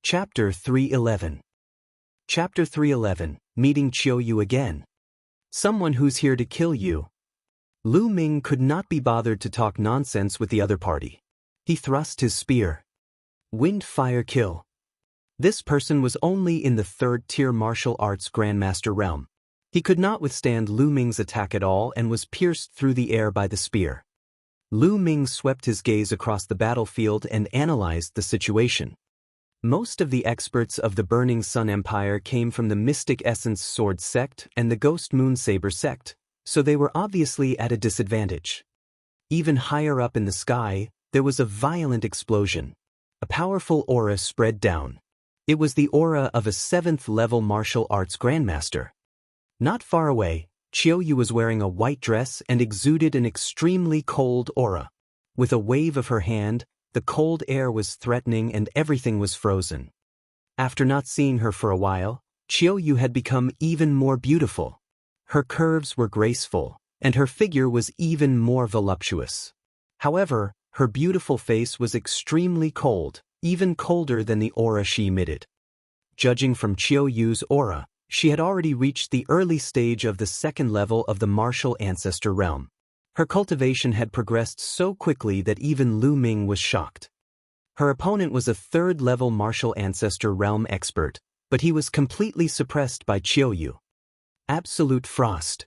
Chapter 311. Chapter 311, Meeting Qiuyu Again. Someone who's here to kill you. Lu Ming could not be bothered to talk nonsense with the other party. He thrust his spear. Wind Fire Kill. This person was only in the third-tier martial arts grandmaster realm. He could not withstand Lu Ming's attack at all and was pierced through the air by the spear. Lu Ming swept his gaze across the battlefield and analyzed the situation. Most of the experts of the Burning Sun Empire came from the Mystic Essence Sword sect and the Ghost Moon Saber sect, so they were obviously at a disadvantage. Even higher up in the sky, there was a violent explosion. A powerful aura spread down. It was the aura of a 7th-level martial arts grandmaster. Not far away, Qiuyu was wearing a white dress and exuded an extremely cold aura. With a wave of her hand, the cold air was threatening and everything was frozen. After not seeing her for a while, Qiuyu had become even more beautiful. Her curves were graceful, and her figure was even more voluptuous. However, her beautiful face was extremely cold, even colder than the aura she emitted. Judging from Qiuyu's aura, she had already reached the early stage of the 2nd level of the martial ancestor realm. Her cultivation had progressed so quickly that even Lu Ming was shocked. Her opponent was a 3rd-level martial ancestor realm expert, but he was completely suppressed by Qiuyu. Absolute frost.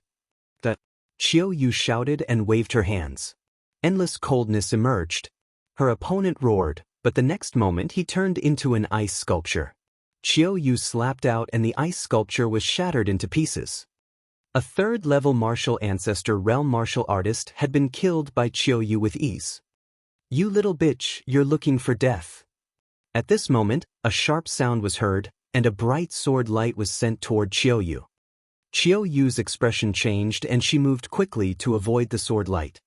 Qiuyu shouted and waved her hands. Endless coldness emerged. Her opponent roared, but the next moment he turned into an ice sculpture. Qiuyu slapped out and the ice sculpture was shattered into pieces. A 3rd-level martial ancestor realm martial artist had been killed by Qiuyu with ease. "You little bitch, you're looking for death." At this moment, a sharp sound was heard, and a bright sword light was sent toward Qiuyu. Qiuyu's expression changed and she moved quickly to avoid the sword light.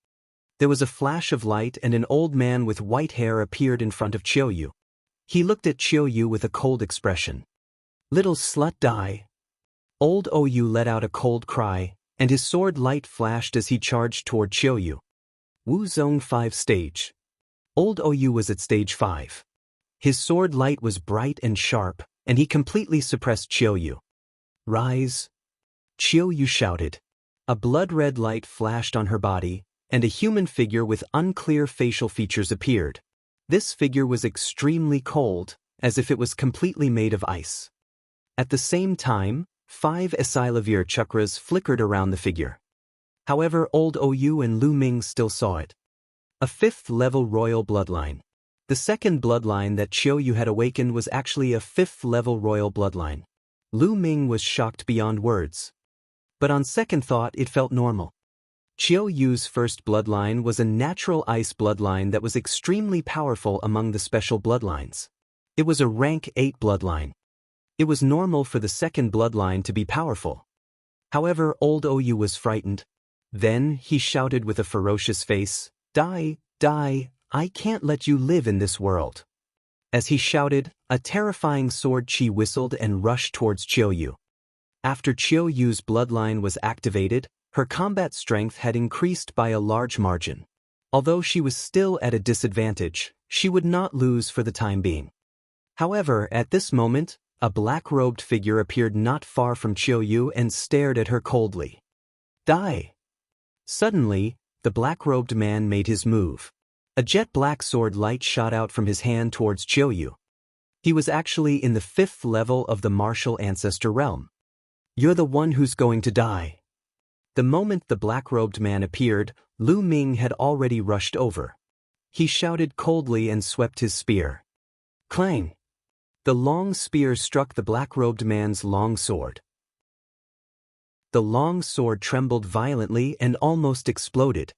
There was a flash of light and an old man with white hair appeared in front of Qiuyu. He looked at Qiuyu with a cold expression. "Little slut, die." Old Oyu let out a cold cry, and his sword light flashed as he charged toward Qiuyu. Wu Zone 5 stage. Old Oyu was at stage 5. His sword light was bright and sharp, and he completely suppressed Qiuyu. "Rise!" Qiuyu shouted. A blood-red light flashed on her body, and a human figure with unclear facial features appeared. This figure was extremely cold, as if it was completely made of ice. At the same time, 5 Asilavir chakras flickered around the figure. However, old Oyu and Lu Ming still saw it. A 5th-level royal bloodline. The second bloodline that Qiuyu had awakened was actually a 5th-level royal bloodline. Lu Ming was shocked beyond words. But on second thought it felt normal. Qiuyu's first bloodline was a natural ice bloodline that was extremely powerful among the special bloodlines. It was a rank 8 bloodline. It was normal for the second bloodline to be powerful. However, old Oyu was frightened. Then he shouted with a ferocious face, "Die, die, I can't let you live in this world." As he shouted, a terrifying sword chi whistled and rushed towards Qiuyu. After Qiuyu's bloodline was activated, her combat strength had increased by a large margin. Although she was still at a disadvantage, she would not lose for the time being. However, at this moment, a black-robed figure appeared not far from Qiuyu and stared at her coldly. "Die!" Suddenly, the black-robed man made his move. A jet-black sword light shot out from his hand towards Qiuyu. He was actually in the 5th level of the martial ancestor realm. "You're the one who's going to die." The moment the black-robed man appeared, Lu Ming had already rushed over. He shouted coldly and swept his spear. Clang! The long spear struck the black-robed man's long sword. The long sword trembled violently and almost exploded.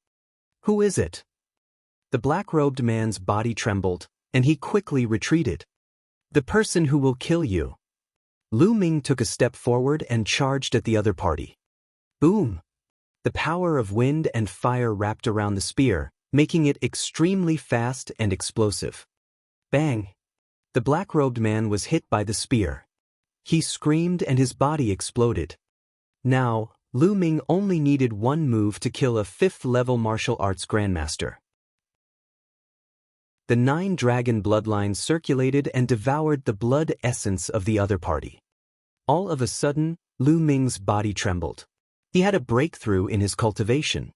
"Who is it?" The black-robed man's body trembled, and he quickly retreated. "The person who will kill you." Lu Ming took a step forward and charged at the other party. Boom! The power of wind and fire wrapped around the spear, making it extremely fast and explosive. Bang! The black-robed man was hit by the spear. He screamed and his body exploded. Now, Lu Ming only needed one move to kill a 5th-level martial arts grandmaster. The 9 dragon bloodlines circulated and devoured the blood essence of the other party. All of a sudden, Lu Ming's body trembled. He had a breakthrough in his cultivation.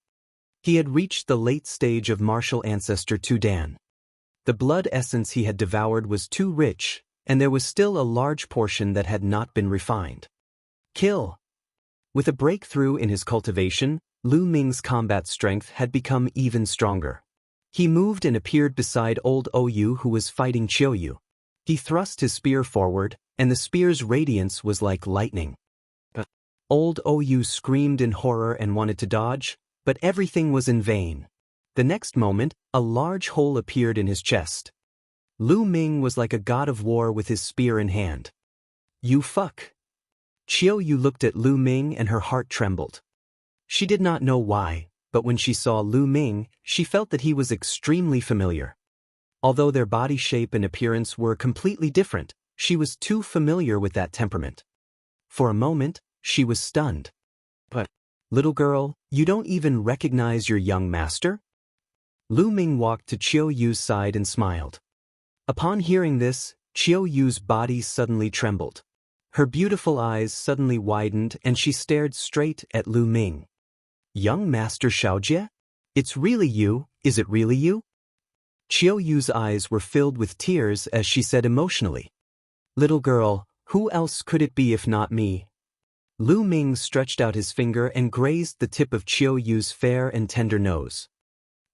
He had reached the late stage of martial ancestor 2 Dan. The blood essence he had devoured was too rich, and there was still a large portion that had not been refined. Kill! With a breakthrough in his cultivation, Lu Ming's combat strength had become even stronger. He moved and appeared beside old Oyu, who was fighting Qiuyu. He thrust his spear forward, and the spear's radiance was like lightning. Old Oyu screamed in horror and wanted to dodge, but everything was in vain. The next moment, a large hole appeared in his chest. Lu Ming was like a god of war with his spear in hand. You fuck! Qiuyu looked at Lu Ming and her heart trembled. She did not know why, but when she saw Lu Ming, she felt that he was extremely familiar. Although their body shape and appearance were completely different, she was too familiar with that temperament. For a moment, she was stunned. But, little girl, you don't even recognize your young master? Lu Ming walked to Qiuyu's side and smiled. Upon hearing this, Qiuyu's body suddenly trembled. Her beautiful eyes suddenly widened and she stared straight at Lu Ming. Young Master Xiaojie? It's really you, is it really you? Qiuyu's eyes were filled with tears as she said emotionally. Little girl, who else could it be if not me? Lu Ming stretched out his finger and grazed the tip of Qiuyu's fair and tender nose.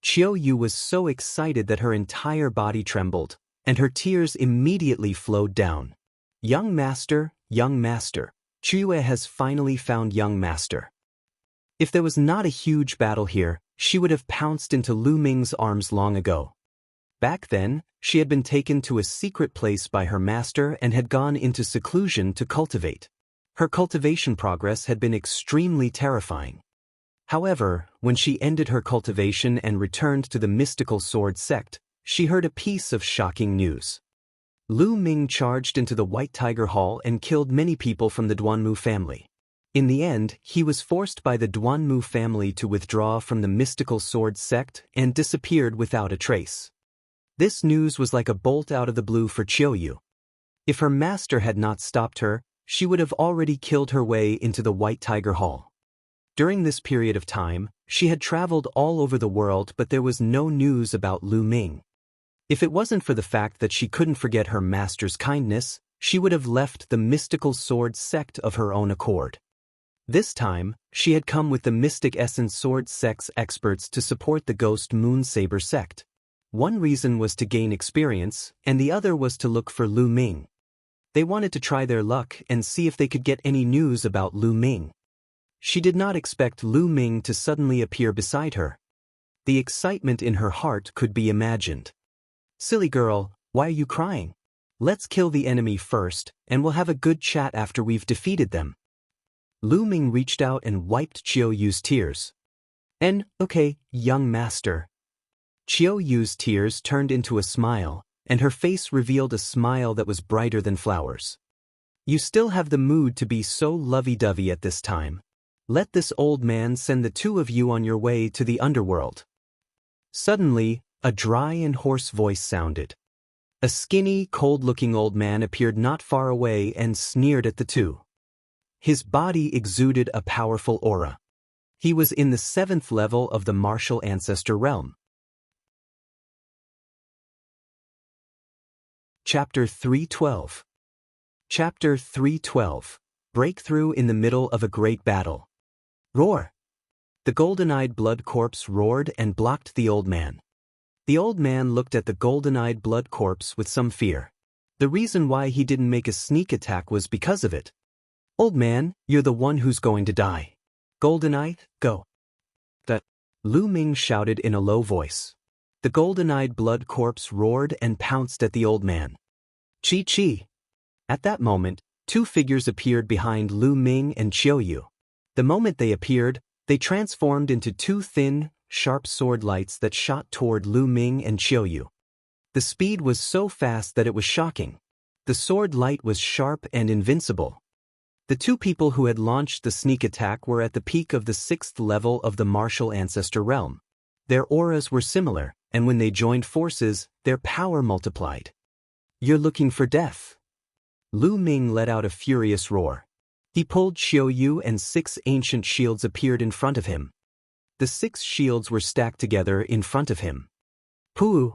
Qiuyu was so excited that her entire body trembled, and her tears immediately flowed down. Young Master, Qiue has finally found Young Master. If there was not a huge battle here, she would have pounced into Lu Ming's arms long ago. Back then, she had been taken to a secret place by her master and had gone into seclusion to cultivate. Her cultivation progress had been extremely terrifying. However, when she ended her cultivation and returned to the mystical sword sect, she heard a piece of shocking news. Lu Ming charged into the White Tiger Hall and killed many people from the Duanmu family. In the end, he was forced by the Duanmu family to withdraw from the mystical sword sect and disappeared without a trace. This news was like a bolt out of the blue for Qiuyu. If her master had not stopped her, she would have already killed her way into the White Tiger Hall. During this period of time, she had traveled all over the world, but there was no news about Lu Ming. If it wasn't for the fact that she couldn't forget her master's kindness, she would have left the mystical sword sect of her own accord. This time, she had come with the Mystic Essence Sword Sect's experts to support the Ghost Moon Saber sect. One reason was to gain experience, and the other was to look for Lu Ming. They wanted to try their luck and see if they could get any news about Lu Ming. She did not expect Lu Ming to suddenly appear beside her. The excitement in her heart could be imagined. Silly girl, why are you crying? Let's kill the enemy first, and we'll have a good chat after we've defeated them. Lu Ming reached out and wiped Qiuyu's tears. Okay, young master. Qiuyu's tears turned into a smile, and her face revealed a smile that was brighter than flowers. You still have the mood to be so lovey-dovey at this time. Let this old man send the two of you on your way to the underworld. Suddenly, a dry and hoarse voice sounded. A skinny, cold-looking old man appeared not far away and sneered at the two. His body exuded a powerful aura. He was in the 7th level of the martial ancestor realm. Chapter 312. Chapter 312. Breakthrough in the middle of a great battle. Roar! The golden-eyed blood corpse roared and blocked the old man. The old man looked at the golden-eyed blood corpse with some fear. The reason why he didn't make a sneak attack was because of it. Old man, you're the one who's going to die. Golden-eyed, go. Lu Ming shouted in a low voice. The golden-eyed blood corpse roared and pounced at the old man. Chi. At that moment, two figures appeared behind Lu Ming and Qiuyu. The moment they appeared, they transformed into two thin, sharp sword lights that shot toward Lu Ming and Qiuyu. The speed was so fast that it was shocking. The sword light was sharp and invincible. The two people who had launched the sneak attack were at the peak of the 6th level of the martial ancestor realm. Their auras were similar, and when they joined forces, their power multiplied. "You're looking for death." Lu Ming let out a furious roar. He pulled Qiu Yu and 6 ancient shields appeared in front of him. The 6 shields were stacked together in front of him. Pooh!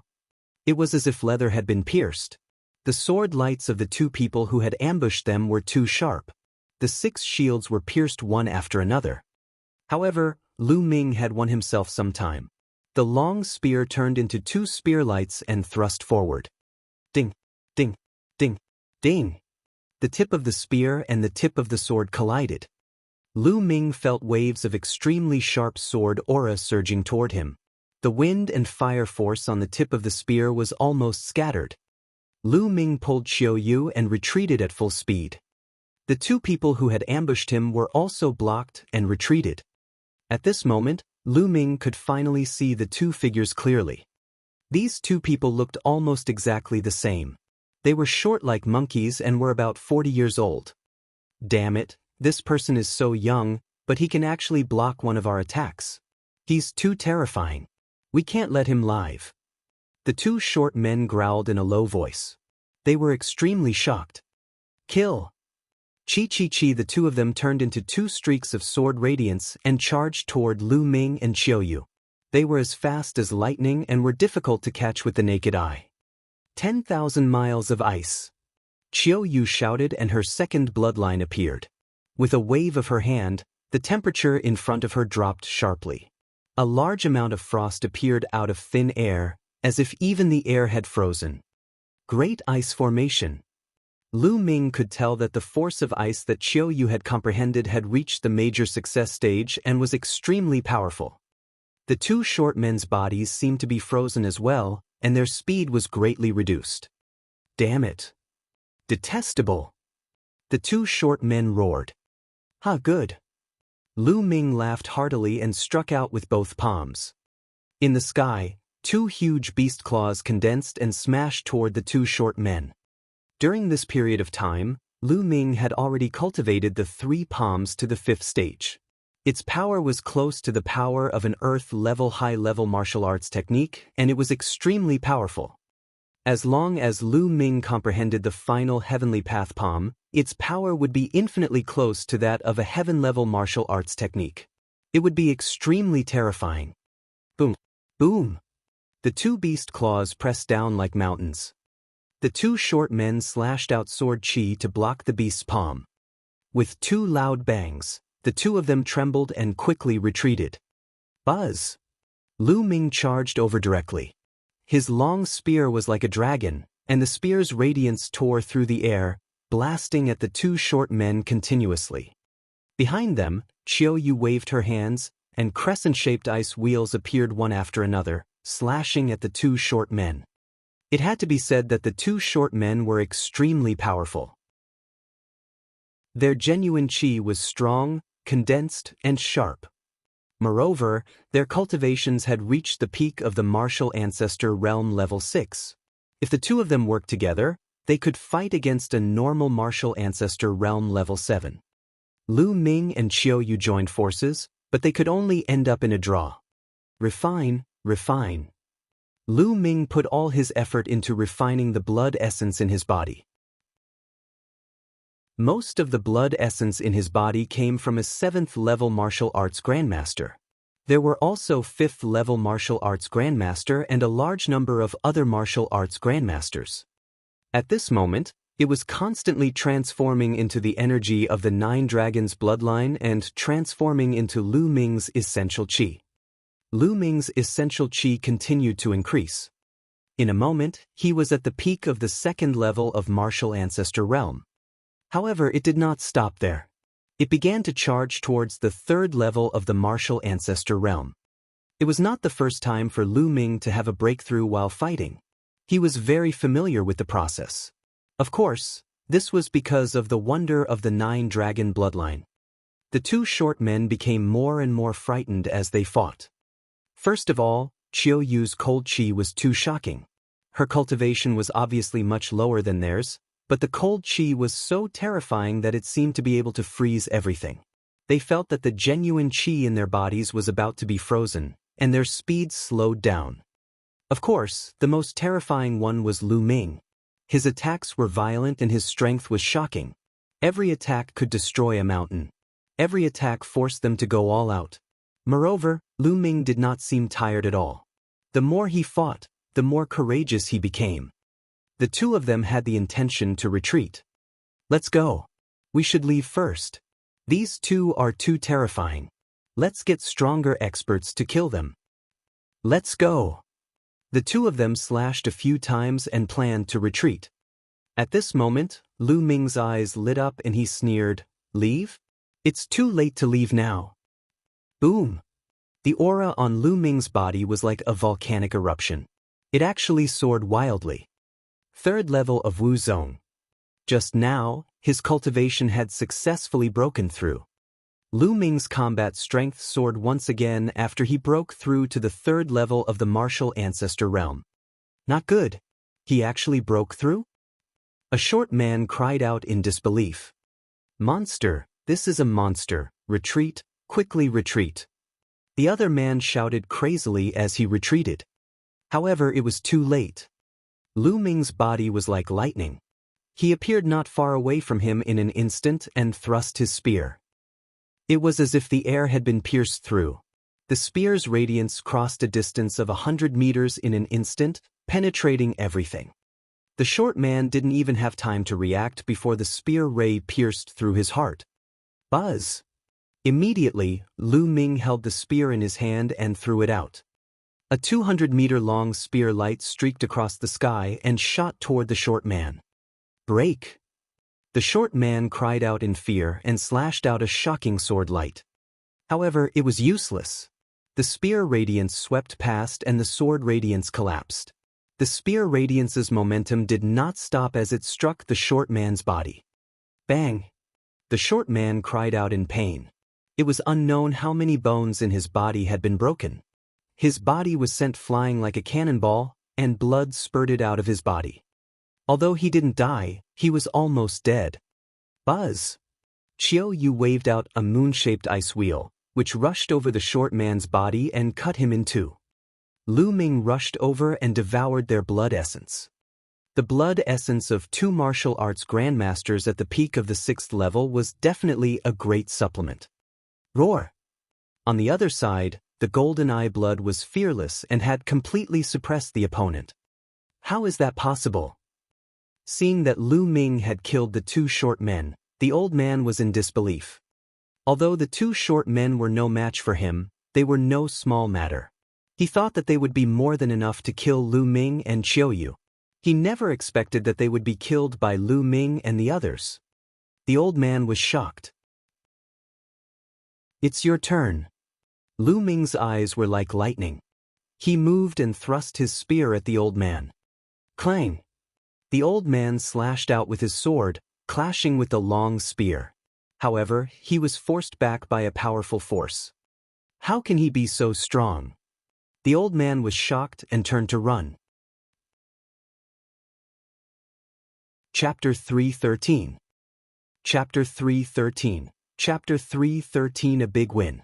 It was as if leather had been pierced. The sword lights of the 2 people who had ambushed them were too sharp. The 6 shields were pierced one after another. However, Lu Ming had won himself some time. The long spear turned into 2 spear lights and thrust forward. Ding! Ding! Ding! Ding! The tip of the spear and the tip of the sword collided. Lu Ming felt waves of extremely sharp sword aura surging toward him. The wind and fire force on the tip of the spear was almost scattered. Lu Ming pulled Qiu Yu and retreated at full speed. The 2 people who had ambushed him were also blocked and retreated. At this moment, Lu Ming could finally see the 2 figures clearly. These 2 people looked almost exactly the same. They were short like monkeys and were about 40 years old. Damn it, this person is so young, but he can actually block one of our attacks. He's too terrifying. We can't let him live. The 2 short men growled in a low voice. They were extremely shocked. Kill! Chi chi chi! The 2 of them turned into 2 streaks of sword radiance and charged toward Lu Ming and Qiu Yu. They were as fast as lightning and were difficult to catch with the naked eye. 10,000 miles of ice. Qiu Yu shouted and her second bloodline appeared. With a wave of her hand, the temperature in front of her dropped sharply. A large amount of frost appeared out of thin air, as if even the air had frozen. Great ice formation. Lu Ming could tell that the force of ice that Qiu Yu had comprehended had reached the major success stage and was extremely powerful. The 2 short men's bodies seemed to be frozen as well, and their speed was greatly reduced. Damn it! Detestable! The 2 short men roared. Ha, good! Lu Ming laughed heartily and struck out with both palms. In the sky, 2 huge beast claws condensed and smashed toward the 2 short men. During this period of time, Lu Ming had already cultivated the 3 palms to the 5th stage. Its power was close to the power of an Earth-level high-level martial arts technique, and it was extremely powerful. As long as Lu Ming comprehended the final heavenly path palm, its power would be infinitely close to that of a heaven-level martial arts technique. It would be extremely terrifying. Boom! Boom! The 2 beast claws pressed down like mountains. The 2 short men slashed out sword chi to block the beast's palm. With 2 loud bangs, the 2 of them trembled and quickly retreated. Buzz! Lu Ming charged over directly. His long spear was like a dragon, and the spear's radiance tore through the air, blasting at the 2 short men continuously. Behind them, Qiu Yu waved her hands, and crescent-shaped ice wheels appeared one after another, slashing at the 2 short men. It had to be said that the 2 short men were extremely powerful. Their genuine qi was strong, condensed, and sharp. Moreover, their cultivations had reached the peak of the martial ancestor realm level 6. If the 2 of them worked together, they could fight against a normal martial ancestor realm level 7. Lu Ming and Qiu Yu joined forces, but they could only end up in a draw. Refine, refine. Lu Ming put all his effort into refining the blood essence in his body. Most of the blood essence in his body came from a 7th-level martial arts grandmaster. There were also 5th-level martial arts grandmaster and a large number of other martial arts grandmasters. At this moment, it was constantly transforming into the energy of the 9 dragons bloodline and transforming into Lu Ming's essential qi. Lu Ming's essential qi continued to increase. In a moment, he was at the peak of the 2nd level of martial ancestor realm. However, it did not stop there. It began to charge towards the 3rd level of the martial ancestor realm. It was not the first time for Lu Ming to have a breakthrough while fighting. He was very familiar with the process. Of course, this was because of the wonder of the 9 dragon bloodline. The 2 short men became more and more frightened as they fought. First of all, Qiu Yu's cold qi was too shocking. Her cultivation was obviously much lower than theirs, but the cold qi was so terrifying that it seemed to be able to freeze everything. They felt that the genuine qi in their bodies was about to be frozen, and their speed slowed down. Of course, the most terrifying one was Lu Ming. His attacks were violent and his strength was shocking. Every attack could destroy a mountain. Every attack forced them to go all out. Moreover, Lu Ming did not seem tired at all. The more he fought, the more courageous he became. The two of them had the intention to retreat. Let's go. We should leave first. These two are too terrifying. Let's get stronger experts to kill them. Let's go. The two of them slashed a few times and planned to retreat. At this moment, Lu Ming's eyes lit up and he sneered, "Leave? It's too late to leave now." Boom! The aura on Lu Ming's body was like a volcanic eruption. It actually soared wildly. Third level of Wu Zone. Just now, his cultivation had successfully broken through. Lu Ming's combat strength soared once again after he broke through to the third level of the martial ancestor realm. Not good. He actually broke through? A short man cried out in disbelief. "Monster, this is a monster. Retreat, quickly retreat." The other man shouted crazily as he retreated. However, it was too late. Lu Ming's body was like lightning. He appeared not far away from him in an instant and thrust his spear. It was as if the air had been pierced through. The spear's radiance crossed a distance of 100 meters in an instant, penetrating everything. The short man didn't even have time to react before the spear ray pierced through his heart. Buzz! Immediately, Lu Ming held the spear in his hand and threw it out. A 200-meter-long spear light streaked across the sky and shot toward the short man. Break! The short man cried out in fear and slashed out a shocking sword light. However, it was useless. The spear radiance swept past and the sword radiance collapsed. The spear radiance's momentum did not stop as it struck the short man's body. Bang! The short man cried out in pain. It was unknown how many bones in his body had been broken. His body was sent flying like a cannonball, and blood spurted out of his body. Although he didn't die, he was almost dead. Buzz! Chiao Yu waved out a moon-shaped ice wheel, which rushed over the short man's body and cut him in two. Lu Ming rushed over and devoured their blood essence. The blood essence of two martial arts grandmasters at the peak of the 6th level was definitely a great supplement. Roar! On the other side, the golden eye blood was fearless and had completely suppressed the opponent. How is that possible? Seeing that Lu Ming had killed the two short men, the old man was in disbelief. Although the two short men were no match for him, they were no small matter. He thought that they would be more than enough to kill Lu Ming and Chiao Yu. He never expected that they would be killed by Lu Ming and the others. The old man was shocked. It's your turn. Lu Ming's eyes were like lightning. He moved and thrust his spear at the old man. Clang! The old man slashed out with his sword, clashing with the long spear. However, he was forced back by a powerful force. How can he be so strong? The old man was shocked and turned to run. Chapter 3:13. Chapter 3:13. Chapter 3:13. A big win.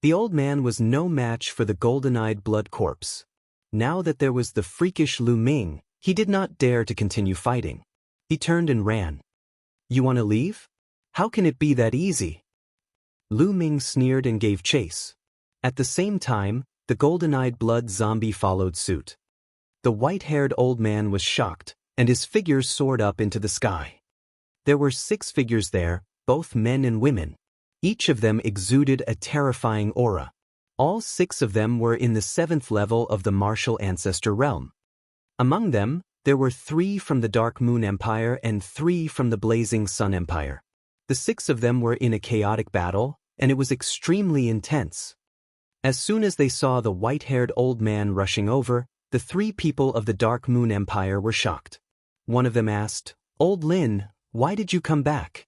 The old man was no match for the golden-eyed blood corpse. Now that there was the freakish Lu Ming, he did not dare to continue fighting. He turned and ran. You want to leave? How can it be that easy? Lu Ming sneered and gave chase. At the same time, the golden-eyed blood zombie followed suit. The white-haired old man was shocked, and his figures soared up into the sky. There were 6 figures there, both men and women. Each of them exuded a terrifying aura. All 6 of them were in the 7th level of the martial ancestor realm. Among them, there were 3 from the Dark Moon Empire and 3 from the Blazing Sun Empire. The 6 of them were in a chaotic battle, and it was extremely intense. As soon as they saw the white-haired old man rushing over, the 3 people of the Dark Moon Empire were shocked. One of them asked, "Old Lin, why did you come back?"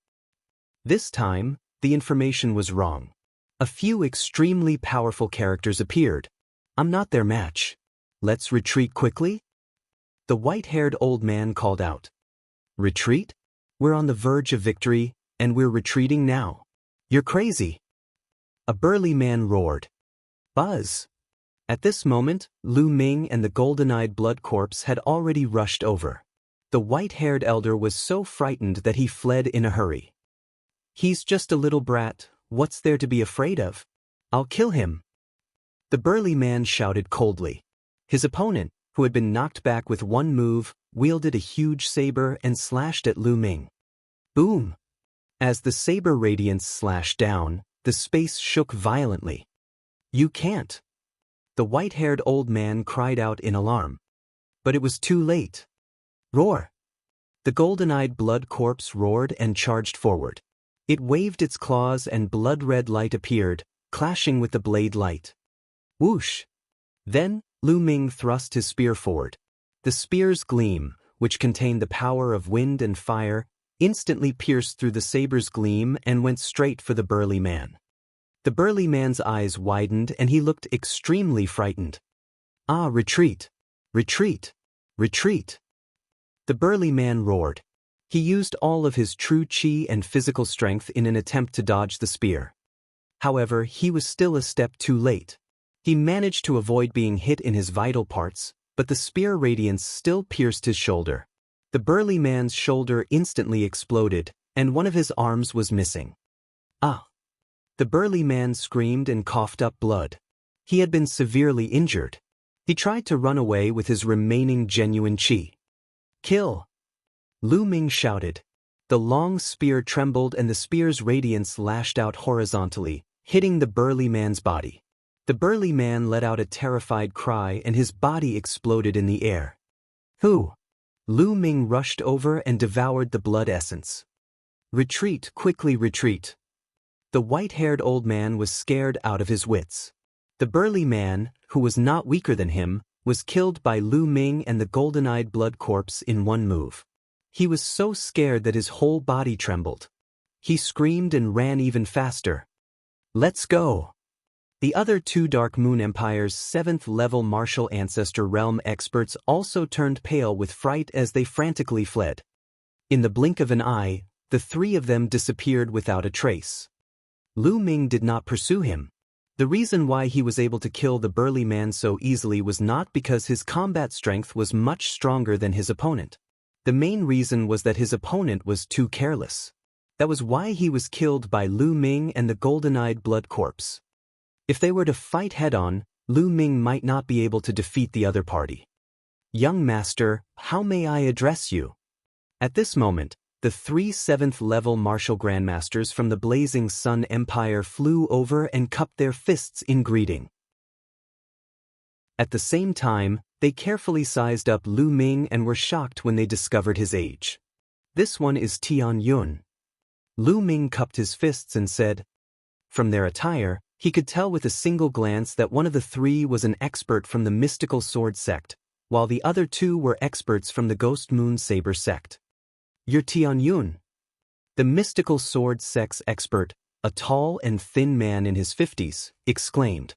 This time, the information was wrong. A few extremely powerful characters appeared. I'm not their match. Let's retreat quickly? The white-haired old man called out. Retreat? We're on the verge of victory, and we're retreating now. You're crazy. A burly man roared. Buzz! At this moment, Lu Ming and the golden-eyed blood corpse had already rushed over. The white-haired elder was so frightened that he fled in a hurry. "He's just a little brat, what's there to be afraid of? I'll kill him," the burly man shouted coldly. His opponent, who had been knocked back with one move, wielded a huge saber and slashed at Lu Ming. Boom! As the saber radiance slashed down, the space shook violently. "You can't!" the white-haired old man cried out in alarm. But it was too late. Roar! The golden-eyed blood corpse roared and charged forward. It waved its claws and blood-red light appeared, clashing with the blade light. Whoosh! Then, Lu Ming thrust his spear forward. The spear's gleam, which contained the power of wind and fire, instantly pierced through the saber's gleam and went straight for the burly man. The burly man's eyes widened and he looked extremely frightened. "Ah, retreat! Retreat! Retreat!" the burly man roared. He used all of his true chi and physical strength in an attempt to dodge the spear. However, he was still a step too late. He managed to avoid being hit in his vital parts, but the spear radiance still pierced his shoulder. The burly man's shoulder instantly exploded, and one of his arms was missing. "Ah!" the burly man screamed and coughed up blood. He had been severely injured. He tried to run away with his remaining genuine chi. "Kill!" Lu Ming shouted. The long spear trembled and the spear's radiance lashed out horizontally, hitting the burly man's body. The burly man let out a terrified cry and his body exploded in the air. "Who?" Lu Ming rushed over and devoured the blood essence. "Retreat, quickly retreat!" The white-haired old man was scared out of his wits. The burly man, who was not weaker than him, was killed by Lu Ming and the golden-eyed blood corpse in one move. He was so scared that his whole body trembled. He screamed and ran even faster. "Let's go!" The other two Dark Moon Empire's 7th-level martial ancestor realm experts also turned pale with fright as they frantically fled. In the blink of an eye, the three of them disappeared without a trace. Lu Ming did not pursue him. The reason why he was able to kill the burly man so easily was not because his combat strength was much stronger than his opponent. The main reason was that his opponent was too careless. That was why he was killed by Lu Ming and the golden-eyed blood corpse. If they were to fight head-on, Lu Ming might not be able to defeat the other party. "Young master, how may I address you?" At this moment, the three 7th-level martial grandmasters from the Blazing Sun Empire flew over and cupped their fists in greeting. At the same time, they carefully sized up Lu Ming and were shocked when they discovered his age. "This one is Tian Yun." Lu Ming cupped his fists and said. From their attire, he could tell with a single glance that one of the three was an expert from the mystical sword sect, while the other two were experts from the Ghost Moon Saber sect. "You're Tian Yun." The mystical sword sect's expert, a tall and thin man in his 50s, exclaimed.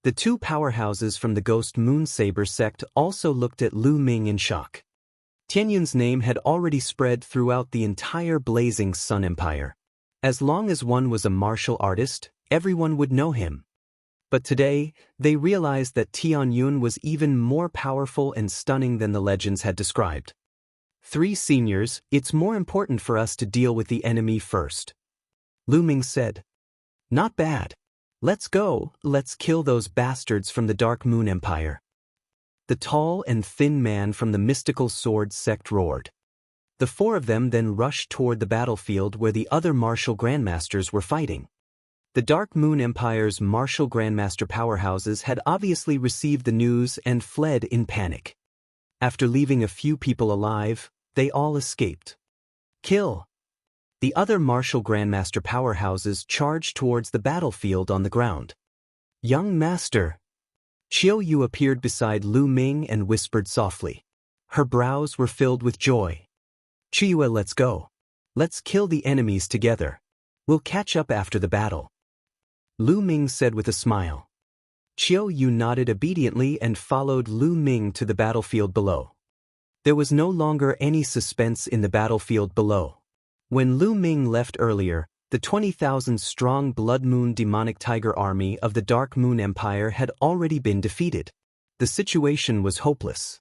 The two powerhouses from the Ghost Moon Saber sect also looked at Lu Ming in shock. Tian Yun's name had already spread throughout the entire Blazing Sun Empire. As long as one was a martial artist, everyone would know him. But today, they realized that Tian Yun was even more powerful and stunning than the legends had described. "Three seniors, it's more important for us to deal with the enemy first," Lu Ming said. "Not bad. Let's go, let's kill those bastards from the Dark Moon Empire." The tall and thin man from the mystical sword sect roared. The four of them then rushed toward the battlefield where the other martial grandmasters were fighting. The Dark Moon Empire's martial grandmaster powerhouses had obviously received the news and fled in panic. After leaving a few people alive, they all escaped. "Kill!" The other martial grandmaster powerhouses charged towards the battlefield on the ground. "Young master!" Qiu Yu appeared beside Lu Ming and whispered softly. Her brows were filled with joy. "Qiu, let's go. Let's kill the enemies together. We'll catch up after the battle," Lu Ming said with a smile. Qiu Yu nodded obediently and followed Lu Ming to the battlefield below. There was no longer any suspense in the battlefield below. When Lu Ming left earlier, The 20,000-strong Blood Moon demonic tiger army of the Dark Moon Empire had already been defeated. The situation was hopeless.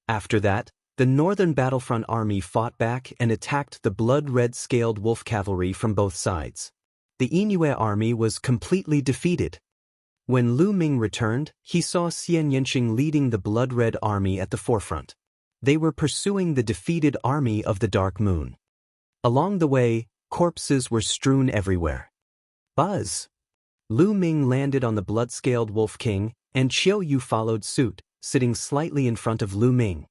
After that, the Northern Battlefront Army fought back and attacked the blood-red scaled wolf cavalry from both sides. The Inyue army was completely defeated. When Lu Ming returned, he saw Xian Yanqing leading the blood-red army at the forefront. They were pursuing the defeated army of the Dark Moon. Along the way, corpses were strewn everywhere. Buzz! Lu Ming landed on the blood-scaled Wolf King, and Qiu Yu followed suit, sitting slightly in front of Lu Ming.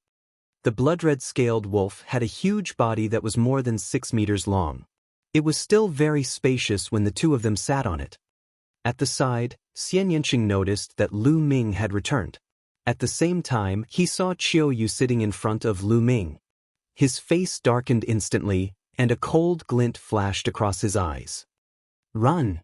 The blood-red scaled wolf had a huge body that was more than 6 meters long. It was still very spacious when the two of them sat on it. At the side, Xian Yanqing noticed that Lu Ming had returned. At the same time, he saw Qiu Yu sitting in front of Lu Ming. His face darkened instantly, and a cold glint flashed across his eyes. Run!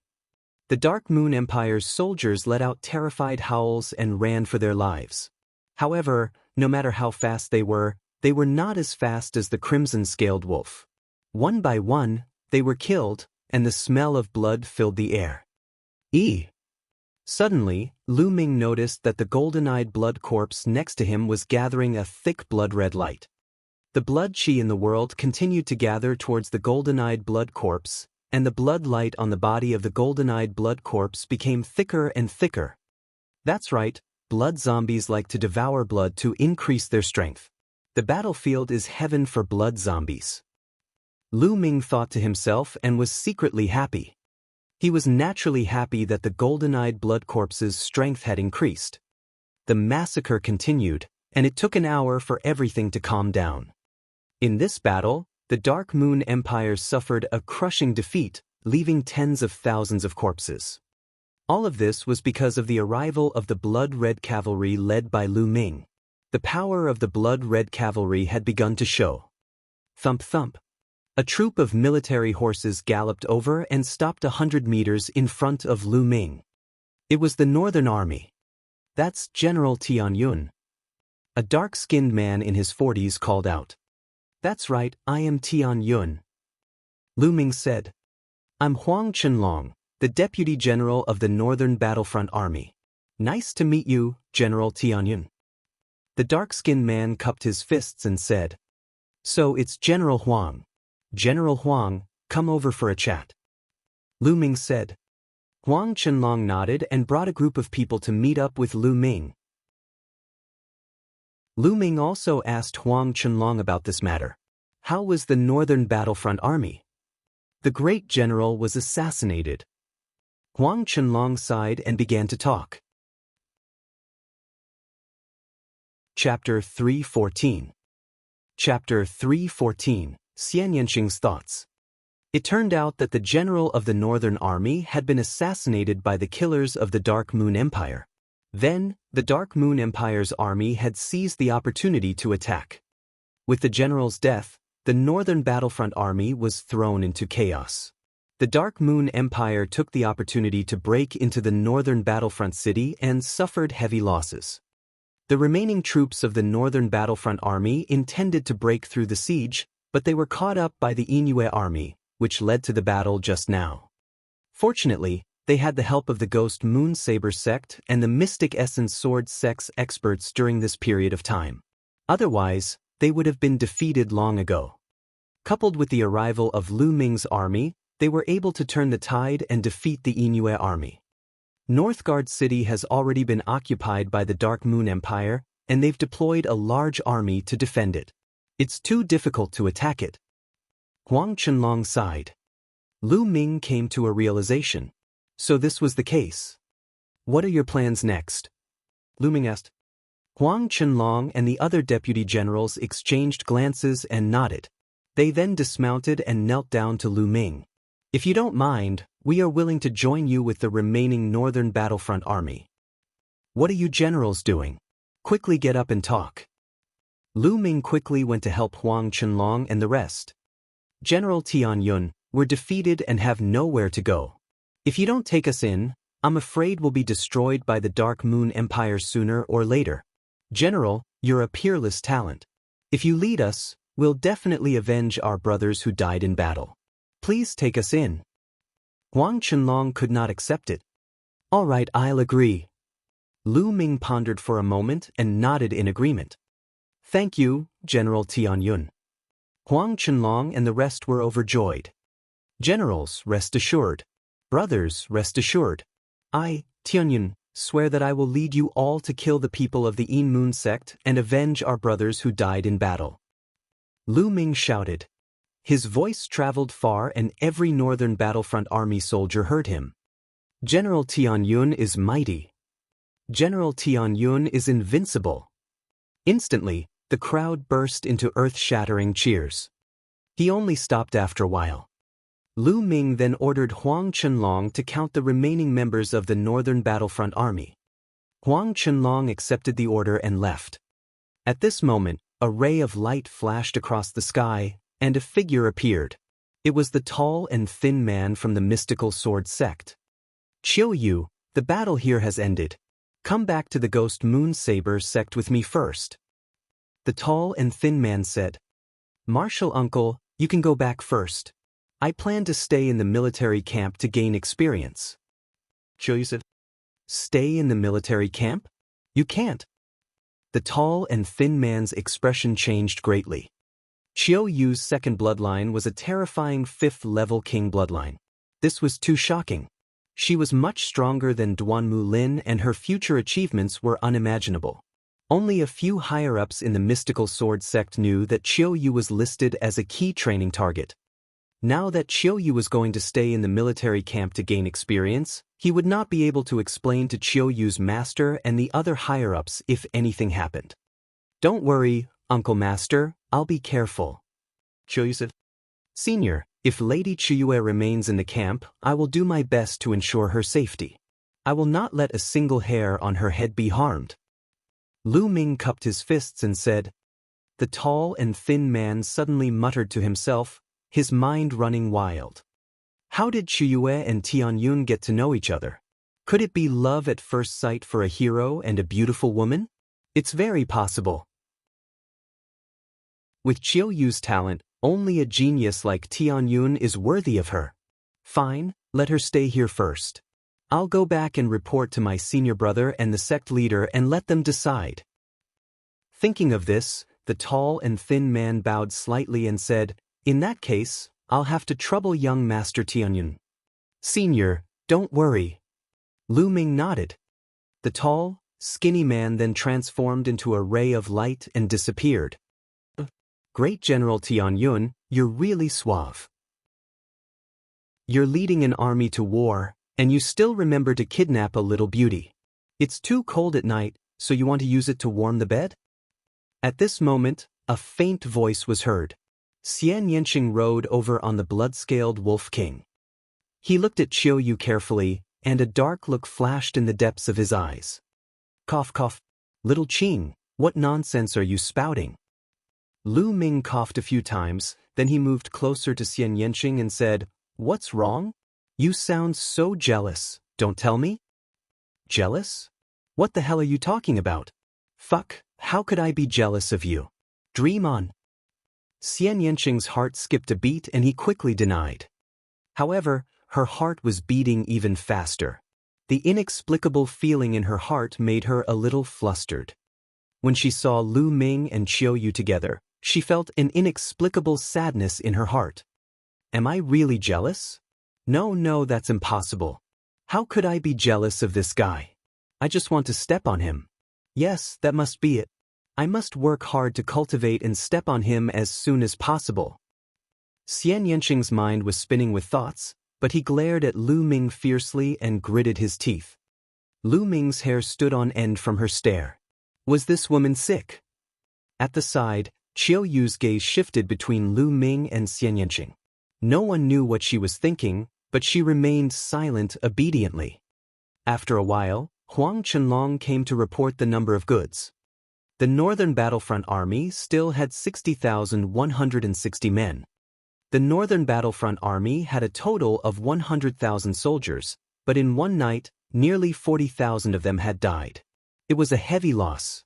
The Dark Moon Empire's soldiers let out terrified howls and ran for their lives. However, no matter how fast they were not as fast as the crimson-scaled wolf. One by one, they were killed, and the smell of blood filled the air. Suddenly, Lu Ming noticed that the golden-eyed blood corpse next to him was gathering a thick blood-red light. The blood qi in the world continued to gather towards the golden-eyed blood corpse, and the blood light on the body of the golden-eyed blood corpse became thicker and thicker. That's right, blood zombies like to devour blood to increase their strength. The battlefield is heaven for blood zombies. Lu Ming thought to himself and was secretly happy. He was naturally happy that the golden-eyed blood corpse's strength had increased. The massacre continued, and it took an hour for everything to calm down. In this battle, the Dark Moon Empire suffered a crushing defeat, leaving tens of thousands of corpses. All of this was because of the arrival of the blood-red cavalry led by Lu Ming. The power of the blood-red cavalry had begun to show. Thump thump. A troop of military horses galloped over and stopped 100 meters in front of Lu Ming. It was the Northern Army. That's General Tianyun. A dark-skinned man in his 40s called out. That's right, I am Tianyun. Lu Ming said. I'm Huang Chenlong, the Deputy General of the Northern Battlefront Army. Nice to meet you, General Tianyun. The dark-skinned man cupped his fists and said. So it's General Huang. General Huang, come over for a chat. Lu Ming said. Huang Chenlong nodded and brought a group of people to meet up with Lu Ming. Lu Ming also asked Huang Chenlong about this matter. How was the Northern Battlefront Army? The great general was assassinated. Huang Chenlong sighed and began to talk. Chapter 314. Chapter 314, Xian Yanqing's Thoughts. It turned out that the general of the Northern Army had been assassinated by the killers of the Dark Moon Empire. Then, the Dark Moon Empire's army had seized the opportunity to attack. With the general's death, the Northern Battlefront Army was thrown into chaos. The Dark Moon Empire took the opportunity to break into the Northern Battlefront city and suffered heavy losses. The remaining troops of the Northern Battlefront Army intended to break through the siege, but they were caught up by the Inyue army, which led to the battle just now. Fortunately, they had the help of the Ghost Moon Saber sect and the Mystic Essence Sword sect's experts during this period of time. Otherwise, they would have been defeated long ago. Coupled with the arrival of Lu Ming's army, they were able to turn the tide and defeat the Inyue army. Northgard City has already been occupied by the Dark Moon Empire, and they've deployed a large army to defend it. It's too difficult to attack it. Huang Chenlong sighed. Lu Ming came to a realization. So this was the case. What are your plans next? Lu Ming asked. Huang Chenlong and the other deputy generals exchanged glances and nodded. They then dismounted and knelt down to Lu Ming. If you don't mind, we are willing to join you with the remaining Northern Battlefront Army. What are you generals doing? Quickly get up and talk. Lu Ming quickly went to help Huang Chenlong and the rest. General Tianyun, we're defeated and have nowhere to go. If you don't take us in, I'm afraid we'll be destroyed by the Dark Moon Empire sooner or later. General, you're a peerless talent. If you lead us, we'll definitely avenge our brothers who died in battle. Please take us in. Huang Chenlong could not accept it. All right, I'll agree. Lu Ming pondered for a moment and nodded in agreement. Thank you, General Tianyun. Huang Chenlong and the rest were overjoyed. Generals, rest assured. Brothers, rest assured. I, Tianyun, swear that I will lead you all to kill the people of the Yin Moon sect and avenge our brothers who died in battle. Lu Ming shouted. His voice traveled far and every northern battlefront army soldier heard him. General Tianyun is mighty. General Tianyun is invincible. Instantly, the crowd burst into earth-shattering cheers. He only stopped after a while. Lu Ming then ordered Huang Chenlong to count the remaining members of the northern battlefront army. Huang Chenlong accepted the order and left. At this moment, a ray of light flashed across the sky, and a figure appeared. It was the tall and thin man from the mystical sword sect. Chiu Yu, the battle here has ended. Come back to the Ghost Moon Saber sect with me first. The tall and thin man said. Martial uncle, you can go back first. I plan to stay in the military camp to gain experience. Chiu Yu said. Stay in the military camp? You can't. The tall and thin man's expression changed greatly. Chiu Yu's second bloodline was a terrifying 5th-level king bloodline. This was too shocking. She was much stronger than Duanmu Lin and her future achievements were unimaginable. Only a few higher-ups in the mystical sword sect knew that Chiu Yu was listed as a key training target. Now that Chiu Yu was going to stay in the military camp to gain experience, he would not be able to explain to Chiu Yu's master and the other higher-ups if anything happened. Don't worry, Uncle Master, I'll be careful. Chiu Yu said. Senior, if Lady Chiu remains in the camp, I will do my best to ensure her safety. I will not let a single hair on her head be harmed. Lu Ming cupped his fists and said. The tall and thin man suddenly muttered to himself, his mind running wild. How did Chiu and Tianyun get to know each other? Could it be love at first sight for a hero and a beautiful woman? It's very possible. With Chiu Yu's talent, only a genius like Tianyun is worthy of her. Fine, let her stay here first. I'll go back and report to my senior brother and the sect leader and let them decide. Thinking of this, the tall and thin man bowed slightly and said, In that case, I'll have to trouble young Master Tianyun. Senior, don't worry. Lu Ming nodded. The tall, skinny man then transformed into a ray of light and disappeared. Great General Tianyun, you're really suave. You're leading an army to war, and you still remember to kidnap a little beauty. It's too cold at night, so you want to use it to warm the bed? At this moment, a faint voice was heard. Xian Yanqing rode over on the blood-scaled Wolf King. He looked at Chiu Yu carefully, and a dark look flashed in the depths of his eyes. Cough cough. Little Qing, what nonsense are you spouting? Lu Ming coughed a few times, then he moved closer to Xian Yanqing and said, What's wrong? You sound so jealous, don't tell me? Jealous? What the hell are you talking about? Fuck, how could I be jealous of you? Dream on. Xian Yanqing's heart skipped a beat and he quickly denied. However, her heart was beating even faster. The inexplicable feeling in her heart made her a little flustered. When she saw Lu Ming and Chiu Yu together, she felt an inexplicable sadness in her heart. Am I really jealous? No, that's impossible. How could I be jealous of this guy? I just want to step on him. Yes, that must be it. I must work hard to cultivate and step on him as soon as possible. Xian Yanqing's mind was spinning with thoughts, but he glared at Lu Ming fiercely and gritted his teeth. Lu Ming's hair stood on end from her stare. Was this woman sick? At the side, Chiu Yu's gaze shifted between Lu Ming and Xian Yanqing. No one knew what she was thinking, but she remained silent obediently. After a while, Huang Chenlong came to report the number of goods. The Northern Battlefront Army still had 60,160 men. The Northern Battlefront Army had a total of 100,000 soldiers, but in one night, nearly 40,000 of them had died. It was a heavy loss.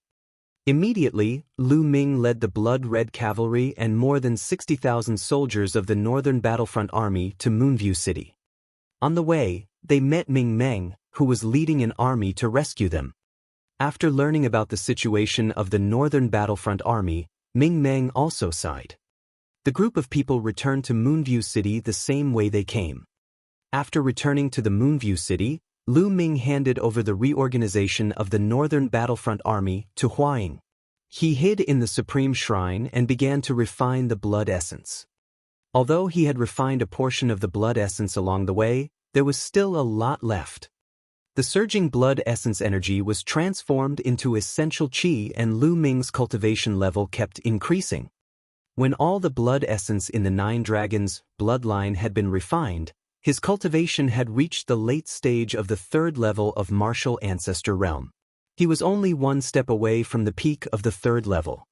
Immediately, Lu Ming led the blood-red cavalry and more than 60,000 soldiers of the Northern Battlefront Army to Moonview City. On the way, they met Ming Meng, who was leading an army to rescue them. After learning about the situation of the Northern Battlefront Army, Ming Meng also sighed. The group of people returned to Moonview City the same way they came. After returning to the Moonview City, Lu Ming handed over the reorganization of the Northern Battlefront Army to Huaying. He hid in the Supreme Shrine and began to refine the blood essence. Although he had refined a portion of the blood essence along the way, there was still a lot left. The surging blood essence energy was transformed into essential qi, and Lu Ming's cultivation level kept increasing. When all the blood essence in the 9 dragons' bloodline had been refined, his cultivation had reached the late stage of the 3rd level of martial ancestor realm. He was only 1 step away from the peak of the 3rd level.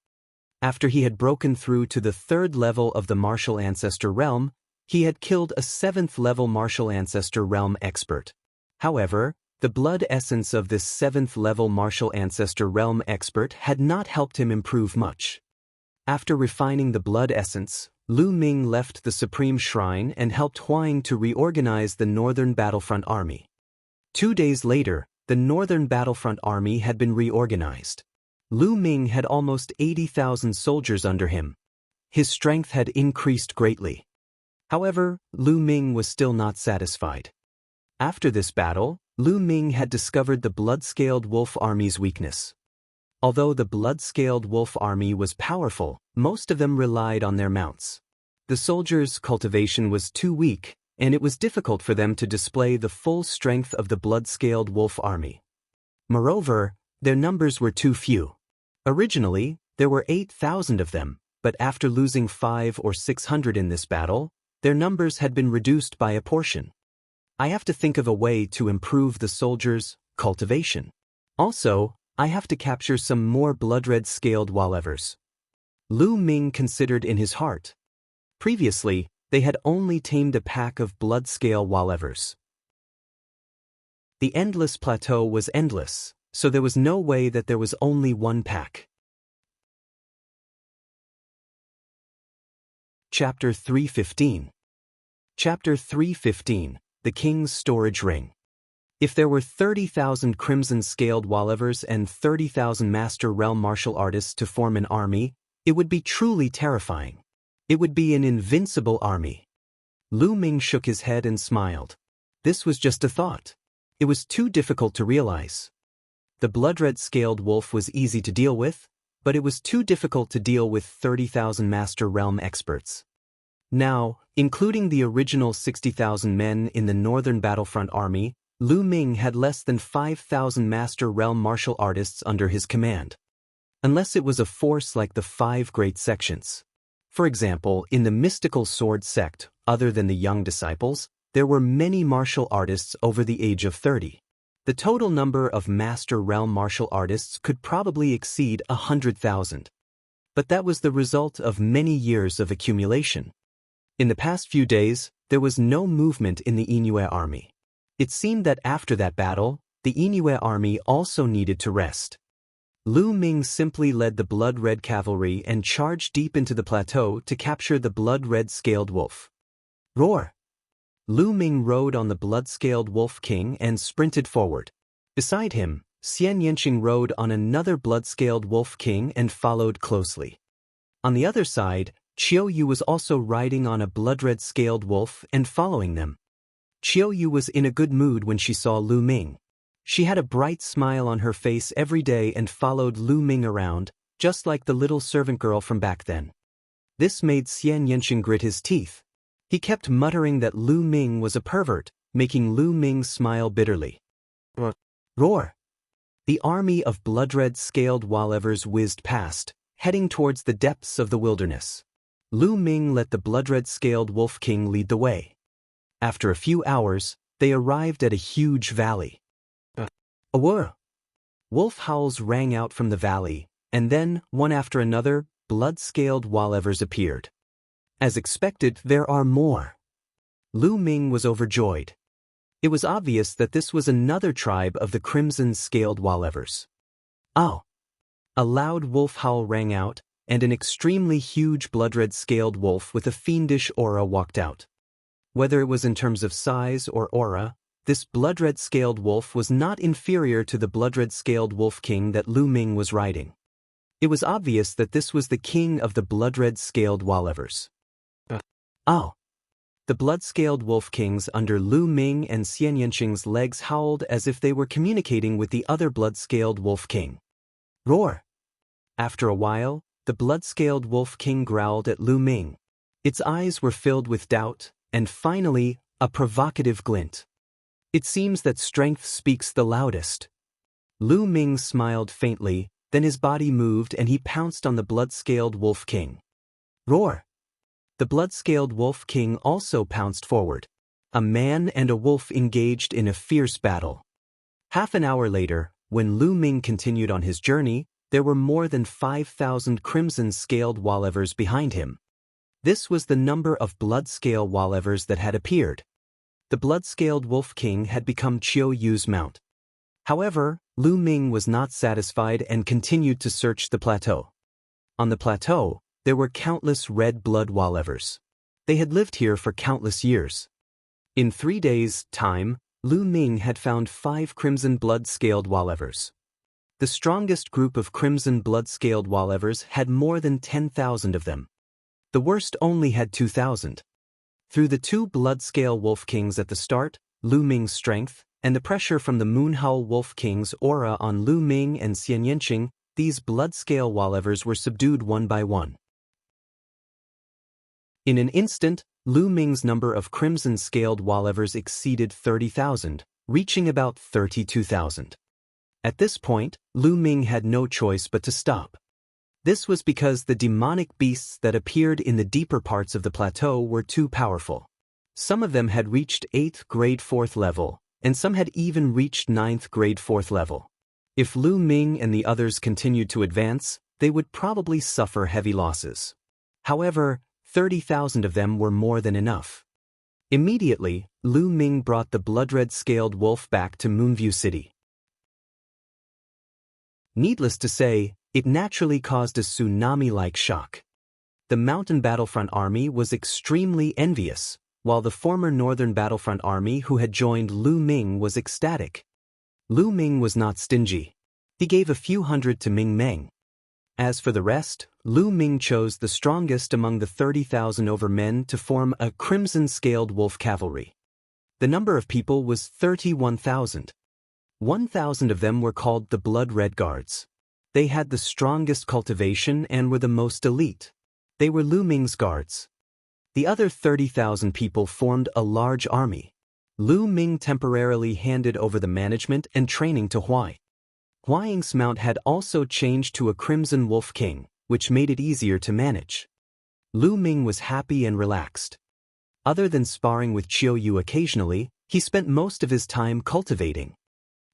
After he had broken through to the 3rd level of the martial ancestor realm, he had killed a 7th level martial ancestor realm expert. However, the blood essence of this 7th level martial ancestor realm expert had not helped him improve much. After refining the blood essence, Lu Ming left the Supreme Shrine and helped Huaying to reorganize the Northern Battlefront Army. 2 days later, the Northern Battlefront Army had been reorganized. Lu Ming had almost 80,000 soldiers under him. His strength had increased greatly. However, Lu Ming was still not satisfied. After this battle, Lu Ming had discovered the blood-scaled wolf army's weakness. Although the blood-scaled wolf army was powerful, most of them relied on their mounts. The soldiers' cultivation was too weak, and it was difficult for them to display the full strength of the blood-scaled wolf army. Moreover, their numbers were too few. Originally, there were 8,000 of them, but after losing 500 or 600 in this battle, their numbers had been reduced by a portion. I have to think of a way to improve the soldiers' cultivation. Also, I have to capture some more blood-red scaled Walevers. Lu Ming considered in his heart. Previously, they had only tamed a pack of blood-scale Walevers. The endless plateau was endless, so there was no way that there was only 1 pack. Chapter 315. Chapter 315. The King's Storage Ring. If there were 30,000 crimson-scaled Walevers and 30,000 Master Realm martial artists to form an army, it would be truly terrifying. It would be an invincible army. Lu Ming shook his head and smiled. This was just a thought. It was too difficult to realize. The blood-red-scaled wolf was easy to deal with, but it was too difficult to deal with 30,000 Master Realm experts. Now, including the original 60,000 men in the Northern Battlefront Army, Lu Ming had less than 5,000 Master Realm martial artists under his command. Unless it was a force like the 5 great sections. For example, in the mystical sword sect, other than the young disciples, there were many martial artists over the age of 30. The total number of Master Realm martial artists could probably exceed 100,000. But that was the result of many years of accumulation. In the past few days, there was no movement in the Inoue army. It seemed that after that battle, the Inoue army also needed to rest. Lu Ming simply led the blood-red cavalry and charged deep into the plateau to capture the blood-red scaled wolf. Roar! Lu Ming rode on the blood-scaled wolf king and sprinted forward. Beside him, Xian Yanqing rode on another blood-scaled wolf king and followed closely. On the other side, Qiu Yu was also riding on a blood-red scaled wolf and following them. Qiu Yu was in a good mood when she saw Lu Ming. She had a bright smile on her face every day and followed Lu Ming around, just like the little servant girl from back then. This made Xian Yanqing grit his teeth. He kept muttering that Lu Ming was a pervert, making Lu Ming smile bitterly. Roar! The army of blood-red scaled Walevers whizzed past, heading towards the depths of the wilderness. Lu Ming let the blood-red scaled wolf king lead the way. After a few hours, they arrived at a huge valley. A whir! Wolf howls rang out from the valley, and then, one after another, blood-scaled Walevers appeared. As expected, there are more. Lu Ming was overjoyed. It was obvious that this was another tribe of the crimson-scaled Walevers. Oh! A loud wolf howl rang out, and an extremely huge blood-red scaled wolf with a fiendish aura walked out. Whether it was in terms of size or aura, this blood-red scaled wolf was not inferior to the blood-red scaled wolf king that Lu Ming was riding. It was obvious that this was the king of the blood-red scaled Wolevers. Oh! The blood-scaled wolf kings under Lu Ming and Xian Yanqing's legs howled as if they were communicating with the other blood-scaled wolf king. Roar! After a while, the blood-scaled wolf king growled at Lu Ming. Its eyes were filled with doubt, and finally, a provocative glint. It seems that strength speaks the loudest. Lu Ming smiled faintly, then his body moved and he pounced on the blood-scaled wolf king. Roar! The blood-scaled wolf king also pounced forward. A man and a wolf engaged in a fierce battle. Half an hour later, when Lu Ming continued on his journey, there were more than 5,000 crimson-scaled Wolevers behind him. This was the number of blood-scale Wolevers that had appeared. The blood-scaled wolf king had become Qiu Yu's mount. However, Lu Ming was not satisfied and continued to search the plateau. On the plateau, there were countless red blood Wolevers. They had lived here for countless years. In 3 days' time, Lu Ming had found 5 crimson blood-scaled Wolevers. The strongest group of crimson blood-scaled Wolevers had more than 10,000 of them. The worst only had 2,000. Through the 2 blood-scale wolf kings at the start, Lu Ming's strength, and the pressure from the Moonhowl wolf king's aura on Lu Ming and Xian Yanqing, these blood-scale Wolevers were subdued one by one. In an instant, Lu Ming's number of crimson-scaled Wolevers exceeded 30,000, reaching about 32,000. At this point, Lu Ming had no choice but to stop. This was because the demonic beasts that appeared in the deeper parts of the plateau were too powerful. Some of them had reached 8th grade 4th level, and some had even reached 9th grade 4th level. If Lu Ming and the others continued to advance, they would probably suffer heavy losses. However, 30,000 of them were more than enough. Immediately, Lu Ming brought the blood-red scaled wolf back to Moonview City. Needless to say, it naturally caused a tsunami-like shock. The Mountain Battlefront Army was extremely envious, while the former Northern Battlefront Army who had joined Lu Ming was ecstatic. Lu Ming was not stingy. He gave a few hundred to Ming Meng. As for the rest, Lu Ming chose the strongest among the 30,000 over men to form a crimson-scaled wolf cavalry. The number of people was 31,000. 1,000 of them were called the Blood Red Guards. They had the strongest cultivation and were the most elite. They were Lu Ming's guards. The other 30,000 people formed a large army. Lu Ming temporarily handed over the management and training to Huai. Huaing's mount had also changed to a Crimson Wolf King, which made it easier to manage. Lu Ming was happy and relaxed. Other than sparring with Qiu Yu occasionally, he spent most of his time cultivating.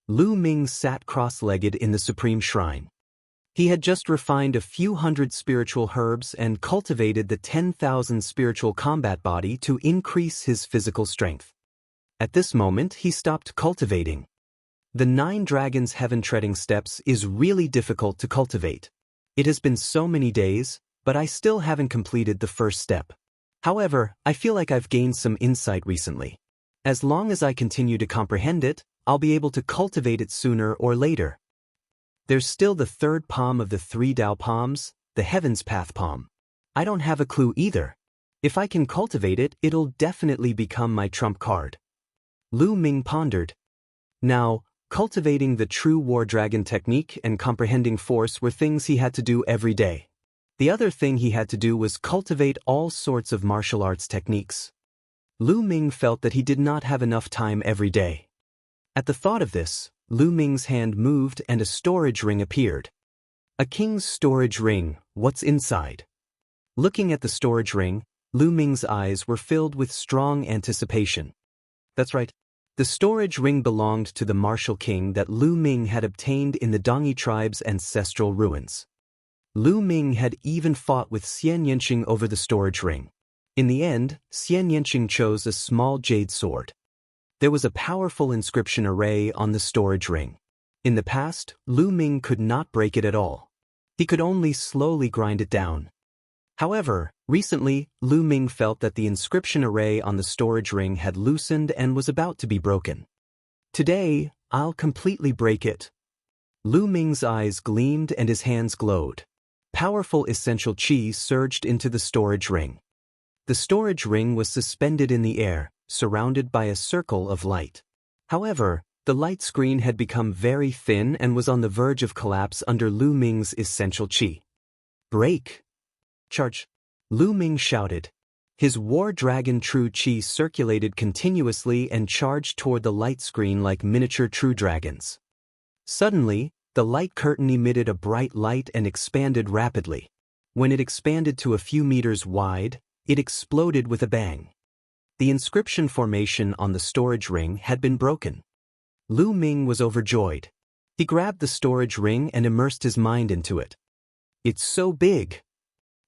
Lu Ming sat cross-legged in the Supreme Shrine. He had just refined a few hundred spiritual herbs and cultivated the 10,000 spiritual combat body to increase his physical strength. At this moment, he stopped cultivating. The 9 Dragons Heaven-treading steps is really difficult to cultivate. It has been so many days, but I still haven't completed the first step. However, I feel like I've gained some insight recently. As long as I continue to comprehend it, I'll be able to cultivate it sooner or later. There's still the 3rd palm of the 3 Dao palms, the Heaven's Path palm. I don't have a clue either. If I can cultivate it, it'll definitely become my trump card. Lu Ming pondered. Now, cultivating the true war dragon technique and comprehending force were things he had to do every day. The other thing he had to do was cultivate all sorts of martial arts techniques. Lu Ming felt that he did not have enough time every day. At the thought of this, Lu Ming's hand moved and a storage ring appeared. A king's storage ring, what's inside? Looking at the storage ring, Lu Ming's eyes were filled with strong anticipation. That's right. The storage ring belonged to the martial king that Lu Ming had obtained in the Dongyi tribe's ancestral ruins. Lu Ming had even fought with Xian Yanqing over the storage ring. In the end, Xian Yanqing chose a small jade sword. There was a powerful inscription array on the storage ring. In the past, Lu Ming could not break it at all. He could only slowly grind it down. However, recently, Lu Ming felt that the inscription array on the storage ring had loosened and was about to be broken. Today, I'll completely break it. Lu Ming's eyes gleamed and his hands glowed. Powerful essential qi surged into the storage ring. The storage ring was suspended in the air, surrounded by a circle of light. However, the light screen had become very thin and was on the verge of collapse under Lu Ming's essential qi. Break! Charge! Lu Ming shouted. His war dragon true qi circulated continuously and charged toward the light screen like miniature true dragons. Suddenly, the light curtain emitted a bright light and expanded rapidly. When it expanded to a few meters wide, it exploded with a bang. The inscription formation on the storage ring had been broken. Lu Ming was overjoyed. He grabbed the storage ring and immersed his mind into it. It's so big!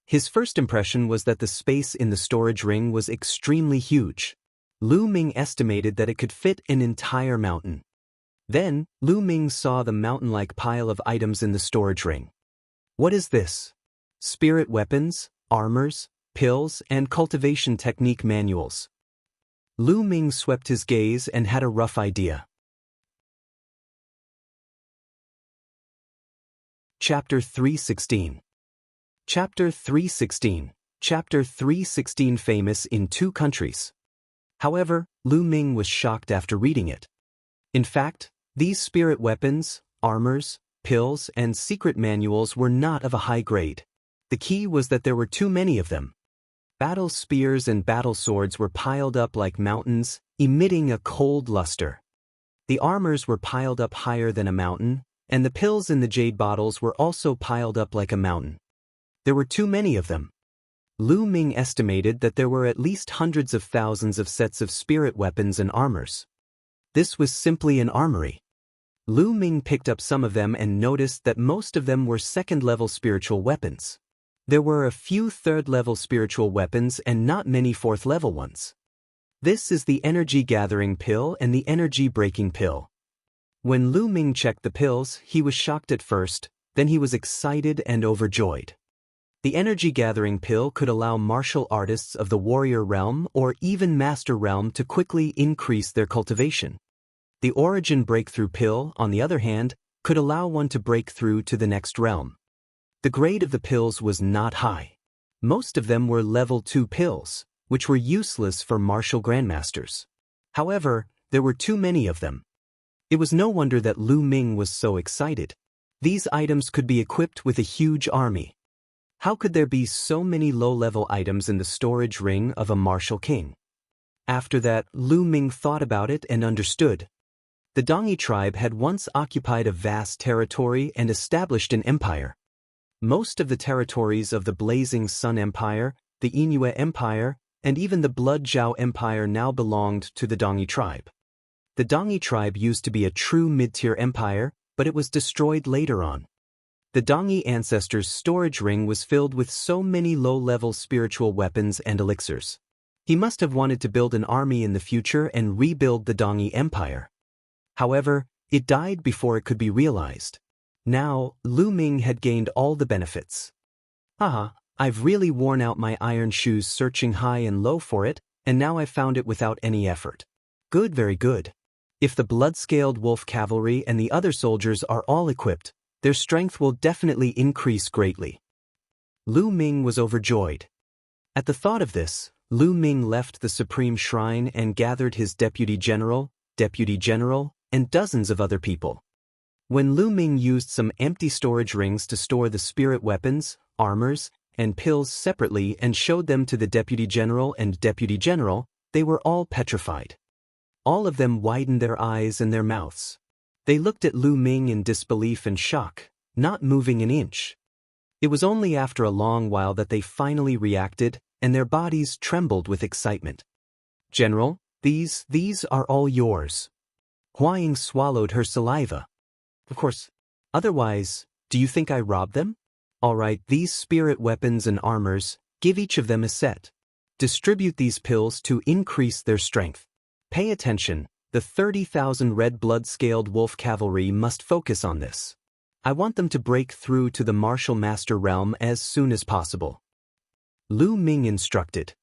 His first impression was that the space in the storage ring was extremely huge. Lu Ming estimated that it could fit an entire mountain. Then, Lu Ming saw the mountain-like pile of items in the storage ring. What is this? Spirit weapons, armors, pills, and cultivation technique manuals. Lu Ming swept his gaze and had a rough idea. Chapter 316. Chapter 316. Chapter 316 famous in 2 countries. However, Lu Ming was shocked after reading it. In fact, these spirit weapons, armors, pills, and secret manuals were not of a high grade. The key was that there were too many of them. Battle spears and battle swords were piled up like mountains, emitting a cold luster. The armors were piled up higher than a mountain, and the pills in the jade bottles were also piled up like a mountain. There were too many of them. Lu Ming estimated that there were at least hundreds of thousands of sets of spirit weapons and armors. This was simply an armory. Lu Ming picked up some of them and noticed that most of them were second-level spiritual weapons. There were a few third-level spiritual weapons and not many fourth-level ones. This is the energy-gathering pill and the energy-breaking pill. When Lu Ming checked the pills, he was shocked at first, then he was excited and overjoyed. The energy-gathering pill could allow martial artists of the warrior realm or even master realm to quickly increase their cultivation. The origin breakthrough pill, on the other hand, could allow one to break through to the next realm. The grade of the pills was not high. Most of them were level 2 pills, which were useless for martial grandmasters. However, there were too many of them. It was no wonder that Lu Ming was so excited. These items could be equipped with a huge army. How could there be so many low-level items in the storage ring of a martial king? After that, Lu Ming thought about it and understood. The Dongyi tribe had once occupied a vast territory and established an empire. Most of the territories of the Blazing Sun Empire, the Yingyue Empire, and even the Blood Zhao Empire now belonged to the Dongyi tribe. The Dongyi tribe used to be a true mid-tier empire, but it was destroyed later on. The Dongyi ancestors' storage ring was filled with so many low-level spiritual weapons and elixirs. He must have wanted to build an army in the future and rebuild the Dongyi Empire. However, it died before it could be realized. Now, Lu Ming had gained all the benefits. Haha, I've really worn out my iron shoes searching high and low for it, and now I've found it without any effort. Good, very good. If the blood-scaled wolf cavalry and the other soldiers are all equipped, their strength will definitely increase greatly. Lu Ming was overjoyed. At the thought of this, Lu Ming left the Supreme Shrine and gathered his deputy general, and dozens of other people. When Lu Ming used some empty storage rings to store the spirit weapons, armors, and pills separately and showed them to the deputy general, they were all petrified. All of them widened their eyes and their mouths. They looked at Lu Ming in disbelief and shock, not moving an inch. It was only after a long while that they finally reacted, and their bodies trembled with excitement. General, these are all yours. Hua Ying swallowed her saliva. Of course. Otherwise, do you think I robbed them? All right, these spirit weapons and armors, give each of them a set. Distribute these pills to increase their strength. Pay attention, the 30,000 red blood-scaled wolf cavalry must focus on this. I want them to break through to the martial master realm as soon as possible. Lu Ming instructed.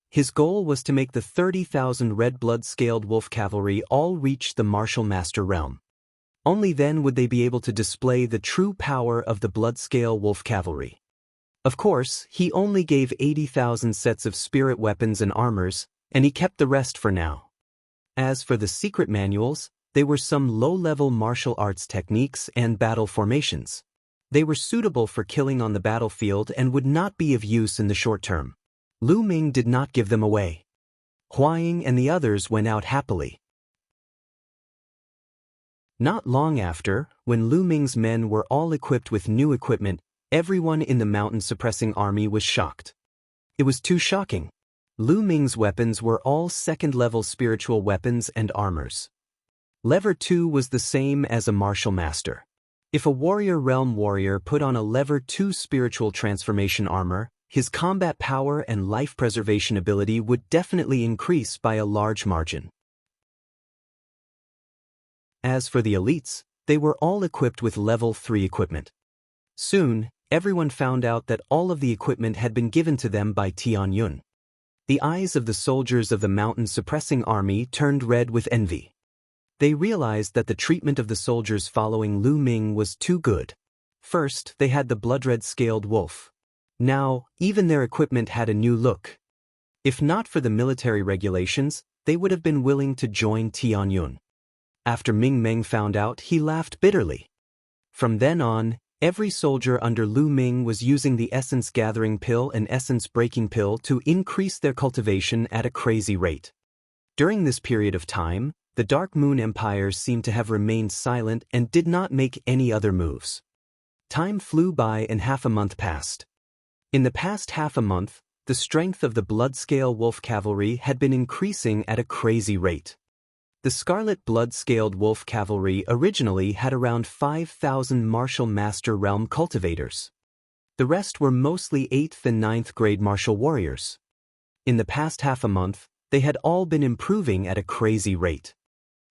His goal was to make the 30,000 red blood-scaled wolf cavalry all reach the martial master realm. Only then would they be able to display the true power of the blood-scale wolf cavalry. Of course, he only gave 80,000 sets of spirit weapons and armors, and he kept the rest for now. As for the secret manuals, they were some low-level martial arts techniques and battle formations. They were suitable for killing on the battlefield and would not be of use in the short term. Lu Ming did not give them away. Huaying and the others went out happily. Not long after, when Lu Ming's men were all equipped with new equipment, everyone in the mountain-suppressing army was shocked. It was too shocking. Lu Ming's weapons were all second-level spiritual weapons and armors. Level 2 was the same as a martial master. If a warrior realm warrior put on a Level 2 spiritual transformation armor, his combat power and life preservation ability would definitely increase by a large margin. As for the elites, they were all equipped with Level 3 equipment. Soon, everyone found out that all of the equipment had been given to them by Tianyun. The eyes of the soldiers of the mountain-suppressing army turned red with envy. They realized that the treatment of the soldiers following Lu Ming was too good. First, they had the blood-red scaled wolf. Now, even their equipment had a new look. If not for the military regulations, they would have been willing to join Tianyun. After Ming Meng found out, he laughed bitterly. From then on, every soldier under Lu Ming was using the essence-gathering pill and essence-breaking pill to increase their cultivation at a crazy rate. During this period of time, the Dark Moon Empire seemed to have remained silent and did not make any other moves. Time flew by and half a month passed. In the past half a month, the strength of the blood-scale wolf cavalry had been increasing at a crazy rate. The Scarlet Blood-Scaled Wolf Cavalry originally had around 5,000 martial master realm cultivators. The rest were mostly 8th and 9th grade martial warriors. In the past half a month, they had all been improving at a crazy rate.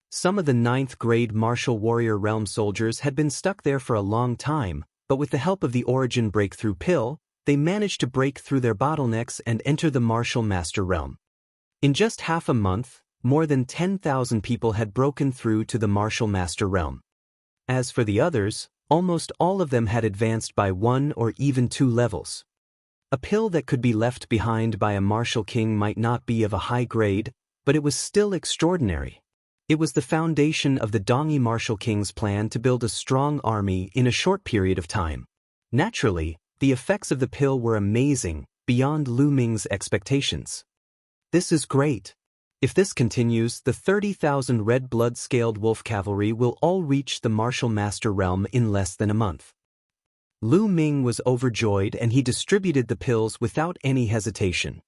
Some of the 9th grade martial warrior realm soldiers had been stuck there for a long time, but with the help of the Origin Breakthrough Pill, they managed to break through their bottlenecks and enter the martial master realm. In just half a month, more than 10,000 people had broken through to the martial master realm. As for the others, almost all of them had advanced by 1 or even 2 levels. A pill that could be left behind by a martial king might not be of a high grade, but it was still extraordinary. It was the foundation of the Dongyi martial king's plan to build a strong army in a short period of time. Naturally, the effects of the pill were amazing, beyond Lu Ming's expectations. This is great. If this continues, the 30,000 red blood-scaled wolf cavalry will all reach the martial master realm in less than a month. Lu Ming was overjoyed and he distributed the pills without any hesitation.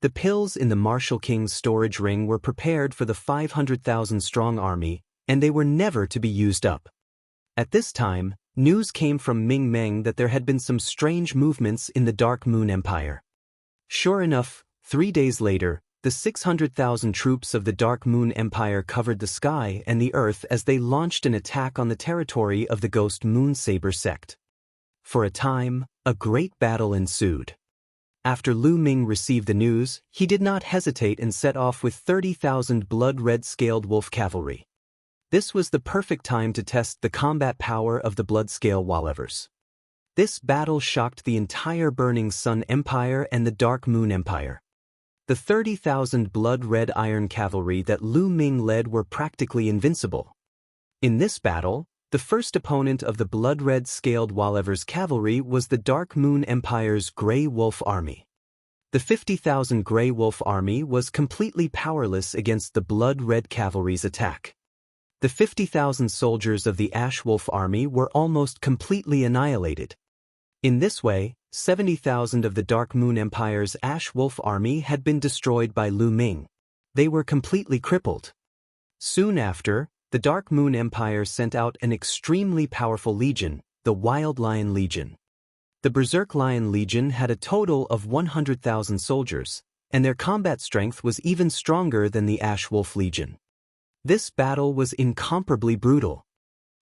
The pills in the martial king's storage ring were prepared for the 500,000-strong army, and they were never to be used up. At this time, news came from Ming Meng that there had been some strange movements in the Dark Moon Empire. Sure enough, 3 days later, the 600,000 troops of the Dark Moon Empire covered the sky and the earth as they launched an attack on the territory of the Ghost Moon Saber sect. For a time, a great battle ensued. After Lu Ming received the news, he did not hesitate and set off with 30,000 blood-red scaled wolf cavalry. This was the perfect time to test the combat power of the blood-scale Wallevers. This battle shocked the entire Burning Sun Empire and the Dark Moon Empire. The 30,000 blood-red iron cavalry that Lu Ming led were practically invincible. In this battle, the first opponent of the blood-red scaled Wallevers cavalry was the Dark Moon Empire's Grey Wolf Army. The 50,000 Grey Wolf Army was completely powerless against the blood-red cavalry's attack. The 50,000 soldiers of the Ash Wolf Army were almost completely annihilated. In this way, 70,000 of the Dark Moon Empire's Ash Wolf Army had been destroyed by Lu Ming. They were completely crippled. Soon after, the Dark Moon Empire sent out an extremely powerful legion, the Wild Lion Legion. The Berserk Lion Legion had a total of 100,000 soldiers, and their combat strength was even stronger than the Ash Wolf Legion. This battle was incomparably brutal.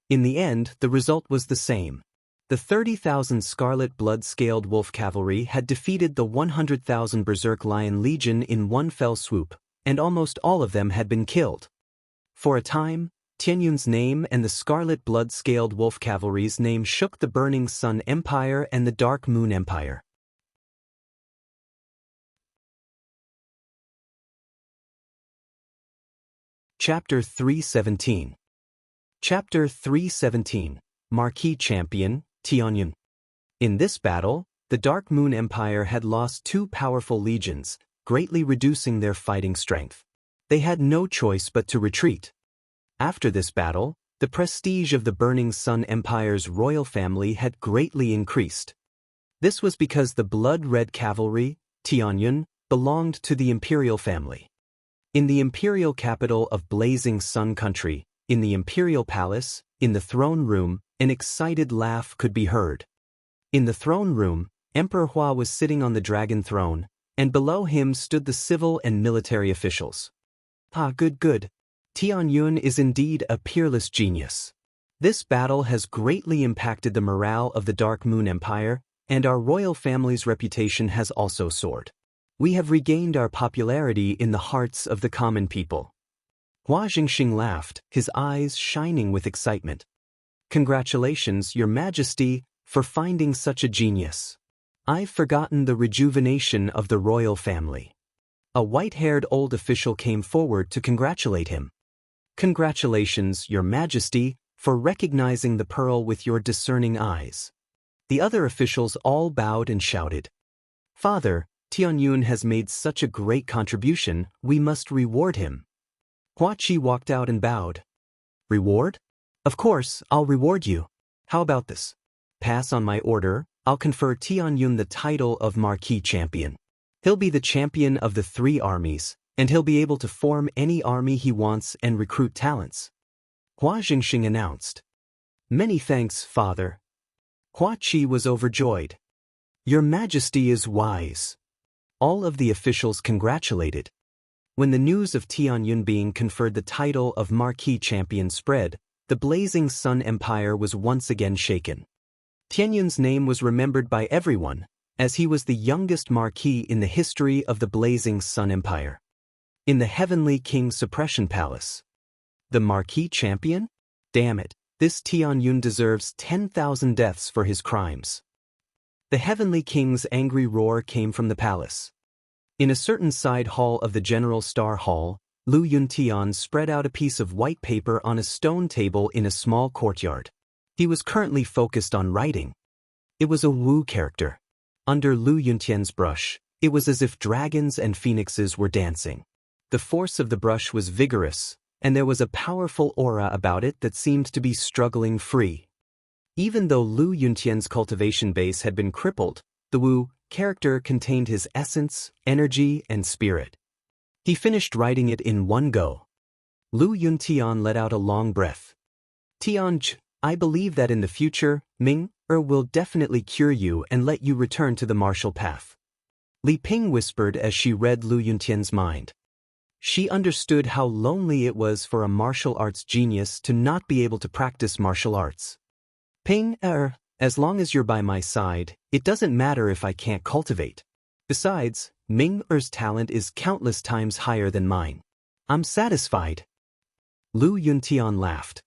In the end, the result was the same. The 30,000 scarlet blood-scaled wolf cavalry had defeated the 100,000 berserk lion legion in one fell swoop, and almost all of them had been killed. For a time, Tianyun's name and the scarlet blood-scaled wolf cavalry's name shook the Burning Sun Empire and the Dark Moon Empire. Chapter 317. Chapter 317, Marquis Champion, Tianyun. In this battle, the Dark Moon Empire had lost two powerful legions, greatly reducing their fighting strength. They had no choice but to retreat. After this battle, the prestige of the Burning Sun Empire's royal family had greatly increased. This was because the blood-red cavalry, Tianyun, belonged to the imperial family. In the imperial capital of Blazing Sun Country, in the imperial palace, in the throne room, an excited laugh could be heard. In the throne room, Emperor Hua was sitting on the dragon throne, and below him stood the civil and military officials. Ah, good. Tianyun is indeed a peerless genius. This battle has greatly impacted the morale of the Dark Moon Empire, and our royal family's reputation has also soared. We have regained our popularity in the hearts of the common people. Hua Jingxing laughed, his eyes shining with excitement. Congratulations, Your Majesty, for finding such a genius. I've forgotten the rejuvenation of the royal family. A white-haired old official came forward to congratulate him. Congratulations, Your Majesty, for recognizing the pearl with your discerning eyes. The other officials all bowed and shouted. Father, Tianyun has made such a great contribution, we must reward him. Hua Qi walked out and bowed. Reward? Of course, I'll reward you. How about this? Pass on my order, I'll confer Tianyun the title of Marquis Champion. He'll be the champion of the three armies, and he'll be able to form any army he wants and recruit talents. Hua Jingxing announced. Many thanks, Father. Hua Qi was overjoyed. Your Majesty is wise. All of the officials congratulated. When the news of Tianyun being conferred the title of Marquis Champion spread, the Blazing Sun Empire was once again shaken. Tianyun's name was remembered by everyone, as he was the youngest marquis in the history of the Blazing Sun Empire. In the Heavenly King's Suppression Palace. The Marquis Champion? Damn it, this Tianyun deserves 10,000 deaths for his crimes. The Heavenly King's angry roar came from the palace. In a certain side hall of the General Star Hall, Lu Yuntian spread out a piece of white paper on a stone table in a small courtyard. He was currently focused on writing. It was a Wu character. Under Lu Yuntian's brush, it was as if dragons and phoenixes were dancing. The force of the brush was vigorous, and there was a powerful aura about it that seemed to be struggling free. Even though Lu Yuntian's cultivation base had been crippled, the Wu character contained his essence, energy, and spirit. He finished writing it in one go. Lu Yuntian let out a long breath. Tianj, I believe that in the future, Ming will definitely cure you and let you return to the martial path. Li Ping whispered as she read Lu Yuntian's mind. She understood how lonely it was for a martial arts genius to not be able to practice martial arts. Ping, as long as you're by my side, it doesn't matter if I can't cultivate. Besides, Ming-er's talent is countless times higher than mine. I'm satisfied. Lu Yuntian laughed.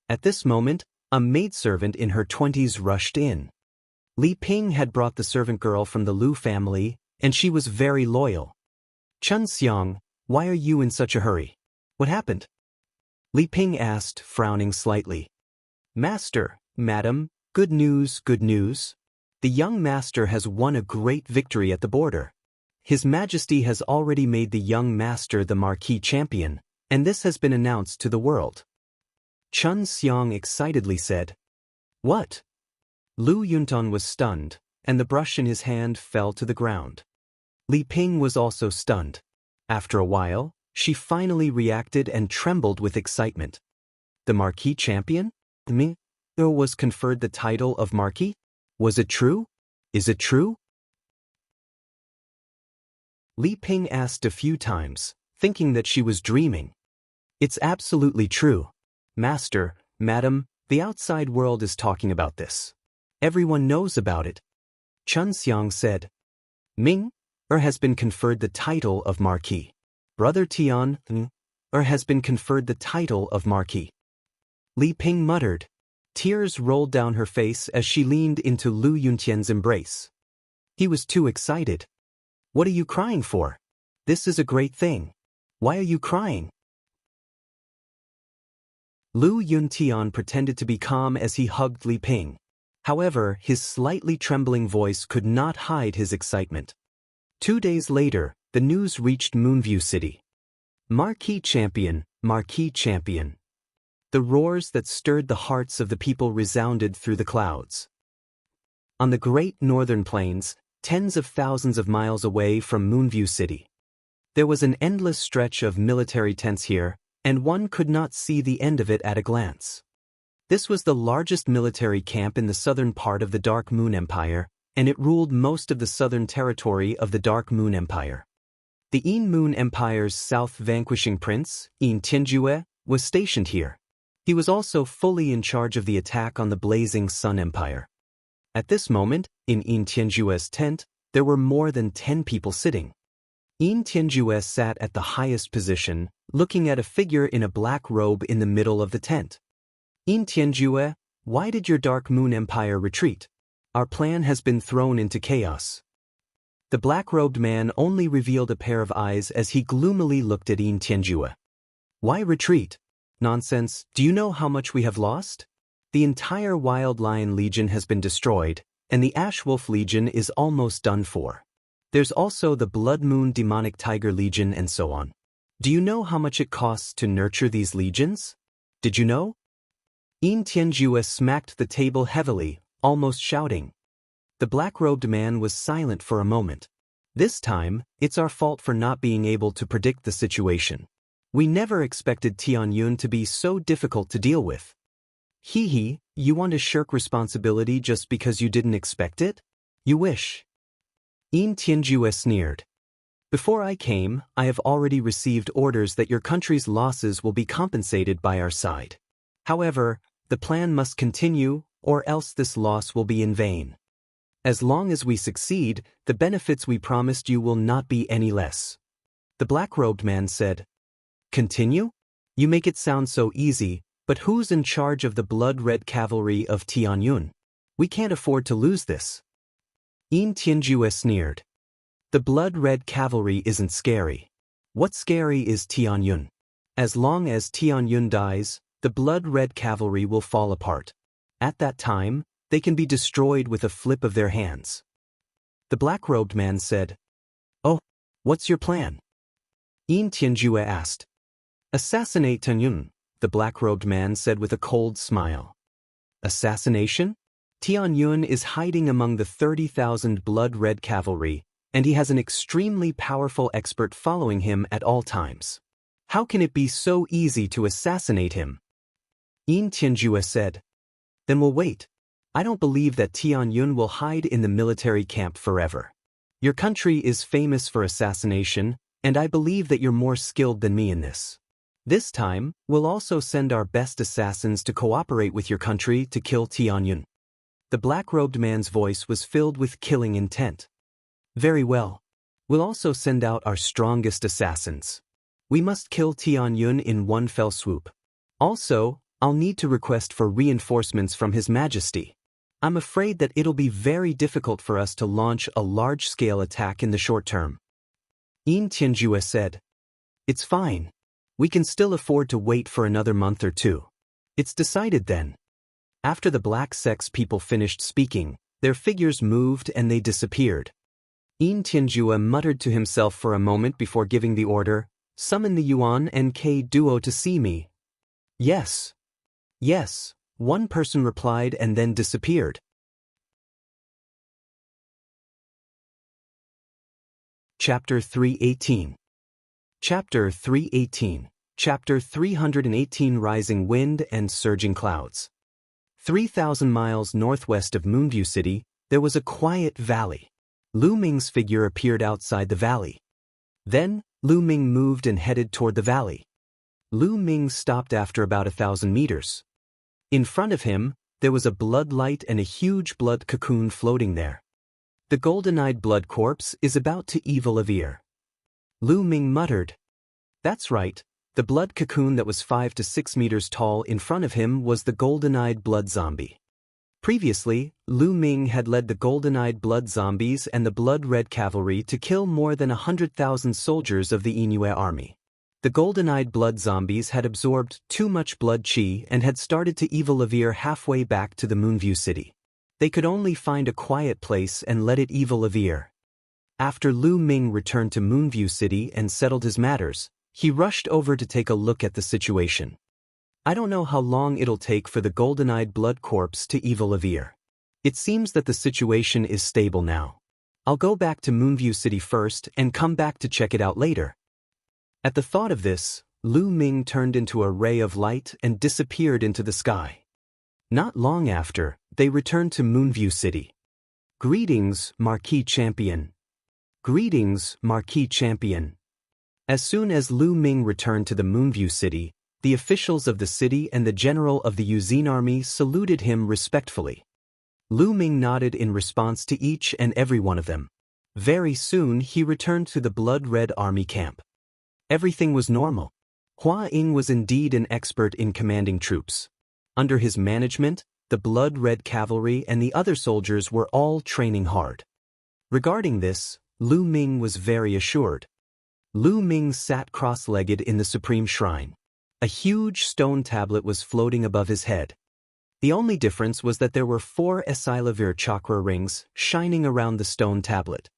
At this moment, a maidservant in her 20s rushed in. Li Ping had brought the servant girl from the Lu family, and she was very loyal. Chun Xiang, why are you in such a hurry? What happened? Li Ping asked, frowning slightly. Master, madam, good news, good news. The young master has won a great victory at the border. His Majesty has already made the young master the Marquis Champion, and this has been announced to the world. Chun Xiang excitedly said. What? Lu Yuntian was stunned, and the brush in his hand fell to the ground. Li Ping was also stunned. After a while, she finally reacted and trembled with excitement. The Marquis Champion? Ming was conferred the title of Marquis? Was it true? Is it true? Li Ping asked a few times, thinking that she was dreaming. It's absolutely true. Master, madam, the outside world is talking about this. Everyone knows about it. Chun Xiang said. Ming, has been conferred the title of Marquis. Brother Tian, has been conferred the title of Marquis. Li Ping muttered. Tears rolled down her face as she leaned into Lu Yuntian's embrace. He was too excited. What are you crying for? This is a great thing. Why are you crying? Lu Yuntian pretended to be calm as he hugged Li Ping. However, his slightly trembling voice could not hide his excitement. 2 days later, the news reached Moonview City. Marquis champion, Marquis champion. The roars that stirred the hearts of the people resounded through the clouds. On the great northern plains, tens of thousands of miles away from Moonview City, there was an endless stretch of military tents here, and one could not see the end of it at a glance. This was the largest military camp in the southern part of the Dark Moon Empire, and it ruled most of the southern territory of the Dark Moon Empire. The Yin Moon Empire's south-vanquishing prince, Yin Tianjue, was stationed here. He was also fully in charge of the attack on the Blazing Sun Empire. At this moment, in Yin Tianjue's tent, there were more than 10 people sitting. Yin Tianjue sat at the highest position, looking at a figure in a black robe in the middle of the tent. Yin Tianjue, why did your Dark Moon Empire retreat? Our plan has been thrown into chaos. The black-robed man only revealed a pair of eyes as he gloomily looked at Yin Tianjue. Why retreat? Nonsense, do you know how much we have lost? The entire Wild Lion Legion has been destroyed, and the Ash Wolf Legion is almost done for. There's also the Blood Moon Demonic Tiger Legion and so on. Do you know how much it costs to nurture these legions? Did you know? Yin Tianjue smacked the table heavily, almost shouting. The black-robed man was silent for a moment. This time, it's our fault for not being able to predict the situation. We never expected Tianyun to be so difficult to deal with. Hee, you want to shirk responsibility just because you didn't expect it? You wish. Yin Tianjue sneered. Before I came, I have already received orders that your country's losses will be compensated by our side. However, the plan must continue, or else this loss will be in vain. As long as we succeed, the benefits we promised you will not be any less. The black-robed man said. Continue? You make it sound so easy, but who's in charge of the blood-red cavalry of Tianyun? We can't afford to lose this. Yin Tianjue sneered. The blood-red cavalry isn't scary. What's scary is Tianyun. As long as Tianyun dies, the blood-red cavalry will fall apart. At that time, they can be destroyed with a flip of their hands. The black-robed man said. Oh, what's your plan? Yin Tianjue asked. Assassinate Tianyun, the black-robed man said with a cold smile. Assassination? Tianyun is hiding among the 30,000 blood-red cavalry, and he has an extremely powerful expert following him at all times. How can it be so easy to assassinate him? Yin Tianjue said. Then we'll wait. I don't believe that Tianyun will hide in the military camp forever. Your country is famous for assassination, and I believe that you're more skilled than me in this. This time, we'll also send our best assassins to cooperate with your country to kill Tianyun. The black-robed man's voice was filled with killing intent. Very well. We'll also send out our strongest assassins. We must kill Tianyun in one fell swoop. Also, I'll need to request for reinforcements from His Majesty. I'm afraid that it'll be very difficult for us to launch a large-scale attack in the short term. Yin Tianjue said. It's fine. We can still afford to wait for another month or two. It's decided then. After the black sex people finished speaking, their figures moved and they disappeared. Yin Tianjue muttered to himself for a moment before giving the order, summon the Yuan and K duo to see me. Yes. Yes, one person replied and then disappeared. Chapter 318. Chapter 318. Chapter 318. Rising Wind and Surging Clouds. 3,000 miles northwest of Moonview City, there was a quiet valley. Lu Ming's figure appeared outside the valley. Then, Lu Ming moved and headed toward the valley. Lu Ming stopped after about 1,000 meters. In front of him, there was a blood light and a huge blood cocoon floating there. The golden-eyed blood corpse is about to evil Avir. Lu Ming muttered. That's right, the blood cocoon that was 5 to 6 meters tall in front of him was the golden-eyed blood zombie. Previously, Lu Ming had led the golden-eyed blood zombies and the blood-red cavalry to kill more than 100,000 soldiers of the Inuit army. The golden-eyed blood zombies had absorbed too much blood chi and had started to evil Avir halfway back to the Moonview city. They could only find a quiet place and let it evil Avir. After Lu Ming returned to Moonview city and settled his matters, he rushed over to take a look at the situation. I don't know how long it'll take for the golden-eyed blood corpse to evil Avir. It seems that the situation is stable now. I'll go back to Moonview city first and come back to check it out later. At the thought of this, Lu Ming turned into a ray of light and disappeared into the sky. Not long after, they returned to Moonview city. Greetings, Marquis Champion. Greetings, Marquis Champion. As soon as Lu Ming returned to the Moonview city, the officials of the city and the general of the Yuzin army saluted him respectfully. Lu Ming nodded in response to each and every one of them. Very soon he returned to the blood-red army camp. Everything was normal. Hua Ying was indeed an expert in commanding troops. Under his management, the blood-red cavalry and the other soldiers were all training hard. Regarding this, Lu Ming was very assured. Lu Ming sat cross-legged in the Supreme Shrine. A huge stone tablet was floating above his head. The only difference was that there were 4 Esilavir chakra rings shining around the stone tablet.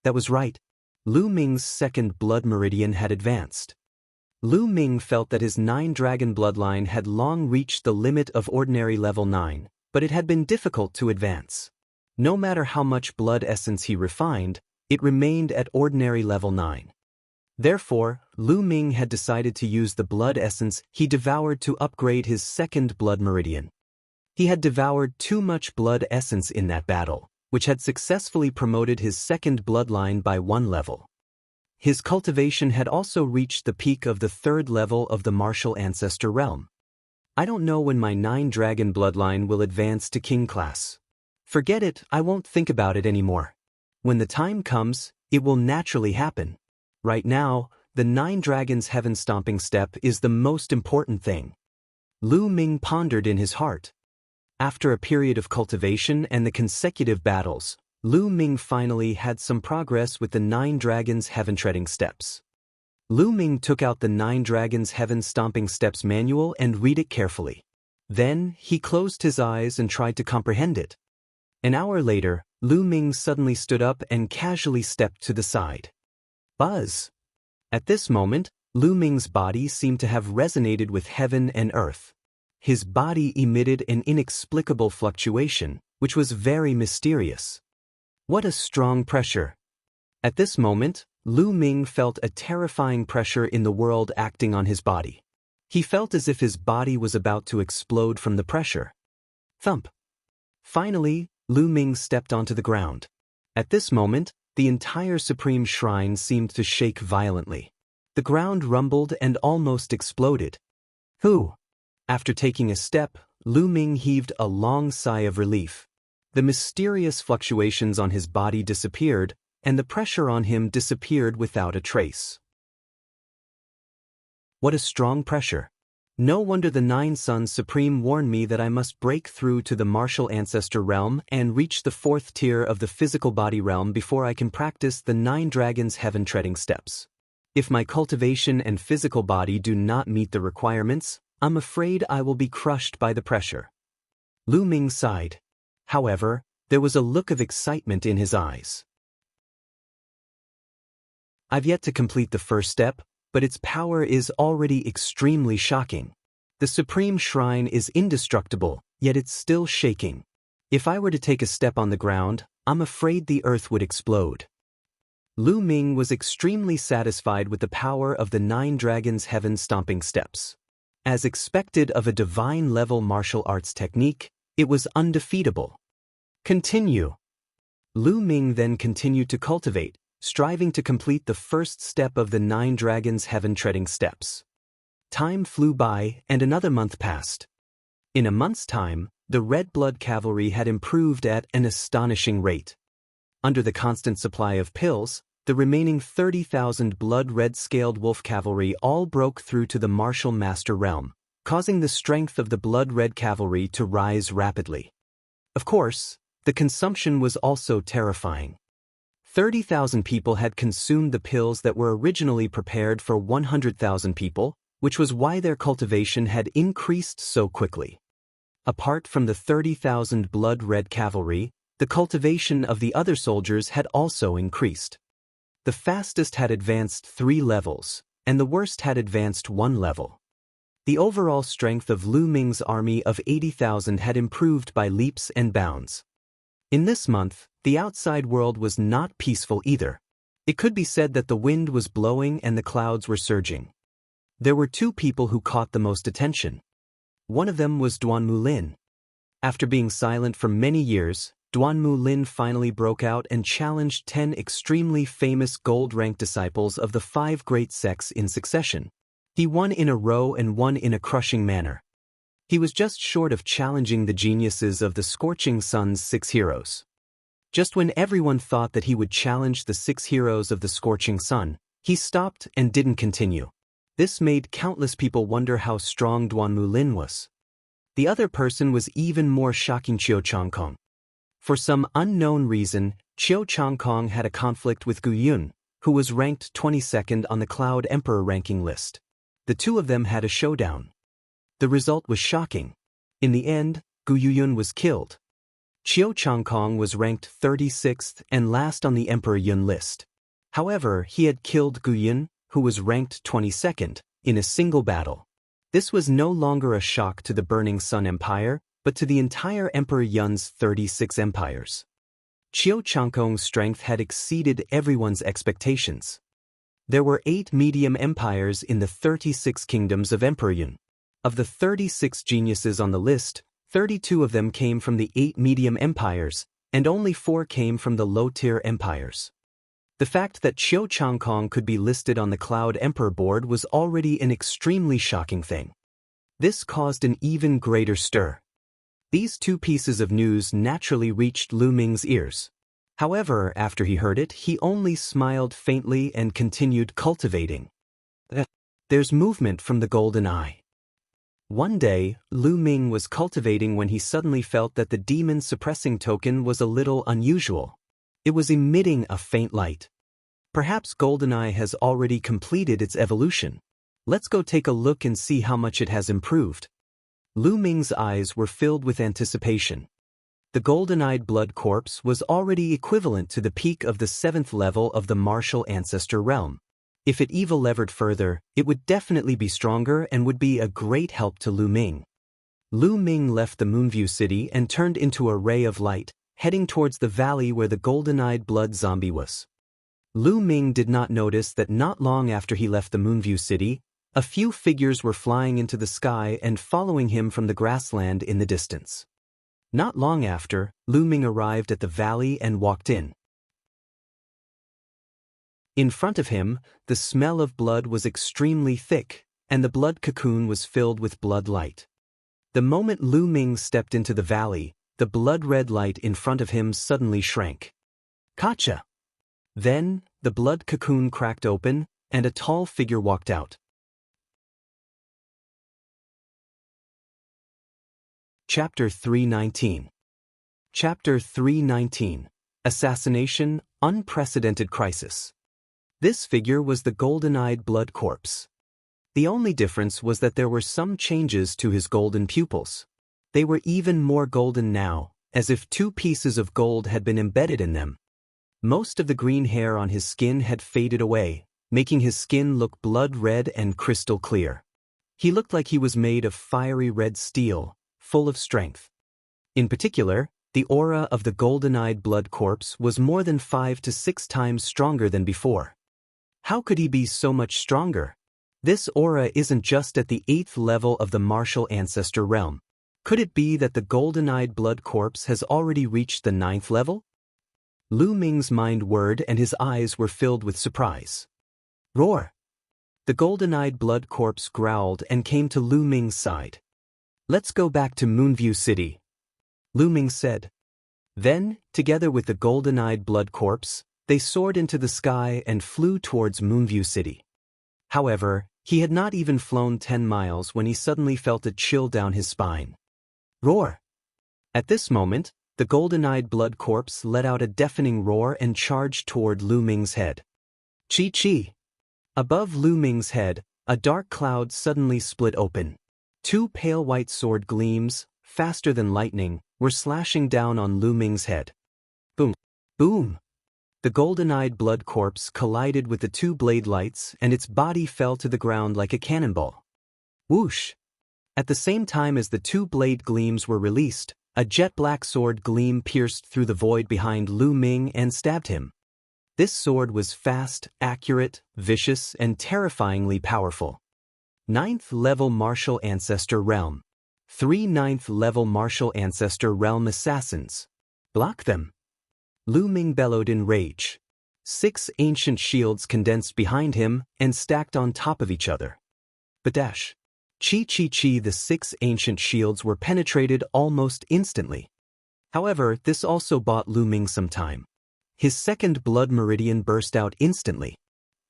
That was right. Lu Ming's second blood meridian had advanced. Lu Ming felt that his 9-dragon bloodline had long reached the limit of ordinary level 9, but it had been difficult to advance. No matter how much blood essence he refined, it remained at ordinary level 9. Therefore, Lu Ming had decided to use the blood essence he devoured to upgrade his second blood meridian. He had devoured too much blood essence in that battle, which had successfully promoted his second bloodline by 1 level. His cultivation had also reached the peak of the 3rd level of the martial ancestor realm. I don't know when my 9-dragon bloodline will advance to king class. Forget it, I won't think about it anymore. When the time comes, it will naturally happen. Right now, the 9 dragons heaven stomping step is the most important thing. Lu Ming pondered in his heart. After a period of cultivation and the consecutive battles, Lu Ming finally had some progress with the 9 dragons heaven treading steps. Lu Ming took out the 9 dragons heaven stomping steps manual and read it carefully. Then, he closed his eyes and tried to comprehend it. An hour later, Lu Ming suddenly stood up and casually stepped to the side. Buzz! At this moment, Lu Ming's body seemed to have resonated with heaven and earth. His body emitted an inexplicable fluctuation, which was very mysterious. What a strong pressure! At this moment, Lu Ming felt a terrifying pressure in the world acting on his body. He felt as if his body was about to explode from the pressure. Thump! Finally, Lu Ming stepped onto the ground. At this moment, the entire Supreme Shrine seemed to shake violently. The ground rumbled and almost exploded. Whew! After taking a step, Lu Ming heaved a long sigh of relief. The mysterious fluctuations on his body disappeared, and the pressure on him disappeared without a trace. What a strong pressure! No wonder the 9 Suns Supreme warned me that I must break through to the martial ancestor realm and reach the 4th tier of the physical body realm before I can practice the 9 dragons heaven treading steps. If my cultivation and physical body do not meet the requirements, I'm afraid I will be crushed by the pressure. Lu Ming sighed. However, there was a look of excitement in his eyes. I've yet to complete the first step, but its power is already extremely shocking. The Supreme Shrine is indestructible, yet it's still shaking. If I were to take a step on the ground, I'm afraid the earth would explode. Lu Ming was extremely satisfied with the power of the 9 dragons heaven stomping steps. As expected of a divine-level martial arts technique, it was undefeatable. Continue. Lu Ming then continued to cultivate, striving to complete the first step of the 9 dragons heaven treading steps. Time flew by and another month passed. In a month's time, The red blood cavalry had improved at an astonishing rate. Under the constant supply of pills, the remaining 30,000 blood-red scaled wolf cavalry all broke through to the martial master realm, causing the strength of the blood-red cavalry to rise rapidly. Of course, the consumption was also terrifying. 30,000 people had consumed the pills that were originally prepared for 100,000 people, which was why their cultivation had increased so quickly. Apart from the 30,000 blood-red cavalry, the cultivation of the other soldiers had also increased. The fastest had advanced 3 levels, and the worst had advanced 1 level. The overall strength of Lu Ming's army of 80,000 had improved by leaps and bounds. In this month, the outside world was not peaceful either. It could be said that the wind was blowing and the clouds were surging. There were 2 people who caught the most attention. One of them was Duanmu Lin. After being silent for many years, Duanmu Lin finally broke out and challenged 10 extremely famous gold-ranked disciples of the 5 great sects in succession. He won in a row and won in a crushing manner. He was just short of challenging the geniuses of the Scorching Sun's 6 heroes. Just when everyone thought that he would challenge the 6 heroes of the Scorching Sun, he stopped and didn't continue. This made countless people wonder how strong Duanmu Lin was. The other person was even more shocking: Qiu Changkong. For some unknown reason, Qiu Changkong had a conflict with Gu Yun, who was ranked 22nd on the Cloud Emperor ranking list. The 2 of them had a showdown. The result was shocking. In the end, Gu Yun was killed. Qiu Changkong was ranked 36th and last on the Emperor Yun list. However, he had killed Gu Yun, who was ranked 22nd, in a single battle. This was no longer a shock to the Burning Sun Empire, but to the entire Emperor Yun's 36 empires. Qiu Changkong's strength had exceeded everyone's expectations. There were 8 medium empires in the 36 kingdoms of Emperor Yun. Of the 36 geniuses on the list, 32 of them came from the 8 medium empires, and only 4 came from the low-tier empires. The fact that Qiu Changkong could be listed on the Cloud Emperor board was already an extremely shocking thing. This caused an even greater stir. These 2 pieces of news naturally reached Lu Ming's ears. However, after he heard it, he only smiled faintly and continued cultivating. There's movement from the golden eye. One day, Lu Ming was cultivating when he suddenly felt that the demon suppressing token was a little unusual. It was emitting a faint light. Perhaps GoldenEye has already completed its evolution. Let's go take a look and see how much it has improved. Lu Ming's eyes were filled with anticipation. The golden-eyed blood corpse was already equivalent to the peak of the 7th level of the martial ancestor realm. If it evil-levered further, it would definitely be stronger and would be a great help to Lu Ming. Lu Ming left the Moonview City and turned into a ray of light, heading towards the valley where the golden-eyed blood zombie was. Lu Ming did not notice that not long after he left the Moonview City, a few figures were flying into the sky and following him from the grassland in the distance. Not long after, Lu Ming arrived at the valley and walked in. In front of him, the smell of blood was extremely thick, and the blood cocoon was filled with blood light. The moment Lu Ming stepped into the valley, the blood-red light in front of him suddenly shrank. Gotcha! Then, the blood cocoon cracked open, and a tall figure walked out. Chapter 319. Chapter 319. Assassination, Unprecedented Crisis. This figure was the golden-eyed blood corpse. The only difference was that there were some changes to his golden pupils. They were even more golden now, as if 2 pieces of gold had been embedded in them. Most of the green hair on his skin had faded away, making his skin look blood-red and crystal clear. He looked like he was made of fiery red steel, full of strength. In particular, the aura of the golden-eyed blood corpse was more than 5 to 6 times stronger than before. How could he be so much stronger? This aura isn't just at the 8th level of the martial ancestor realm. Could it be that the golden-eyed blood corpse has already reached the 9th level? Lu Ming's mind whirred and his eyes were filled with surprise. Roar! The golden-eyed blood corpse growled and came to Lu Ming's side. Let's go back to Moonview City. Lu Ming said. Then, together with the golden-eyed blood corpse, they soared into the sky and flew towards Moonview City. However, he had not even flown 10 miles when he suddenly felt a chill down his spine. Roar! At this moment, the golden-eyed blood corpse let out a deafening roar and charged toward Lu Ming's head. Chi-chi! Above Lu Ming's head, a dark cloud suddenly split open. Two pale white sword gleams, faster than lightning, were slashing down on Lu Ming's head. Boom! Boom! The golden-eyed blood corpse collided with the two blade lights and its body fell to the ground like a cannonball. Whoosh! At the same time as the two blade gleams were released, a jet-black sword gleam pierced through the void behind Lu Ming and stabbed him. This sword was fast, accurate, vicious, and terrifyingly powerful. 9th level Martial Ancestor Realm. 3 9th level Martial Ancestor Realm Assassins. Block them! Lu Ming bellowed in rage. 6 ancient shields condensed behind him and stacked on top of each other. Badash! Chi-chi-chi, the 6 ancient shields were penetrated almost instantly. However, this also bought Lu Ming some time. His second blood meridian burst out instantly.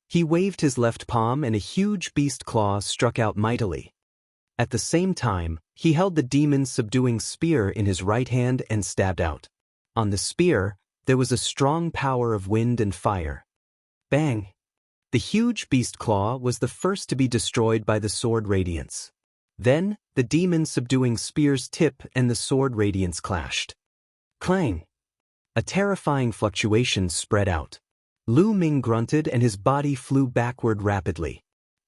He waved his left palm and a huge beast claw struck out mightily. At the same time, he held the demon's subduing spear in his right hand and stabbed out. On the spear, there was a strong power of wind and fire. Bang! The huge beast claw was the first to be destroyed by the sword radiance. Then, the demon's subduing spear's tip and the sword radiance clashed. Clang! A terrifying fluctuation spread out. Lu Ming grunted and his body flew backward rapidly.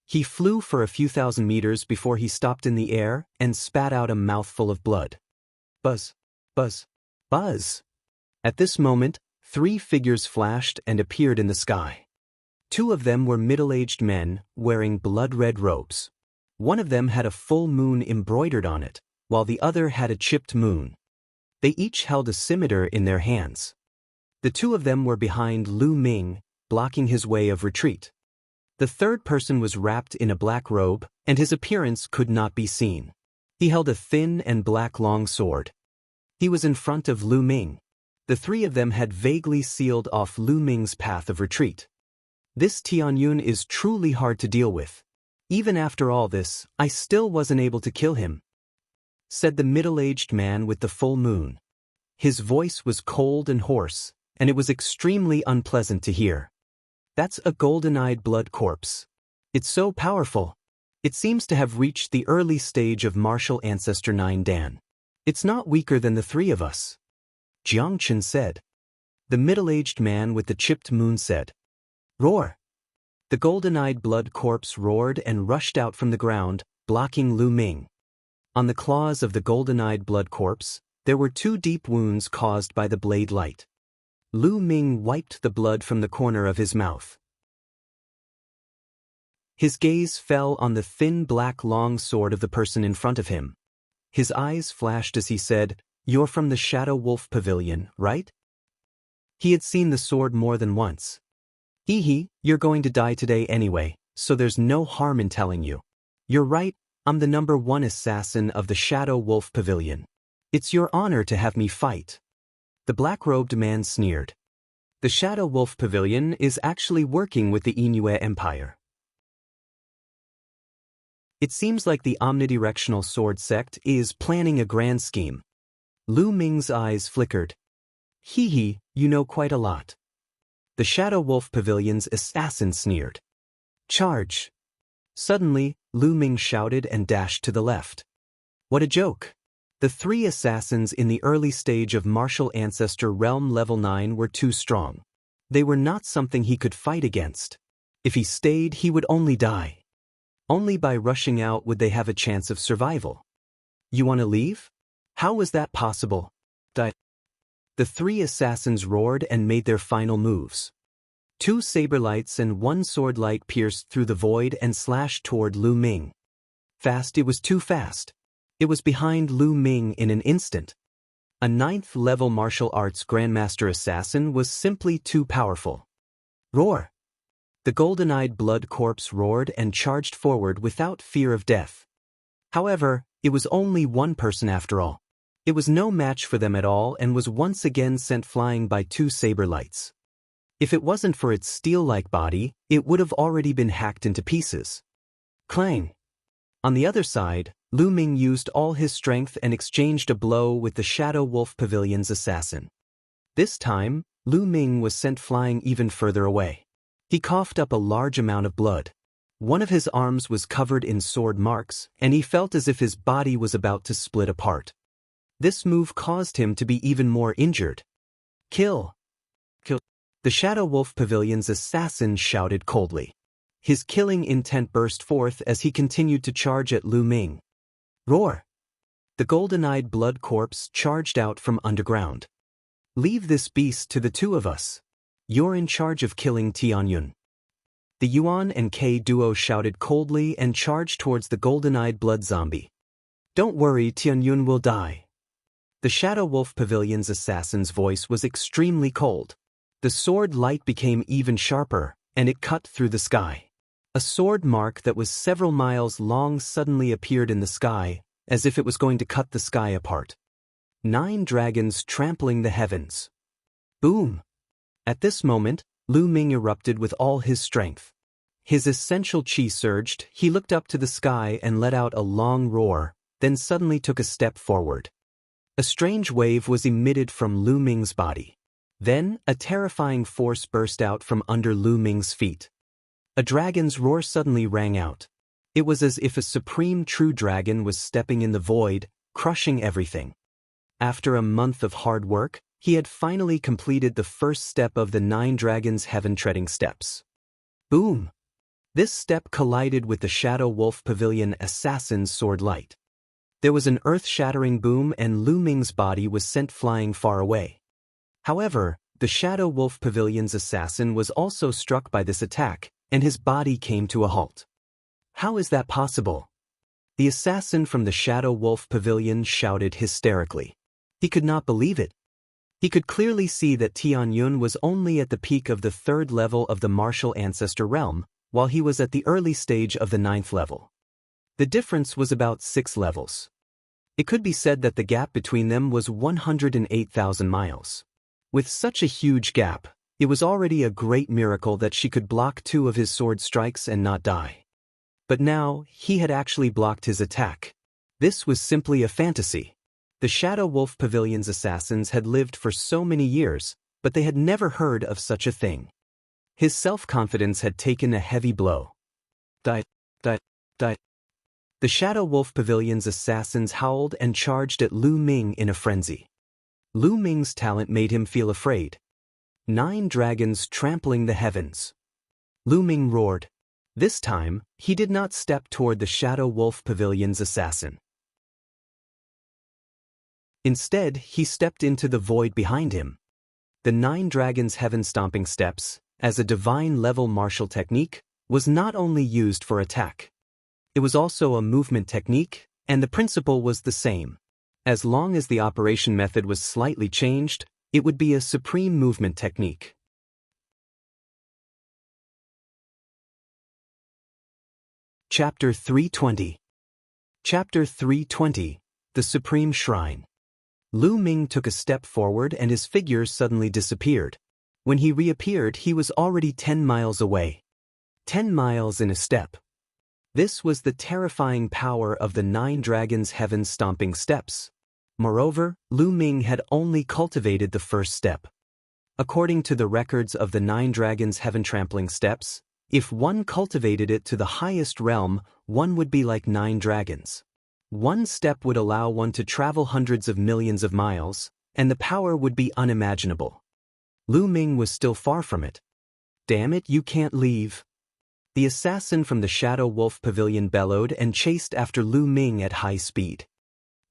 He flew for a few thousand meters before he stopped in the air and spat out a mouthful of blood. Buzz! Buzz! Buzz! At this moment, 3 figures flashed and appeared in the sky. 2 of them were middle-aged men, wearing blood-red robes. One of them had a full moon embroidered on it, while the other had a chipped moon. They each held a scimitar in their hands. The 2 of them were behind Lu Ming, blocking his way of retreat. The third person was wrapped in a black robe, and his appearance could not be seen. He held a thin and black long sword. He was in front of Lu Ming. The 3 of them had vaguely sealed off Lu Ming's path of retreat. This Tianyun is truly hard to deal with. Even after all this, I still wasn't able to kill him, said the middle-aged man with the full moon. His voice was cold and hoarse, and it was extremely unpleasant to hear. That's a golden-eyed blood corpse. It's so powerful. It seems to have reached the early stage of Martial Ancestor 9 Dan. It's not weaker than the 3 of us, Jiangchen said. The middle-aged man with the chipped moon said. Roar! The golden-eyed blood corpse roared and rushed out from the ground, blocking Lu Ming. On the claws of the golden-eyed blood corpse, there were 2 deep wounds caused by the blade light. Lu Ming wiped the blood from the corner of his mouth. His gaze fell on the thin black long sword of the person in front of him. His eyes flashed as he said, "You're from the Shadow Wolf Pavilion, right?" He had seen the sword more than once. Hee, you're going to die today anyway, so there's no harm in telling you. You're right, I'm the #1 assassin of the Shadow Wolf Pavilion. It's your honor to have me fight. The black-robed man sneered. The Shadow Wolf Pavilion is actually working with the Inue Empire. It seems like the omnidirectional sword sect is planning a grand scheme. Lu Ming's eyes flickered. Hee, you know quite a lot. The Shadow Wolf Pavilion's assassin sneered. Charge! Suddenly, Lu Ming shouted and dashed to the left. What a joke! The 3 assassins in the early stage of Martial Ancestor Realm Level 9 were too strong. They were not something he could fight against. If he stayed, he would only die. Only by rushing out would they have a chance of survival. You want to leave? How was that possible? The 3 assassins roared and made their final moves. 2 saber lights and 1 sword light pierced through the void and slashed toward Lu Ming. Fast, it was too fast. It was behind Lu Ming in an instant. A 9th level martial arts grandmaster assassin was simply too powerful. Roar! The golden-eyed blood corpse roared and charged forward without fear of death. However, it was only one person after all. It was no match for them at all and was once again sent flying by two saber lights. If it wasn't for its steel-like body, it would have already been hacked into pieces. Clang! On the other side, Lu Ming used all his strength and exchanged a blow with the Shadow Wolf Pavilion's assassin. This time, Lu Ming was sent flying even further away. He coughed up a large amount of blood. One of his arms was covered in sword marks, and he felt as if his body was about to split apart. This move caused him to be even more injured. Kill! Kill! The Shadow Wolf Pavilion's assassin shouted coldly. His killing intent burst forth as he continued to charge at Lu Ming. Roar! The golden-eyed blood corpse charged out from underground. Leave this beast to the two of us. You're in charge of killing Tianyun. The Yuan and K duo shouted coldly and charged towards the golden-eyed blood zombie. Don't worry, Tianyun will die. The Shadow Wolf Pavilion's assassin's voice was extremely cold. The sword light became even sharper, and it cut through the sky. A sword mark that was several miles long suddenly appeared in the sky, as if it was going to cut the sky apart. 9 dragons trampling the heavens. Boom! At this moment, Lu Ming erupted with all his strength. His essential chi surged, he looked up to the sky and let out a long roar, then suddenly took a step forward. A strange wave was emitted from Lu Ming's body. Then, a terrifying force burst out from under Lu Ming's feet. A dragon's roar suddenly rang out. It was as if a supreme true dragon was stepping in the void, crushing everything. After a month of hard work, he had finally completed the first step of the 9 dragons' heaven-treading steps. Boom! This step collided with the Shadow Wolf Pavilion assassin's sword light. There was an earth-shattering boom and Lu Ming's body was sent flying far away. However, the Shadow Wolf Pavilion's assassin was also struck by this attack, and his body came to a halt. How is that possible? The assassin from the Shadow Wolf Pavilion shouted hysterically. He could not believe it. He could clearly see that Tianyun was only at the peak of the 3rd level of the martial ancestor realm, while he was at the early stage of the 9th level. The difference was about 6 levels. It could be said that the gap between them was 108,000 miles. With such a huge gap, it was already a great miracle that she could block 2 of his sword strikes and not die. But now, he had actually blocked his attack. This was simply a fantasy. The Shadow Wolf Pavilion's assassins had lived for so many years, but they had never heard of such a thing. His self-confidence had taken a heavy blow. Die. The Shadow Wolf Pavilion's assassins howled and charged at Lu Ming in a frenzy. Lu Ming's talent made him feel afraid. 9 dragons trampling the heavens. Lu Ming roared. This time, he did not step toward the Shadow Wolf Pavilion's assassin. Instead, he stepped into the void behind him. The 9 dragons' heaven-stomping steps, as a divine-level martial technique, was not only used for attack. It was also a movement technique, and the principle was the same. As long as the operation method was slightly changed, it would be a supreme movement technique. Chapter 320. Chapter 320, The Supreme Shrine. Lu Ming took a step forward and his figure suddenly disappeared. When he reappeared, he was already 10 miles away. 10 miles in a step. This was the terrifying power of the 9 dragons' heaven-stomping steps. Moreover, Lu Ming had only cultivated the first step. According to the records of the 9 dragons' heaven-trampling steps, if one cultivated it to the highest realm, one would be like 9 dragons. One step would allow one to travel hundreds of millions of miles, and the power would be unimaginable. Lu Ming was still far from it. Damn it, you can't leave. The assassin from the Shadow Wolf Pavilion bellowed and chased after Lu Ming at high speed.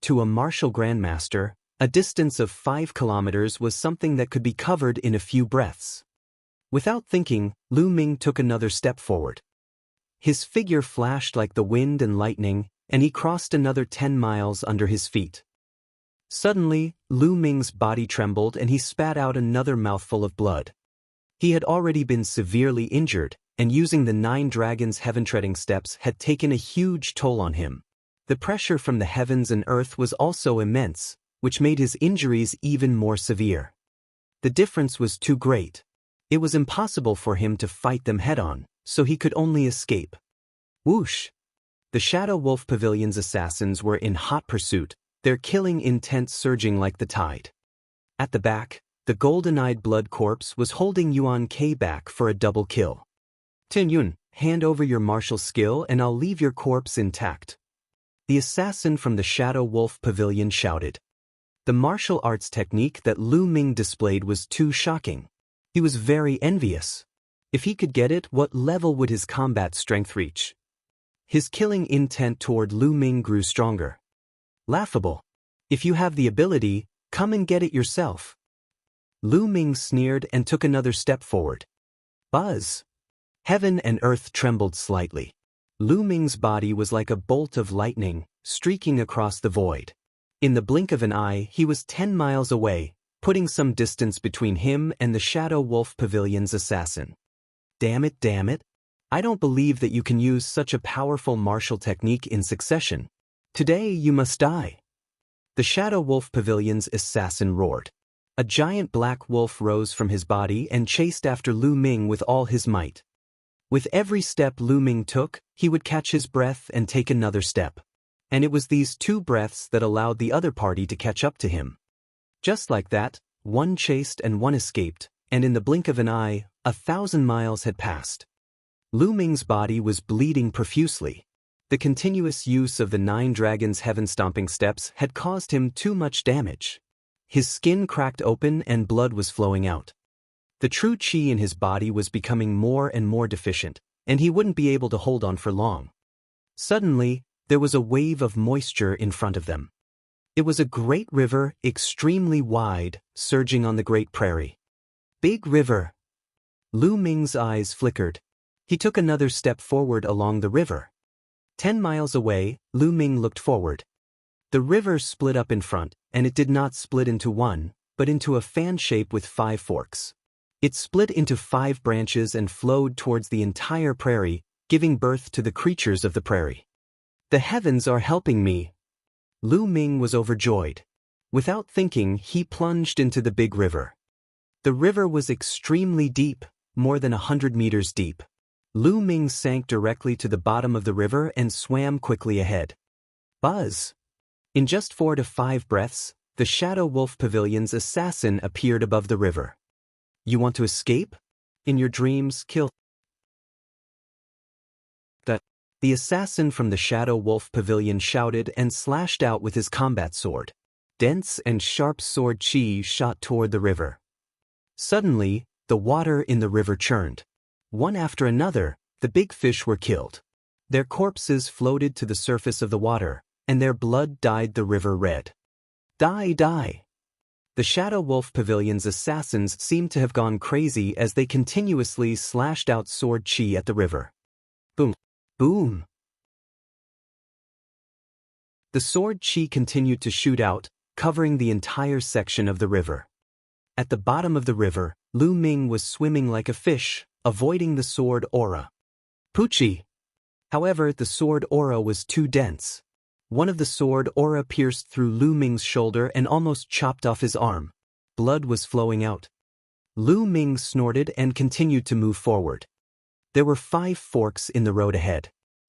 To a martial grandmaster, a distance of 5 kilometers was something that could be covered in a few breaths. Without thinking, Lu Ming took another step forward. His figure flashed like the wind and lightning, and he crossed another 10 miles under his feet. Suddenly, Lu Ming's body trembled and he spat out another mouthful of blood. He had already been severely injured, and using the 9 dragons' heaven-treading steps had taken a huge toll on him. The pressure from the heavens and earth was also immense, which made his injuries even more severe. The difference was too great. It was impossible for him to fight them head-on, so he could only escape. Whoosh! The Shadow Wolf Pavilion's assassins were in hot pursuit, their killing intent surging like the tide. At the back, the golden-eyed blood corpse was holding Yuan K back for a double kill. Tin Yun, hand over your martial skill and I'll leave your corpse intact. The assassin from the Shadow Wolf Pavilion shouted. The martial arts technique that Lu Ming displayed was too shocking. He was very envious. If he could get it, what level would his combat strength reach? His killing intent toward Lu Ming grew stronger. Laughable. If you have the ability, come and get it yourself. Lu Ming sneered and took another step forward. Buzz! Heaven and earth trembled slightly. Lu Ming's body was like a bolt of lightning, streaking across the void. In the blink of an eye, he was 10 miles away, putting some distance between him and the Shadow Wolf Pavilion's assassin. Damn it. I don't believe that you can use such a powerful martial technique in succession. Today you must die. The Shadow Wolf Pavilion's assassin roared. A giant black wolf rose from his body and chased after Lu Ming with all his might. With every step Lu Ming took, he would catch his breath and take another step. And it was these 2 breaths that allowed the other party to catch up to him. Just like that, one chased and one escaped, and in the blink of an eye, 1,000 miles had passed. Lu Ming's body was bleeding profusely. The continuous use of the 9 dragons' heaven-stomping steps had caused him too much damage. His skin cracked open and blood was flowing out. The true qi in his body was becoming more and more deficient, and he wouldn't be able to hold on for long. Suddenly, there was a wave of moisture in front of them. It was a great river, extremely wide, surging on the great prairie. Big river. Lu Ming's eyes flickered. He took another step forward along the river. 10 miles away, Lu Ming looked forward. The river split up in front, and it did not split into one, but into a fan shape with 5 forks. It split into 5 branches and flowed towards the entire prairie, giving birth to the creatures of the prairie. The heavens are helping me. Lu Ming was overjoyed. Without thinking, he plunged into the big river. The river was extremely deep, more than 100 meters deep. Lu Ming sank directly to the bottom of the river and swam quickly ahead. Buzz! In just 4 to 5 breaths, the Shadow Wolf Pavilion's assassin appeared above the river. You want to escape? In your dreams, kill that. The assassin from the Shadow Wolf Pavilion shouted and slashed out with his combat sword. Dense and sharp sword chi shot toward the river. Suddenly, the water in the river churned. One after another, the big fish were killed. Their corpses floated to the surface of the water, and their blood dyed the river red. Die! The Shadow Wolf Pavilion's assassins seemed to have gone crazy as they continuously slashed out sword chi at the river. Boom! Boom! The sword chi continued to shoot out, covering the entire section of the river. At the bottom of the river, Lu Ming was swimming like a fish, avoiding the sword aura. Poochie! However, the sword aura was too dense. One of the sword aura pierced through Lu Ming's shoulder and almost chopped off his arm. Blood was flowing out. Lu Ming snorted and continued to move forward. There were 5 forks in the road ahead.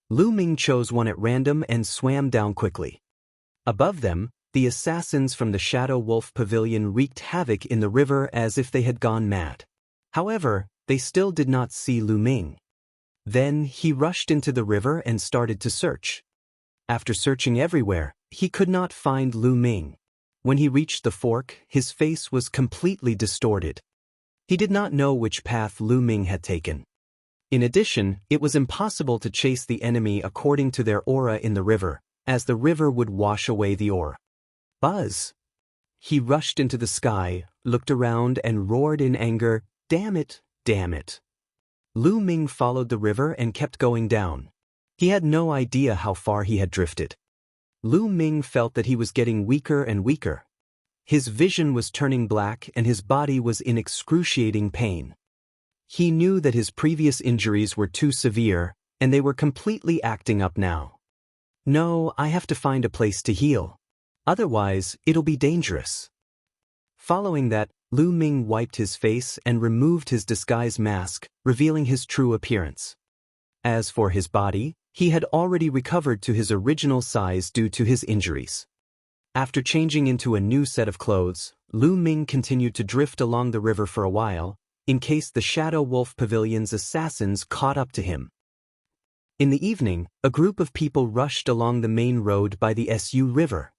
Lu Ming chose one at random and swam down quickly. Above them, the assassins from the Shadow Wolf Pavilion wreaked havoc in the river as if they had gone mad. However, they still did not see Lu Ming. Then he rushed into the river and started to search. After searching everywhere, he could not find Lu Ming. When he reached the fork, his face was completely distorted. He did not know which path Lu Ming had taken. In addition, it was impossible to chase the enemy according to their aura in the river, as the river would wash away the aura. Buzz! He rushed into the sky, looked around and roared in anger, Damn it! Lu Ming followed the river and kept going down. He had no idea how far he had drifted. Lu Ming felt that he was getting weaker and weaker. His vision was turning black and his body was in excruciating pain. He knew that his previous injuries were too severe, and they were completely acting up now. No, I have to find a place to heal. Otherwise, it'll be dangerous. Following that, Lu Ming wiped his face and removed his disguise mask, revealing his true appearance. As for his body, he had already recovered to his original size due to his injuries. After changing into a new set of clothes, Lu Ming continued to drift along the river for a while, in case the Shadow Wolf Pavilion's assassins caught up to him. In the evening, a group of people rushed along the main road by the Su River.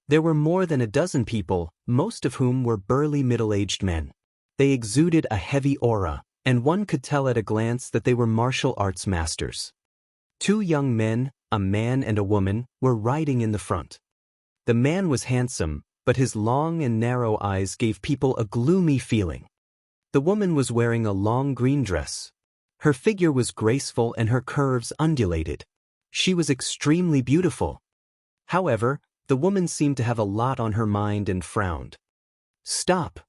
There were more than a dozen people, most of whom were burly middle-aged men. They exuded a heavy aura, and one could tell at a glance that they were martial arts masters. Two young men, a man and a woman, were riding in the front. The man was handsome, but his long and narrow eyes gave people a gloomy feeling. The woman was wearing a long green dress. Her figure was graceful and her curves undulated. She was extremely beautiful. However, the woman seemed to have a lot on her mind and frowned. "Stop!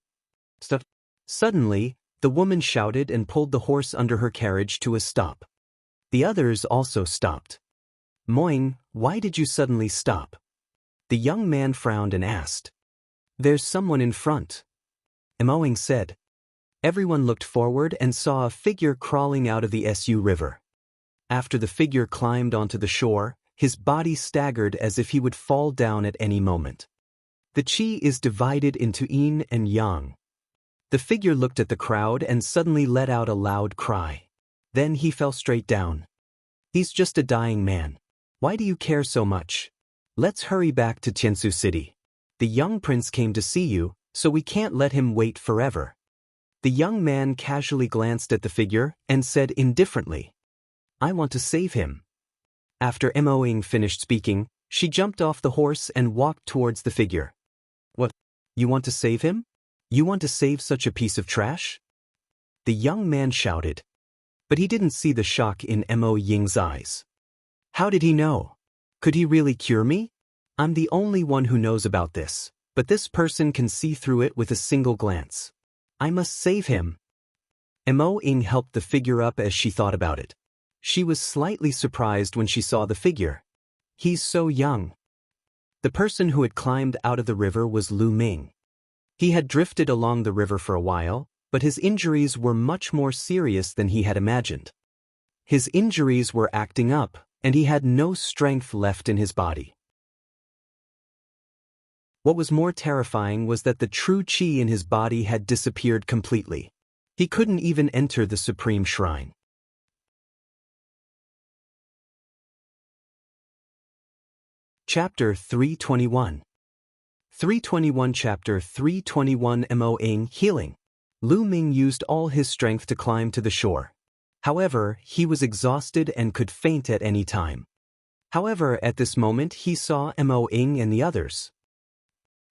Stop!" Suddenly, the woman shouted and pulled the horse under her carriage to a stop. The others also stopped. "Moing, why did you suddenly stop?" The young man frowned and asked. "There's someone in front," Moing said. Everyone looked forward and saw a figure crawling out of the Su River. After the figure climbed onto the shore, his body staggered as if he would fall down at any moment. The chi is divided into yin and yang. The figure looked at the crowd and suddenly let out a loud cry. Then he fell straight down. "He's just a dying man. Why do you care so much? Let's hurry back to Tiansu City. The young prince came to see you, so we can't let him wait forever." The young man casually glanced at the figure and said indifferently, "I want to save him." After Moing finished speaking, she jumped off the horse and walked towards the figure. "What? You want to save him? You want to save such a piece of trash?" The young man shouted. But he didn't see the shock in Mo Ying's eyes. How did he know? Could he really cure me? I'm the only one who knows about this, but this person can see through it with a single glance. I must save him. Mo Ying helped the figure up as she thought about it. She was slightly surprised when she saw the figure. He's so young. The person who had climbed out of the river was Lu Ming. He had drifted along the river for a while, but his injuries were much more serious than he had imagined. His injuries were acting up, and he had no strength left in his body. What was more terrifying was that the true chi in his body had disappeared completely. He couldn't even enter the Supreme Shrine. Chapter 321. 321 Chapter 321 Mo Ying Healing. Lu Ming used all his strength to climb to the shore. However, he was exhausted and could faint at any time. However, at this moment he saw Mo Ying and the others.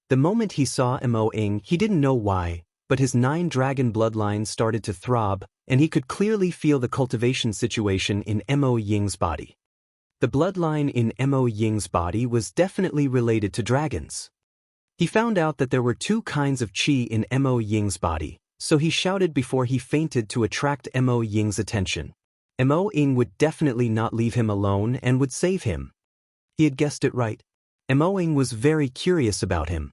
The moment he saw Mo Ying, he didn't know why, but his 9-dragon bloodline started to throb, and he could clearly feel the cultivation situation in Mo Ying's body. The bloodline in Mo Ying's body was definitely related to dragons. He found out that there were 2 kinds of qi in Mo Ying's body, so he shouted before he fainted to attract Mo Ying's attention. Mo Ying would definitely not leave him alone and would save him. He had guessed it right. Mo Ying was very curious about him.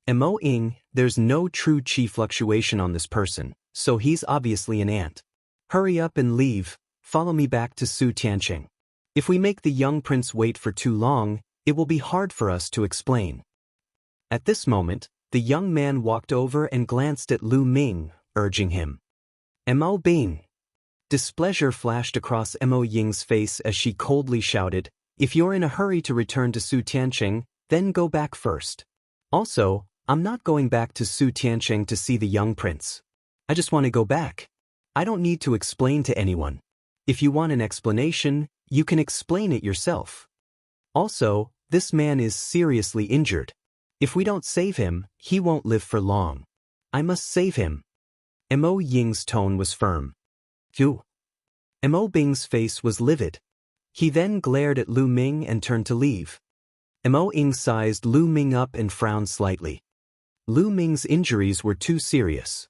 Mo Ying, there's no true qi fluctuation on this person, so he's obviously an ant. Hurry up and leave, follow me back to Su Tianqing. If we make the young prince wait for too long, it will be hard for us to explain. At this moment, the young man walked over and glanced at Lu Ming, urging him. Mo Bing. Displeasure flashed across Mo Ying's face as she coldly shouted, "If you're in a hurry to return to Su Tianqing, then go back first. Also, I'm not going back to Su Tianqing to see the young prince. I just want to go back. I don't need to explain to anyone. If you want an explanation, you can explain it yourself. Also, this man is seriously injured. If we don't save him, he won't live for long. I must save him." Mo Ying's tone was firm. "You." Mo Bing's face was livid. He then glared at Lu Ming and turned to leave. Mo Ying sized Lu Ming up and frowned slightly. Lu Ming's injuries were too serious.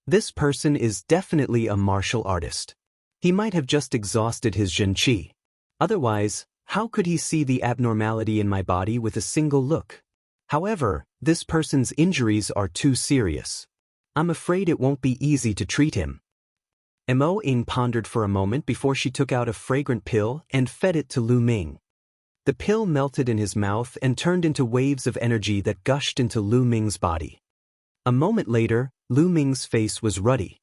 This person is definitely a martial artist. He might have just exhausted his Jin Qi. Otherwise, how could he see the abnormality in my body with a single look? However, this person's injuries are too serious. I'm afraid it won't be easy to treat him. Mo Ying pondered for a moment before she took out a fragrant pill and fed it to Lu Ming. The pill melted in his mouth and turned into waves of energy that gushed into Lu Ming's body. A moment later, Lu Ming's face was ruddy.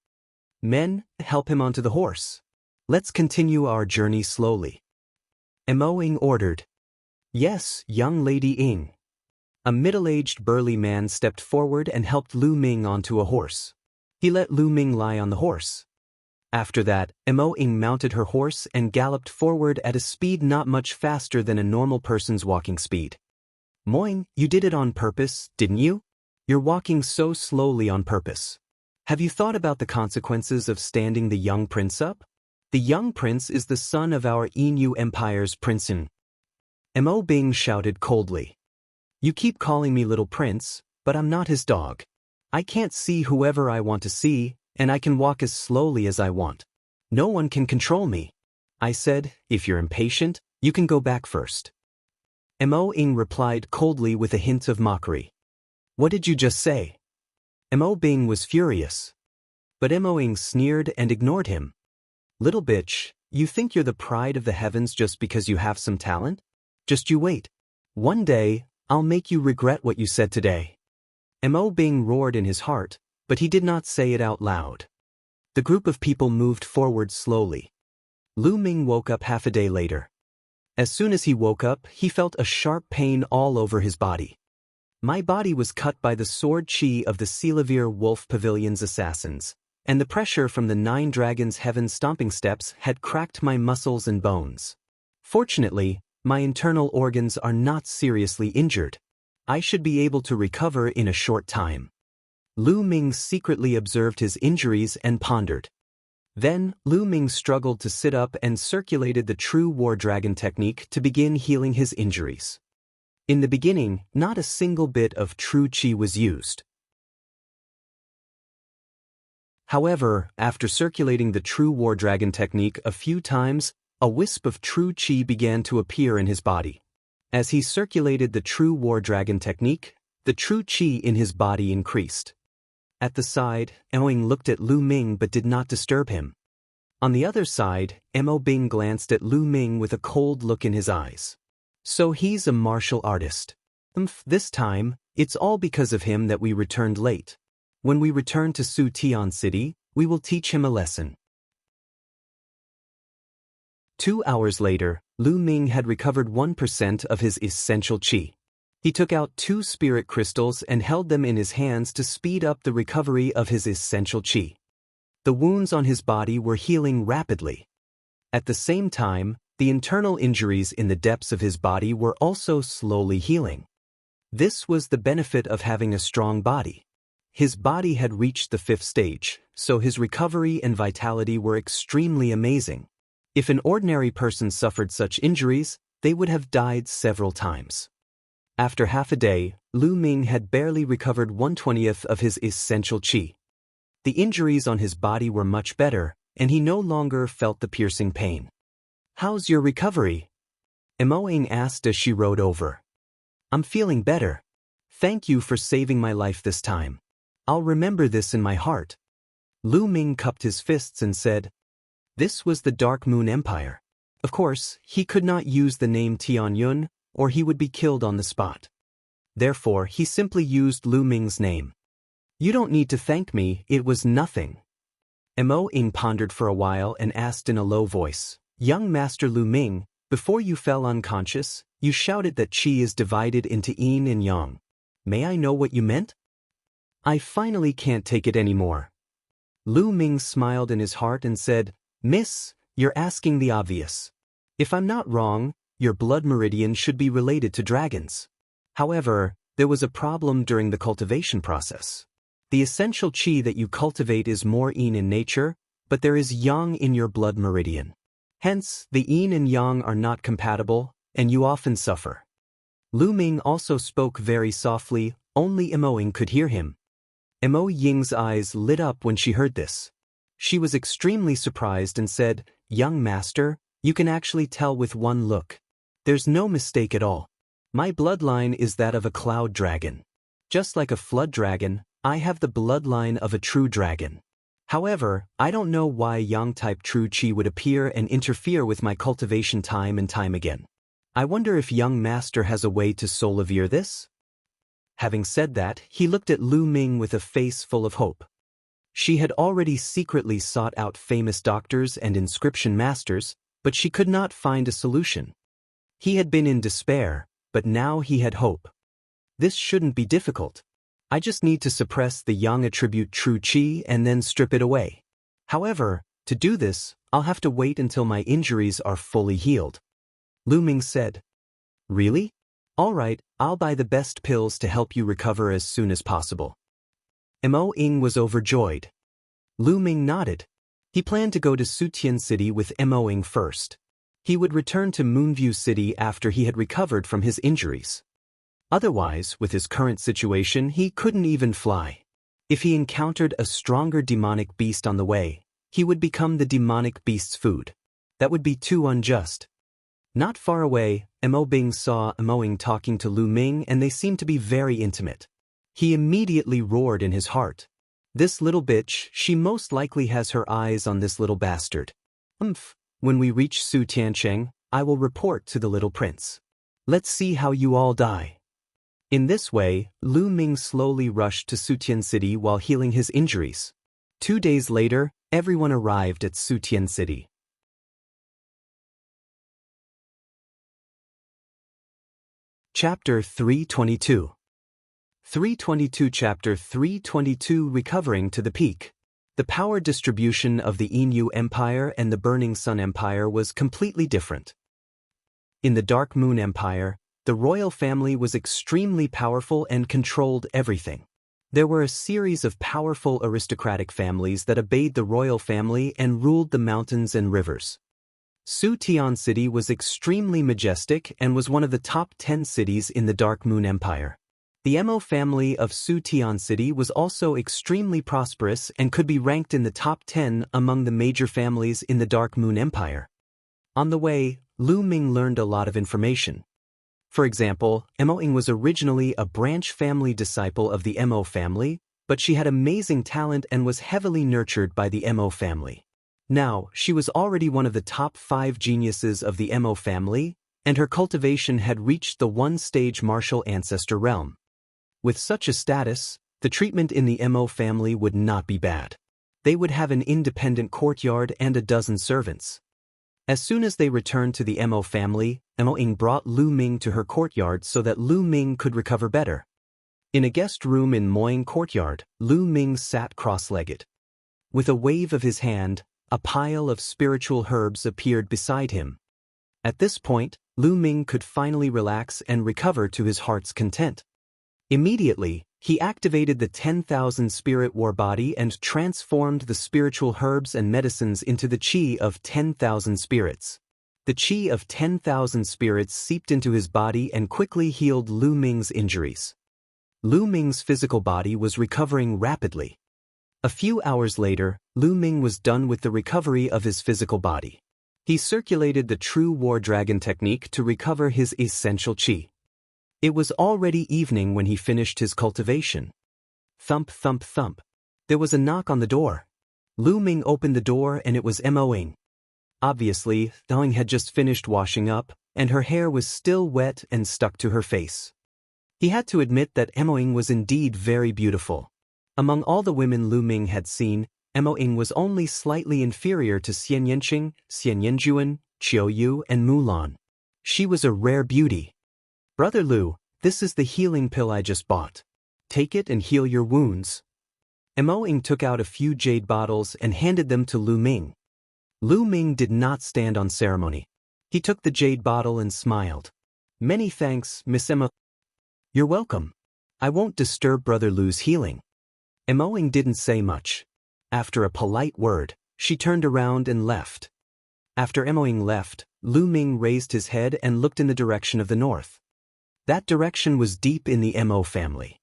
Men, help him onto the horse. Let's continue our journey slowly. Mo Ying ordered. Yes, young Lady Ying. A middle-aged burly man stepped forward and helped Lu Ming onto a horse. He let Lu Ming lie on the horse. After that, Mo Ying mounted her horse and galloped forward at a speed not much faster than a normal person's walking speed. Moing, you did it on purpose, didn't you? You're walking so slowly on purpose. Have you thought about the consequences of standing the young prince up? The young prince is the son of our Inu Empire's prince. Mo Bing shouted coldly. You keep calling me little prince, but I'm not his dog. I can't see whoever I want to see, and I can walk as slowly as I want. No one can control me. I said, if you're impatient, you can go back first. Mo Ying replied coldly with a hint of mockery. What did you just say? Mo Bing was furious. But Mo Ying sneered and ignored him. Little bitch, you think you're the pride of the heavens just because you have some talent? Just you wait. One day, I'll make you regret what you said today. Mo Bing roared in his heart, but he did not say it out loud. The group of people moved forward slowly. Lu Ming woke up half a day later. As soon as he woke up, he felt a sharp pain all over his body. My body was cut by the sword chi of the Selavir Wolf Pavilion's assassins, and the pressure from the 9 Dragons' Heaven stomping steps had cracked my muscles and bones. Fortunately, my internal organs are not seriously injured. I should be able to recover in a short time. Lu Ming secretly observed his injuries and pondered. Then, Lu Ming struggled to sit up and circulated the true War Dragon technique to begin healing his injuries. In the beginning, not a single bit of true chi was used. However, after circulating the true War Dragon technique a few times, a wisp of true chi began to appear in his body. As he circulated the true War Dragon technique, the true chi in his body increased. At the side, Mo Ying looked at Lu Ming but did not disturb him. On the other side, Mo Bing glanced at Lu Ming with a cold look in his eyes. So he's a martial artist. This time, it's all because of him that we returned late. When we return to Su Tian City, we will teach him a lesson. 2 hours later, Lu Ming had recovered 1% of his essential qi. He took out 2 spirit crystals and held them in his hands to speed up the recovery of his essential qi. The wounds on his body were healing rapidly. At the same time, the internal injuries in the depths of his body were also slowly healing. This was the benefit of having a strong body. His body had reached the 5th stage, so his recovery and vitality were extremely amazing. If an ordinary person suffered such injuries, they would have died several times. After half a day, Lu Ming had barely recovered 1/20th of his essential qi. The injuries on his body were much better, and he no longer felt the piercing pain. How's your recovery? Mo Ying asked as she rode over. I'm feeling better. Thank you for saving my life this time. I'll remember this in my heart. Lu Ming cupped his fists and said, This was the Dark Moon Empire. Of course, he could not use the name Tianyun, or he would be killed on the spot. Therefore, he simply used Lu Ming's name. You don't need to thank me, it was nothing. Mo Ying pondered for a while and asked in a low voice, Young Master Lu Ming, before you fell unconscious, you shouted that qi is divided into yin and yang. May I know what you meant? I finally can't take it anymore. Lu Ming smiled in his heart and said, Miss, you're asking the obvious. If I'm not wrong, your blood meridian should be related to dragons. However, there was a problem during the cultivation process. The essential qi that you cultivate is more yin in nature, but there is yang in your blood meridian. Hence, the yin and yang are not compatible, and you often suffer. Lu Ming also spoke very softly, only Mo Ying could hear him. Mo Ying's eyes lit up when she heard this. She was extremely surprised and said, Young master, you can actually tell with one look. There's no mistake at all. My bloodline is that of a cloud dragon. Just like a flood dragon, I have the bloodline of a true dragon. However, I don't know why Yang-type true Qi would appear and interfere with my cultivation time and time again. I wonder if young master has a way to solivere this? Having said that, he looked at Lu Ming with a face full of hope. She had already secretly sought out famous doctors and inscription masters, but she could not find a solution. He had been in despair, but now he had hope. This shouldn't be difficult. I just need to suppress the yang attribute true Qi and then strip it away. However, to do this, I'll have to wait until my injuries are fully healed. Lu Ming said. Really? All right, I'll buy the best pills to help you recover as soon as possible. Mo Ying was overjoyed. Lu Ming nodded. He planned to go to Sutian City with Mo Ying first. He would return to Moonview City after he had recovered from his injuries. Otherwise, with his current situation, he couldn't even fly. If he encountered a stronger demonic beast on the way, he would become the demonic beast's food. That would be too unjust. Not far away, Mo Bing saw Mo Ying talking to Lu Ming and they seemed to be very intimate. He immediately roared in his heart. This little bitch, she most likely has her eyes on this little bastard. When we reach Su Tiancheng, I will report to the little prince. Let's see how you all die. In this way, Lu Ming slowly rushed to Sutian City while healing his injuries. 2 days later, everyone arrived at Sutian City. Chapter 322. 322 Chapter 322 Recovering to the Peak. The power distribution of the Inu Empire and the Burning Sun Empire was completely different. In the Dark Moon Empire, the royal family was extremely powerful and controlled everything. There were a series of powerful aristocratic families that obeyed the royal family and ruled the mountains and rivers. Su Tian City was extremely majestic and was one of the top 10 cities in the Dark Moon Empire. The Mo family of Su Tian City was also extremely prosperous and could be ranked in the top 10 among the major families in the Dark Moon Empire. On the way, Lu Ming learned a lot of information. For example, Mo Ying was originally a branch family disciple of the Mo family, but she had amazing talent and was heavily nurtured by the Mo family. Now, she was already one of the top 5 geniuses of the Mo family, and her cultivation had reached the 1-stage martial ancestor realm. With such a status, the treatment in the Mo family would not be bad. They would have an independent courtyard and a dozen servants. As soon as they returned to the Mo family, Mo Ying brought Lu Ming to her courtyard so that Lu Ming could recover better. In a guest room in Moying Courtyard, Lu Ming sat cross-legged. With a wave of his hand, a pile of spiritual herbs appeared beside him. At this point, Lu Ming could finally relax and recover to his heart's content. Immediately, he activated the 10,000 spirit war body and transformed the spiritual herbs and medicines into the qi of 10,000 spirits. The qi of 10,000 spirits seeped into his body and quickly healed Lu Ming's injuries. Lu Ming's physical body was recovering rapidly. A few hours later, Lu Ming was done with the recovery of his physical body. He circulated the true war dragon technique to recover his essential qi. It was already evening when he finished his cultivation. Thump, thump, thump. There was a knock on the door. Lu Ming opened the door and it was Mo Ying. Obviously, Mo Ying had just finished washing up, and her hair was still wet and stuck to her face. He had to admit that Mo Ying was indeed very beautiful. Among all the women Lu Ming had seen, Mo Ying was only slightly inferior to Xian Yanqing, Xian Yanjuan, Qiu Yu, and Mulan. She was a rare beauty. Brother Lu, this is the healing pill I just bought. Take it and heal your wounds. Mo Ying took out a few jade bottles and handed them to Lu Ming. Lu Ming did not stand on ceremony. He took the jade bottle and smiled. Many thanks, Miss Emma. You're welcome. I won't disturb Brother Lu's healing. Mo Ying didn't say much. After a polite word, she turned around and left. After Mo Ying left, Lu Ming raised his head and looked in the direction of the north. That direction was deep in the Mo family.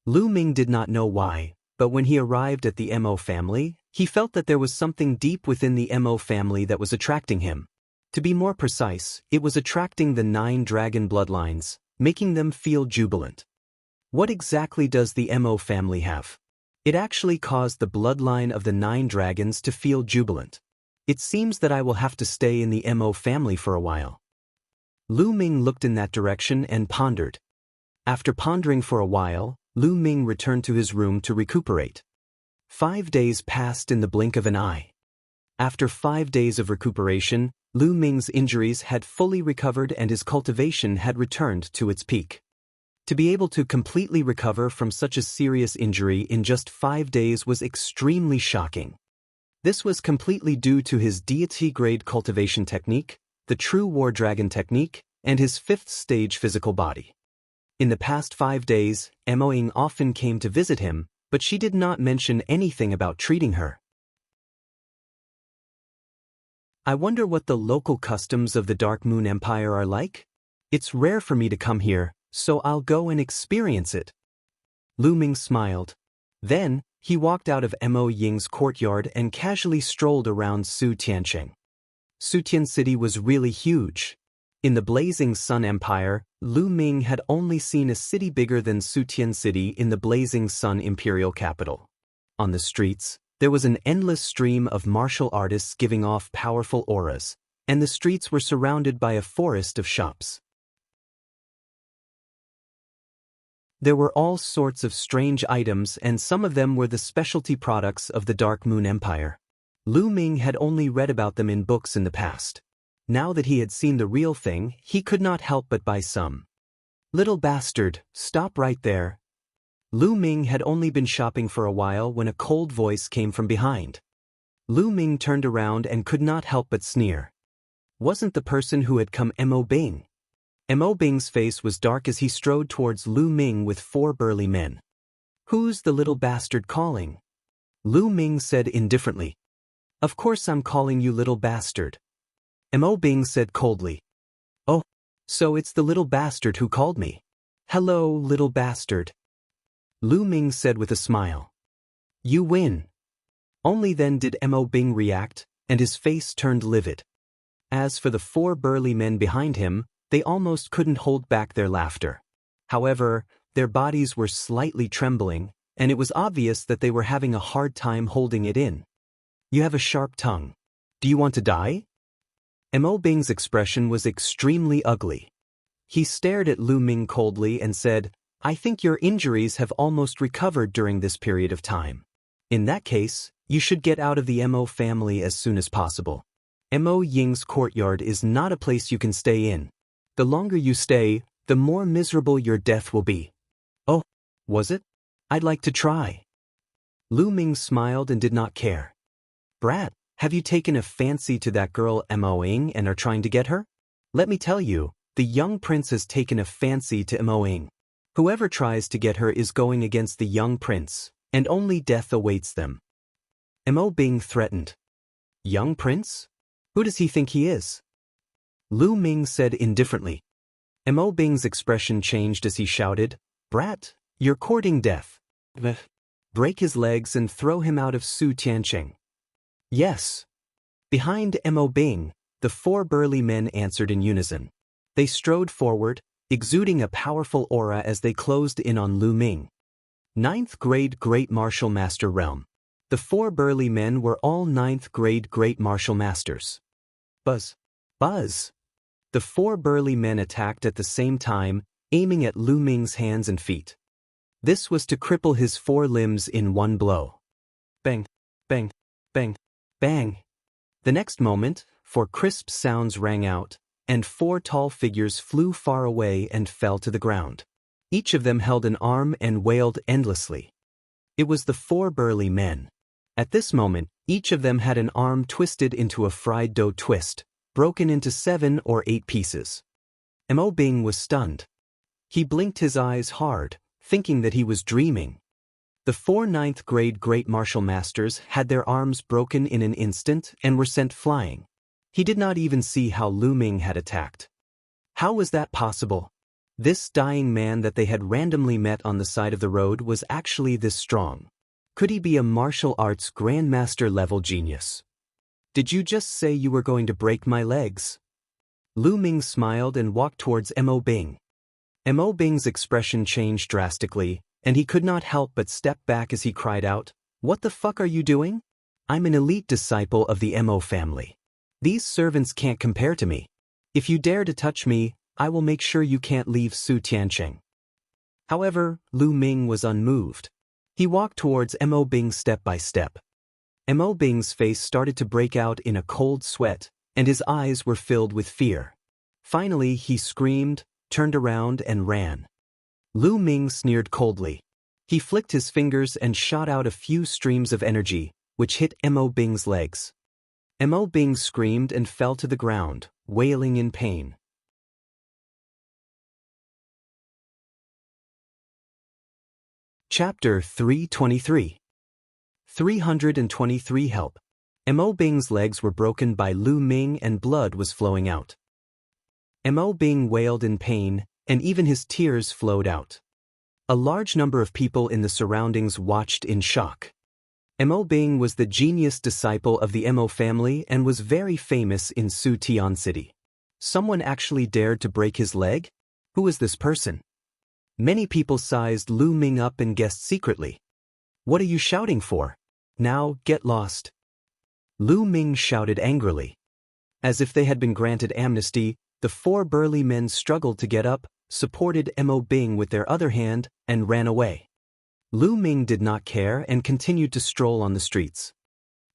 Lu Ming did not know why, but when he arrived at the Mo family, he felt that there was something deep within the Mo family that was attracting him. To be more precise, it was attracting the 9 dragon bloodlines, making them feel jubilant. What exactly does the Mo family have? It actually caused the bloodline of the 9 dragons to feel jubilant. It seems that I will have to stay in the Mo family for a while. Lu Ming looked in that direction and pondered. After pondering for a while, Lu Ming returned to his room to recuperate. 5 days passed in the blink of an eye. After 5 days of recuperation, Lu Ming's injuries had fully recovered and his cultivation had returned to its peak. To be able to completely recover from such a serious injury in just 5 days was extremely shocking. This was completely due to his deity-grade cultivation technique, the true war dragon technique, and his 5th stage physical body. In the past 5 days, Mo Ying often came to visit him, but she did not mention anything about treating her. I wonder what the local customs of the Dark Moon Empire are like? It's rare for me to come here, so I'll go and experience it. Lu Ming smiled. Then, he walked out of Mo Ying's courtyard and casually strolled around Su Tiancheng. Su Tian City was really huge. In the Blazing Sun Empire, Lu Ming had only seen a city bigger than Su Tian City in the Blazing Sun Imperial capital. On the streets, there was an endless stream of martial artists giving off powerful auras, and the streets were surrounded by a forest of shops. There were all sorts of strange items and some of them were the specialty products of the Dark Moon Empire. Lu Ming had only read about them in books in the past. Now that he had seen the real thing, he could not help but buy some. Little bastard, stop right there. Lu Ming had only been shopping for a while when a cold voice came from behind. Lu Ming turned around and could not help but sneer. Wasn't the person who had come Mo Bing? Mo Bing's face was dark as he strode towards Lu Ming with 4 burly men. Who's the little bastard calling? Lu Ming said indifferently. Of course I'm calling you little bastard. Mo Bing said coldly. Oh, so it's the little bastard who called me. Hello, little bastard. Lu Ming said with a smile. You win. Only then did Mo Bing react, and his face turned livid. As for the 4 burly men behind him, they almost couldn't hold back their laughter. However, their bodies were slightly trembling, and it was obvious that they were having a hard time holding it in. You have a sharp tongue. Do you want to die? Mo Bing's expression was extremely ugly. He stared at Lu Ming coldly and said, I think your injuries have almost recovered during this period of time. In that case, you should get out of the Mo family as soon as possible. Mo Ying's courtyard is not a place you can stay in. The longer you stay, the more miserable your death will be. Oh, was it? I'd like to try. Lu Ming smiled and did not care. Brat, have you taken a fancy to that girl Mo Ying and are trying to get her? Let me tell you, the young prince has taken a fancy to Mo Ying. Whoever tries to get her is going against the young prince, and only death awaits them. Mo Bing threatened. Young prince? Who does he think he is? Lu Ming said indifferently. Mo Bing's expression changed as he shouted, Brat, you're courting death. Break his legs and throw him out of Su Tiancheng. Yes. Behind Mo Bing, the 4 burly men answered in unison. They strode forward, exuding a powerful aura as they closed in on Lu Ming. 9th grade Great Martial Master Realm. The 4 burly men were all 9th grade Great Martial Masters. Buzz. Buzz. The 4 burly men attacked at the same time, aiming at Lu Ming's hands and feet. This was to cripple his 4 limbs in one blow. Bang, bang, bang, bang. The next moment, 4 crisp sounds rang out, and 4 tall figures flew far away and fell to the ground. Each of them held an arm and wailed endlessly. It was the 4 burly men. At this moment, each of them had an arm twisted into a fried dough twist, broken into 7 or 8 pieces. Mo Bing was stunned. He blinked his eyes hard, thinking that he was dreaming. The 4 9th grade Great Martial Masters had their arms broken in an instant and were sent flying. He did not even see how Lu Ming had attacked. How was that possible? This dying man that they had randomly met on the side of the road was actually this strong. Could he be a martial arts grandmaster level genius? Did you just say you were going to break my legs? Lu Ming smiled and walked towards Mo Bing. Mo Bing's expression changed drastically, and he could not help but step back as he cried out, "What the fuck are you doing? I'm an elite disciple of the Mo family. These servants can't compare to me. If you dare to touch me, I will make sure you can't leave Su Tiancheng." However, Lu Ming was unmoved. He walked towards Mo Bing step by step. Mo Bing's face started to break out in a cold sweat, and his eyes were filled with fear. Finally, he screamed, turned around and ran. Lu Ming sneered coldly. He flicked his fingers and shot out a few streams of energy, which hit Mo Bing's legs. Mo Bing screamed and fell to the ground, wailing in pain. Chapter 323. 323 Help. Mo Bing's legs were broken by Lu Ming and blood was flowing out. Mo Bing wailed in pain, and even his tears flowed out. A large number of people in the surroundings watched in shock. Mo Bing was the genius disciple of the Mo family and was very famous in Su Tian City. Someone actually dared to break his leg? Who was this person? Many people sized Lu Ming up and guessed secretly. "What are you shouting for? Now, get lost." Lu Ming shouted angrily. As if they had been granted amnesty, the four burly men struggled to get up, supported Mo Bing with their other hand, and ran away. Lu Ming did not care and continued to stroll on the streets.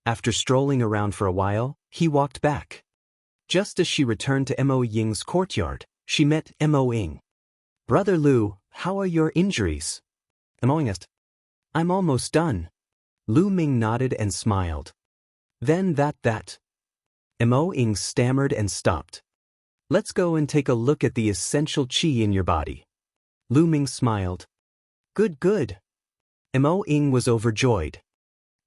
After strolling around for a while, he walked back. Just as she returned to Mo Ying's courtyard, she met Mo Ying. "Brother Lu, how are your injuries?" Mo Ying asked. "I'm almost done." Lu Ming nodded and smiled. "Then that. Mo Ying stammered and stopped. "Let's go and take a look at the essential qi in your body." Lu Ming smiled. Good. Mo Ying was overjoyed.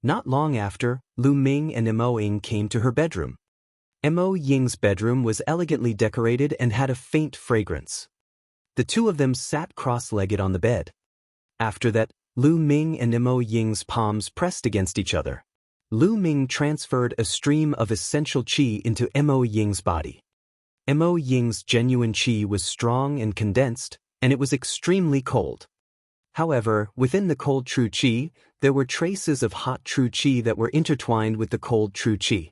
Not long after, Lu Ming and Mo Ying came to her bedroom. Mo Ying's bedroom was elegantly decorated and had a faint fragrance. The two of them sat cross-legged on the bed. After that, Lu Ming and Mo Ying's palms pressed against each other. Lu Ming transferred a stream of essential qi into Mo Ying's body. Mo Ying's genuine qi was strong and condensed, and it was extremely cold. However, within the cold true qi, there were traces of hot true qi that were intertwined with the cold true qi.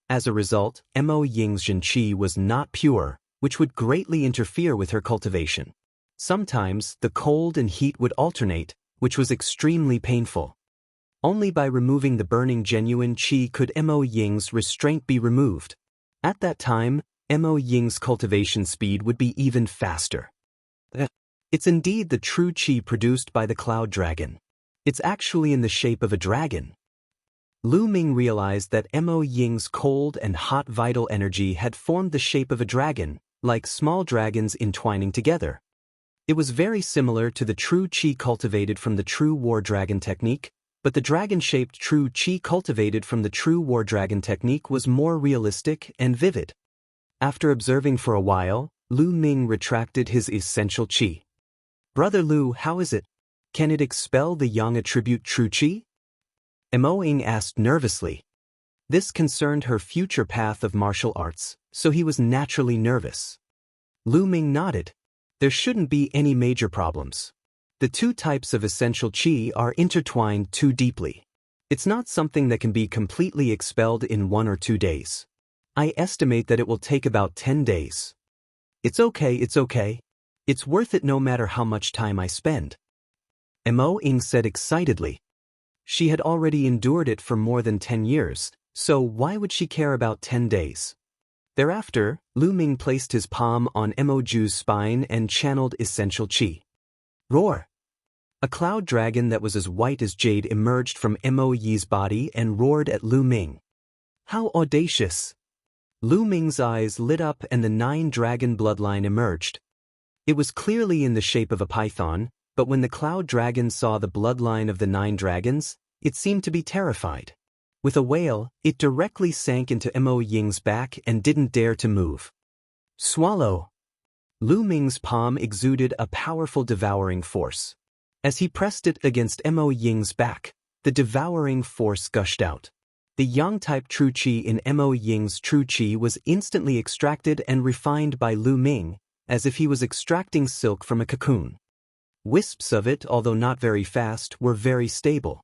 As a result, Mo Ying's Jin qi was not pure, which would greatly interfere with her cultivation. Sometimes, the cold and heat would alternate, which was extremely painful. Only by removing the burning genuine qi could Mo Ying's restraint be removed. At that time, Mo Ying's cultivation speed would be even faster. It's indeed the true qi produced by the cloud dragon. It's actually in the shape of a dragon. Lu Ming realized that Mo Ying's cold and hot vital energy had formed the shape of a dragon, like small dragons entwining together. It was very similar to the true qi cultivated from the true war dragon technique, but the dragon-shaped true qi cultivated from the true war dragon technique was more realistic and vivid. After observing for a while, Lu Ming retracted his essential qi. "Brother Lu, how is it? Can it expel the yang attribute true qi?" Mo Ying asked nervously. This concerned her future path of martial arts, so he was naturally nervous. Lu Ming nodded. There shouldn't be any major problems. The two types of essential qi are intertwined too deeply. It's not something that can be completely expelled in 1 or 2 days. I estimate that it will take about 10 days. It's okay. It's worth it no matter how much time I spend. Mo Ying said excitedly. She had already endured it for more than 10 years, so why would she care about 10 days? Thereafter, Lu Ming placed his palm on Mo Ju's spine and channeled essential qi. Roar! A cloud dragon that was as white as jade emerged from Mo Yi's body and roared at Lu Ming. How audacious! Lu Ming's eyes lit up and the 9-dragon bloodline emerged. It was clearly in the shape of a python, but when the cloud dragon saw the bloodline of the 9 dragons, it seemed to be terrified. With a wail, it directly sank into Mo Ying's back and didn't dare to move. Swallow! Lu Ming's palm exuded a powerful devouring force. As he pressed it against Mo Ying's back, the devouring force gushed out. The yang-type true qi in Mo Ying's true qi was instantly extracted and refined by Lu Ming, as if he was extracting silk from a cocoon. Wisps of it, although not very fast, were very stable.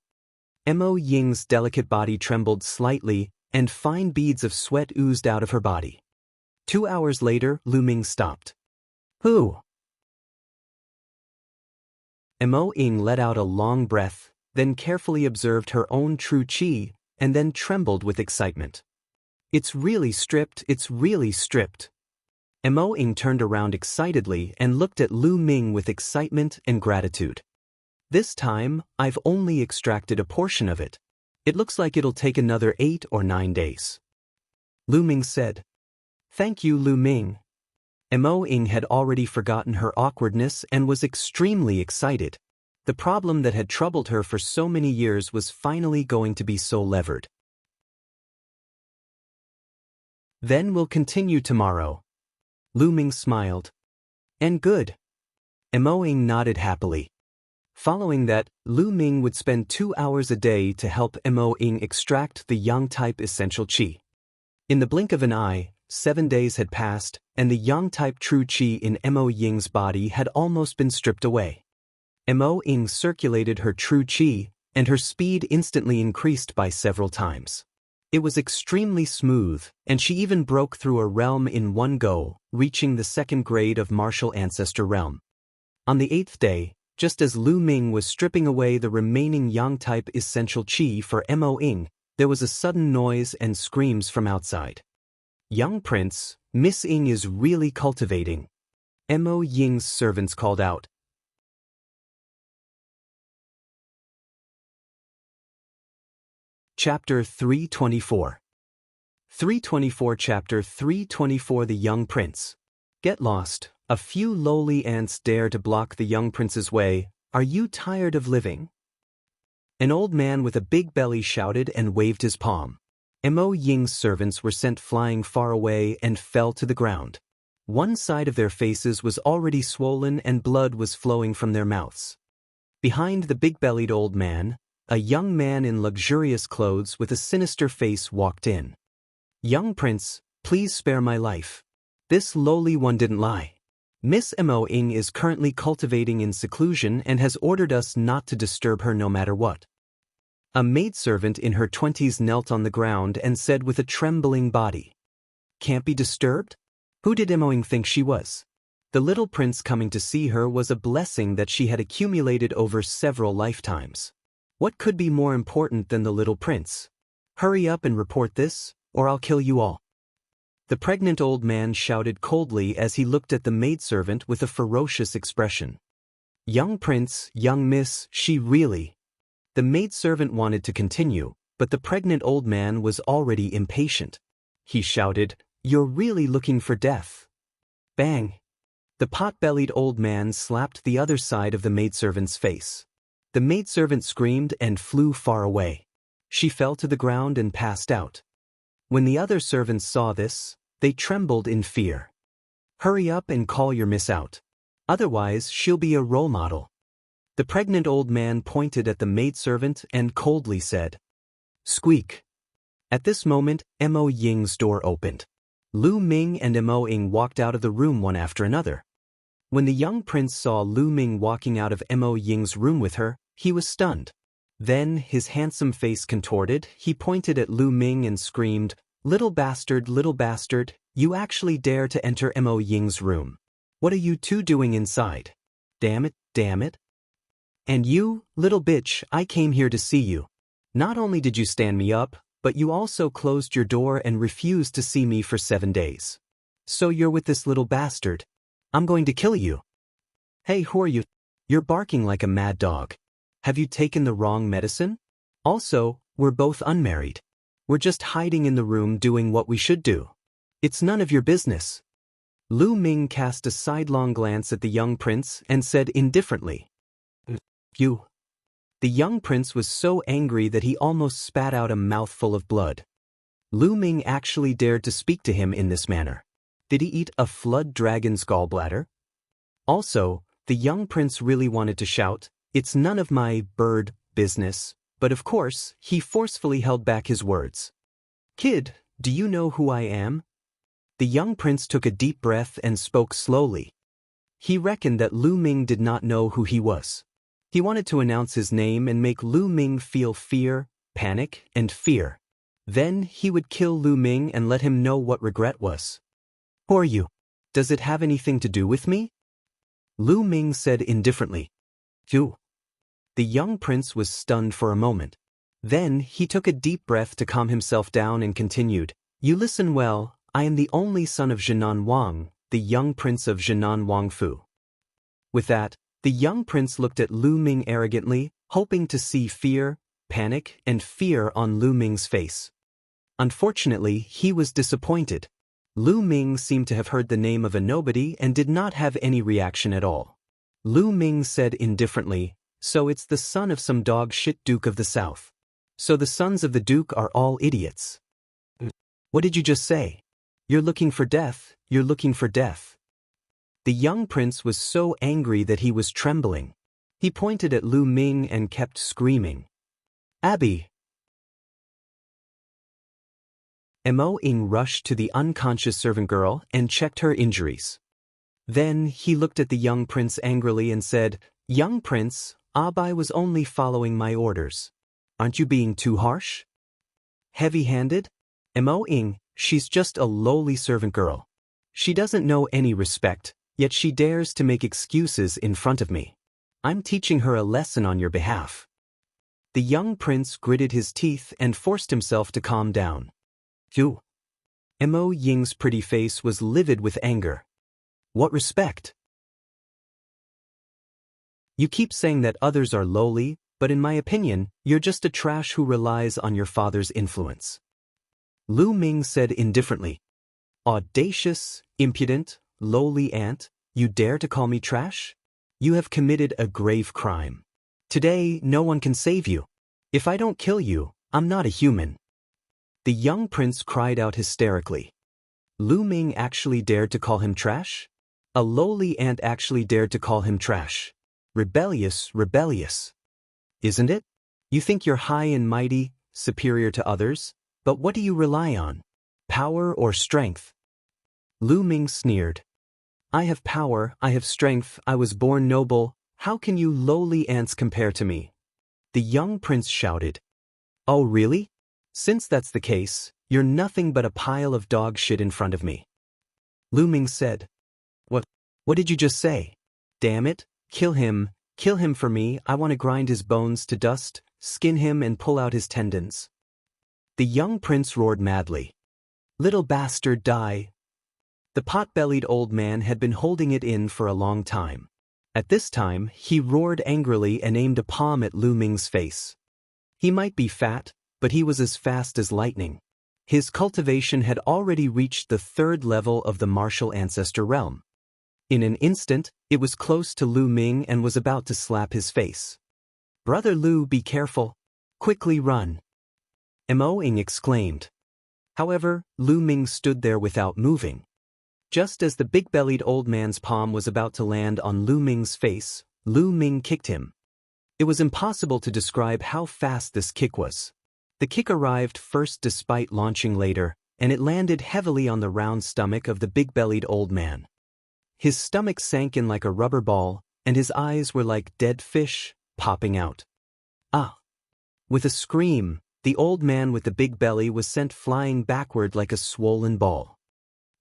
Mo Ying's delicate body trembled slightly, and fine beads of sweat oozed out of her body. 2 hours later, Lu Ming stopped. Who? Mo Ying let out a long breath, then carefully observed her own true qi, and then trembled with excitement. It's really stripped, it's really stripped. Mo Ying turned around excitedly and looked at Lu Ming with excitement and gratitude. This time, I've only extracted a portion of it. It looks like it'll take another 8 or 9 days. Lu Ming said. Thank you, Lu Ming. Mo Ying had already forgotten her awkwardness and was extremely excited. The problem that had troubled her for so many years was finally going to be so-levered. Then we'll continue tomorrow. Lu Ming smiled. And good. Mo Ying nodded happily. Following that, Lu Ming would spend 2 hours a day to help Mo Ying extract the Yang-type essential qi. In the blink of an eye, 7 days had passed, and the Yang-type true qi in Mo Ying's body had almost been stripped away. Mo Ying circulated her true qi, and her speed instantly increased by several times. It was extremely smooth, and she even broke through a realm in one go, reaching the 2nd grade of Martial Ancestor Realm. On the 8th day, just as Lu Ming was stripping away the remaining Yang-type essential qi for Mo Ying, there was a sudden noise and screams from outside. Young Prince, Miss Ying is really cultivating. Mo Ying's servants called out. Chapter 324. 324 Chapter 324 The Young Prince. Get lost. A few lowly ants dare to block the young prince's way. Are you tired of living? An old man with a big belly shouted and waved his palm. Mo Ying's servants were sent flying far away and fell to the ground. One side of their faces was already swollen and blood was flowing from their mouths. Behind the big-bellied old man, a young man in luxurious clothes with a sinister face walked in. Young Prince, please spare my life. This lowly one didn't lie. Miss Mo Ying is currently cultivating in seclusion and has ordered us not to disturb her no matter what. A maidservant in her 20s knelt on the ground and said with a trembling body, Can't be disturbed? Who did Mo Ying think she was? The little prince coming to see her was a blessing that she had accumulated over several lifetimes. What could be more important than the little prince? Hurry up and report this, or I'll kill you all. The pregnant old man shouted coldly as he looked at the maidservant with a ferocious expression. Young Prince, young miss, she really... The maidservant wanted to continue, but the pregnant old man was already impatient. He shouted, You're really looking for death. Bang! The pot-bellied old man slapped the other side of the maidservant's face. The maidservant screamed and flew far away. She fell to the ground and passed out. When the other servants saw this, they trembled in fear. Hurry up and call your miss out. Otherwise, she'll be a role model. The pregnant old man pointed at the maidservant and coldly said, Squeak. At this moment, Mo Ying's door opened. Lu Ming and Mo Ying walked out of the room one after another. When the young prince saw Lu Ming walking out of Mo Ying's room with her, he was stunned. Then, his handsome face contorted, he pointed at Lu Ming and screamed, little bastard, you actually dare to enter Mo Ying's room. What are you two doing inside? Damn it. And you, little bitch, I came here to see you. Not only did you stand me up, but you also closed your door and refused to see me for 7 days. So you're with this little bastard. I'm going to kill you. Hey, who are you? You're barking like a mad dog. Have you taken the wrong medicine? Also, we're both unmarried. We're just hiding in the room doing what we should do. It's none of your business. Lu Ming cast a sidelong glance at the young prince and said indifferently, You. The young prince was so angry that he almost spat out a mouthful of blood. Lu Ming actually dared to speak to him in this manner. Did he eat a flood dragon's gallbladder? Also, the young prince really wanted to shout, It's none of my bird business, but of course, he forcefully held back his words. Kid, do you know who I am? The young prince took a deep breath and spoke slowly. He reckoned that Lu Ming did not know who he was. He wanted to announce his name and make Lu Ming feel fear, panic, and fear. Then he would kill Lu Ming and let him know what regret was. Who are you? Does it have anything to do with me? Lu Ming said indifferently. You. The young prince was stunned for a moment. Then he took a deep breath to calm himself down and continued. You listen well, I am the only son of Jinan Wang, the young prince of Jinan Wangfu. With that, the young prince looked at Lu Ming arrogantly, hoping to see fear, panic, and fear on Lu Ming's face. Unfortunately, he was disappointed. Lu Ming seemed to have heard the name of a nobody and did not have any reaction at all. Lu Ming said indifferently, so it's the son of some dog shit Duke of the South. So the sons of the Duke are all idiots. What did you just say? You're looking for death, you're looking for death. The young prince was so angry that he was trembling. He pointed at Lu Ming and kept screaming. Abby! Mo Ying rushed to the unconscious servant girl and checked her injuries. Then he looked at the young prince angrily and said, Young prince, Abai was only following my orders. Aren't you being too harsh? Heavy-handed? Mo Ying, she's just a lowly servant girl. She doesn't know any respect, yet she dares to make excuses in front of me. I'm teaching her a lesson on your behalf. The young prince gritted his teeth and forced himself to calm down. You. Mo Ying's pretty face was livid with anger. What respect? You keep saying that others are lowly, but in my opinion, you're just a trash who relies on your father's influence. Lu Ming said indifferently. Audacious, impudent, lowly ant, you dare to call me trash? You have committed a grave crime. Today, no one can save you. If I don't kill you, I'm not a human. The young prince cried out hysterically. Lu Ming actually dared to call him trash? A lowly ant actually dared to call him trash. Rebellious, rebellious. Isn't it? You think you're high and mighty, superior to others, but what do you rely on? Power or strength? Lu Ming sneered. I have power, I have strength, I was born noble, how can you lowly ants compare to me? The young prince shouted. Oh really? Since that's the case, you're nothing but a pile of dog shit in front of me. Lu Ming said. What did you just say? Damn it, kill him for me, I want to grind his bones to dust, skin him and pull out his tendons. The young prince roared madly. Little bastard, die. The pot-bellied old man had been holding it in for a long time. At this time, he roared angrily and aimed a palm at Lu Ming's face. He might be fat, but he was as fast as lightning. His cultivation had already reached the 3rd level of the martial ancestor realm. In an instant, it was close to Lu Ming and was about to slap his face. Brother Lu, be careful. Quickly run. Mo Ying exclaimed. However, Lu Ming stood there without moving. Just as the big-bellied old man's palm was about to land on Lu Ming's face, Lu Ming kicked him. It was impossible to describe how fast this kick was. The kick arrived first despite launching later, and it landed heavily on the round stomach of the big-bellied old man. His stomach sank in like a rubber ball, and his eyes were like dead fish, popping out. Ah! With a scream, the old man with the big belly was sent flying backward like a swollen ball.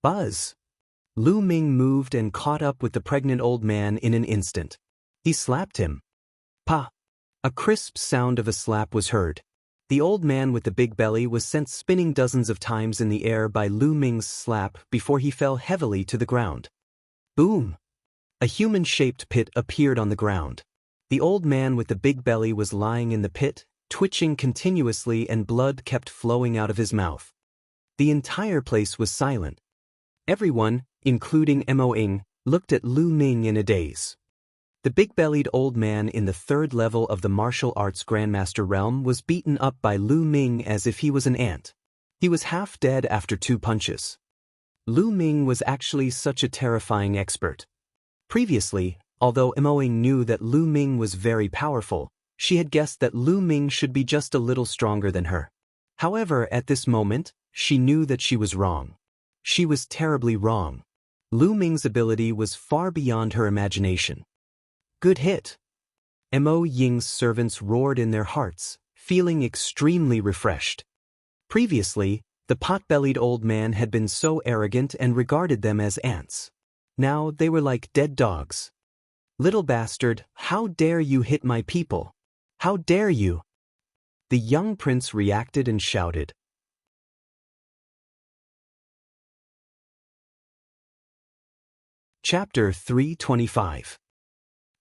Buzz! Lu Ming moved and caught up with the pregnant old man in an instant. He slapped him. Pa! A crisp sound of a slap was heard. The old man with the big belly was sent spinning dozens of times in the air by Lu Ming's slap before he fell heavily to the ground. Boom! A human-shaped pit appeared on the ground. The old man with the big belly was lying in the pit, twitching continuously, and blood kept flowing out of his mouth. The entire place was silent. Everyone, including Mo Ying, looked at Lu Ming in a daze. The big-bellied old man in the 3rd level of the martial arts grandmaster realm was beaten up by Lu Ming as if he was an ant. He was half dead after 2 punches. Lu Ming was actually such a terrifying expert. Previously, although Mo Ying knew that Lu Ming was very powerful, she had guessed that Lu Ming should be just a little stronger than her. However, at this moment, she knew that she was wrong. She was terribly wrong. Lu Ming's ability was far beyond her imagination. Good hit. Mo Ying's servants roared in their hearts, feeling extremely refreshed. Previously, the pot-bellied old man had been so arrogant and regarded them as ants. Now they were like dead dogs. Little bastard, how dare you hit my people? How dare you? The young prince reacted and shouted. Chapter 325.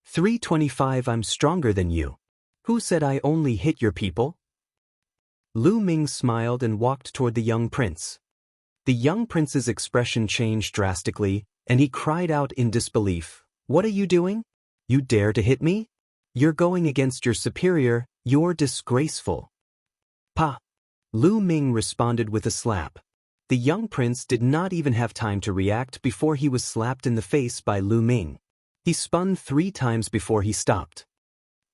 325 I'm stronger than you. Who said I only hit your people? Lu Ming smiled and walked toward the young prince. The young prince's expression changed drastically, and he cried out in disbelief. What are you doing? You dare to hit me? You're going against your superior, you're disgraceful. Pa! Lu Ming responded with a slap. The young prince did not even have time to react before he was slapped in the face by Lu Ming. He spun 3 times before he stopped.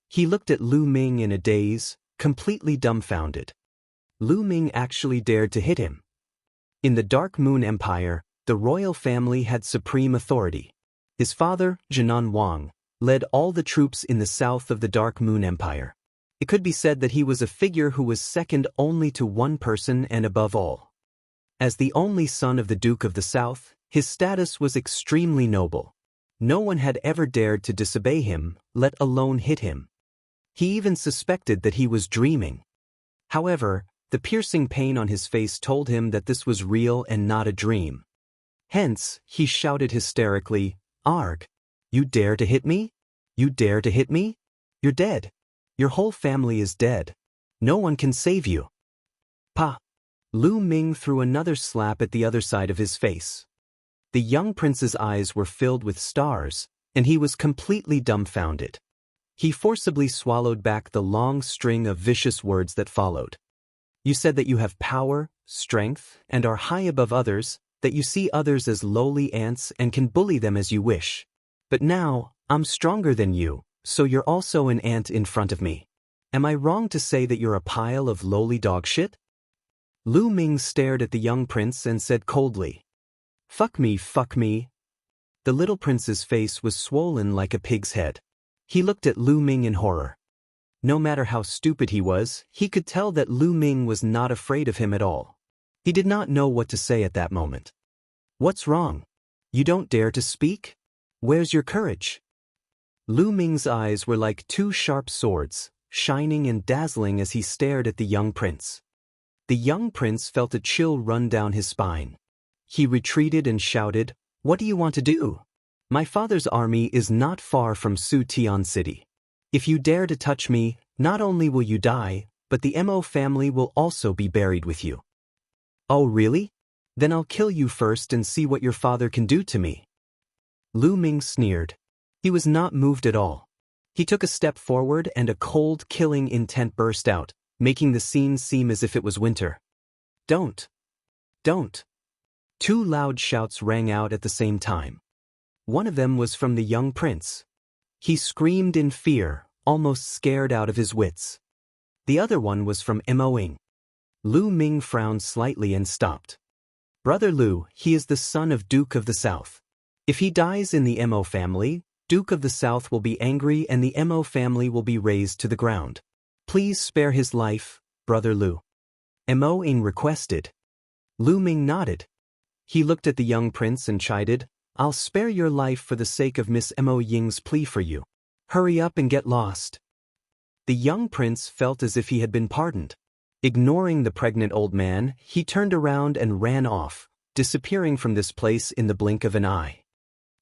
He looked at Lu Ming in a daze, completely dumbfounded. Lu Ming actually dared to hit him. In the Dark Moon Empire, the royal family had supreme authority. His father, Jinan Wang, led all the troops in the south of the Dark Moon Empire. It could be said that he was a figure who was second only to one person and above all. As the only son of the Duke of the South, his status was extremely noble. No one had ever dared to disobey him, let alone hit him. He even suspected that he was dreaming. However, the piercing pain on his face told him that this was real and not a dream. Hence, he shouted hysterically, "Arg! You dare to hit me? You dare to hit me? You're dead. Your whole family is dead. No one can save you." Pa! Lu Ming threw another slap at the other side of his face. The young prince's eyes were filled with stars, and he was completely dumbfounded. He forcibly swallowed back the long string of vicious words that followed. You said that you have power, strength, and are high above others, that you see others as lowly ants and can bully them as you wish. But now, I'm stronger than you, so you're also an ant in front of me. Am I wrong to say that you're a pile of lowly dog shit? Lu Ming stared at the young prince and said coldly, fuck me, fuck me. The little prince's face was swollen like a pig's head. He looked at Lu Ming in horror. No matter how stupid he was, he could tell that Lu Ming was not afraid of him at all. He did not know what to say at that moment. What's wrong? You don't dare to speak? Where's your courage? Lu Ming's eyes were like 2 sharp swords, shining and dazzling as he stared at the young prince. The young prince felt a chill run down his spine. He retreated and shouted, "What do you want to do? My father's army is not far from Tian City. If you dare to touch me, not only will you die, but the Mo family will also be buried with you." Oh really? Then I'll kill you first and see what your father can do to me. Lu Ming sneered. He was not moved at all. He took a step forward and a cold, killing intent burst out, making the scene seem as if it was winter. Don't. Don't. 2 loud shouts rang out at the same time. One of them was from the young prince. He screamed in fear, almost scared out of his wits. The other one was from Mo Ying. Lu Ming frowned slightly and stopped. Brother Lu, he is the son of Duke of the South. If he dies in the Mo family, Duke of the South will be angry and the Mo family will be razed to the ground. Please spare his life, Brother Lu. Mo Ying requested. Lu Ming nodded. He looked at the young prince and chided, I'll spare your life for the sake of Miss Mo Ying's plea for you. Hurry up and get lost. The young prince felt as if he had been pardoned. Ignoring the pregnant old man, he turned around and ran off, disappearing from this place in the blink of an eye.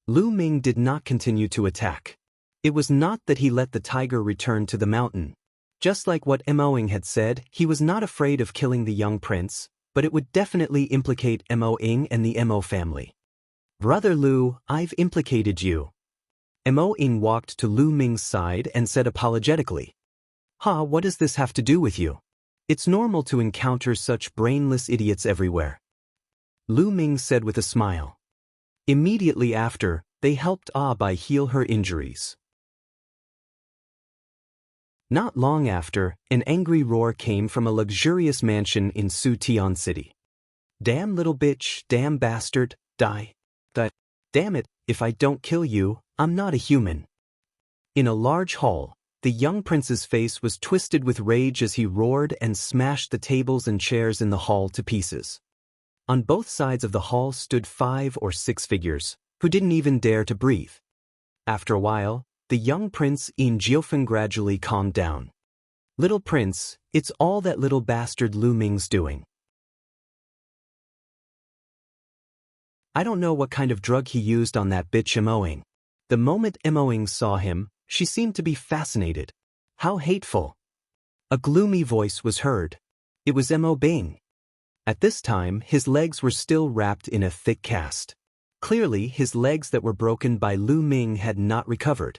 Lu Ming did not continue to attack. It was not that he let the tiger return to the mountain. Just like what Mo Ying had said, he was not afraid of killing the young prince, but it would definitely implicate Mo Ying and the Mo family. Brother Lu, I've implicated you. Mo Ying walked to Lu Ming's side and said apologetically. What does this have to do with you? It's normal to encounter such brainless idiots everywhere. Lu Ming said with a smile. Immediately after, they helped Bai heal her injuries. Not long after, an angry roar came from a luxurious mansion in Tian City. Damn little bitch, damn bastard, die. Damn it, if I don't kill you, I'm not a human. In a large hall, the young prince's face was twisted with rage as he roared and smashed the tables and chairs in the hall to pieces. On both sides of the hall stood 5 or 6 figures, who didn't even dare to breathe. After a while, the young prince in Jianghu gradually calmed down. Little prince, it's all that little bastard Lu Ming's doing. I don't know what kind of drug he used on that bitch Moing. The moment Moing saw him, she seemed to be fascinated. How hateful. A gloomy voice was heard. It was Mo Bing. At this time, his legs were still wrapped in a thick cast. Clearly, his legs that were broken by Lu Ming had not recovered.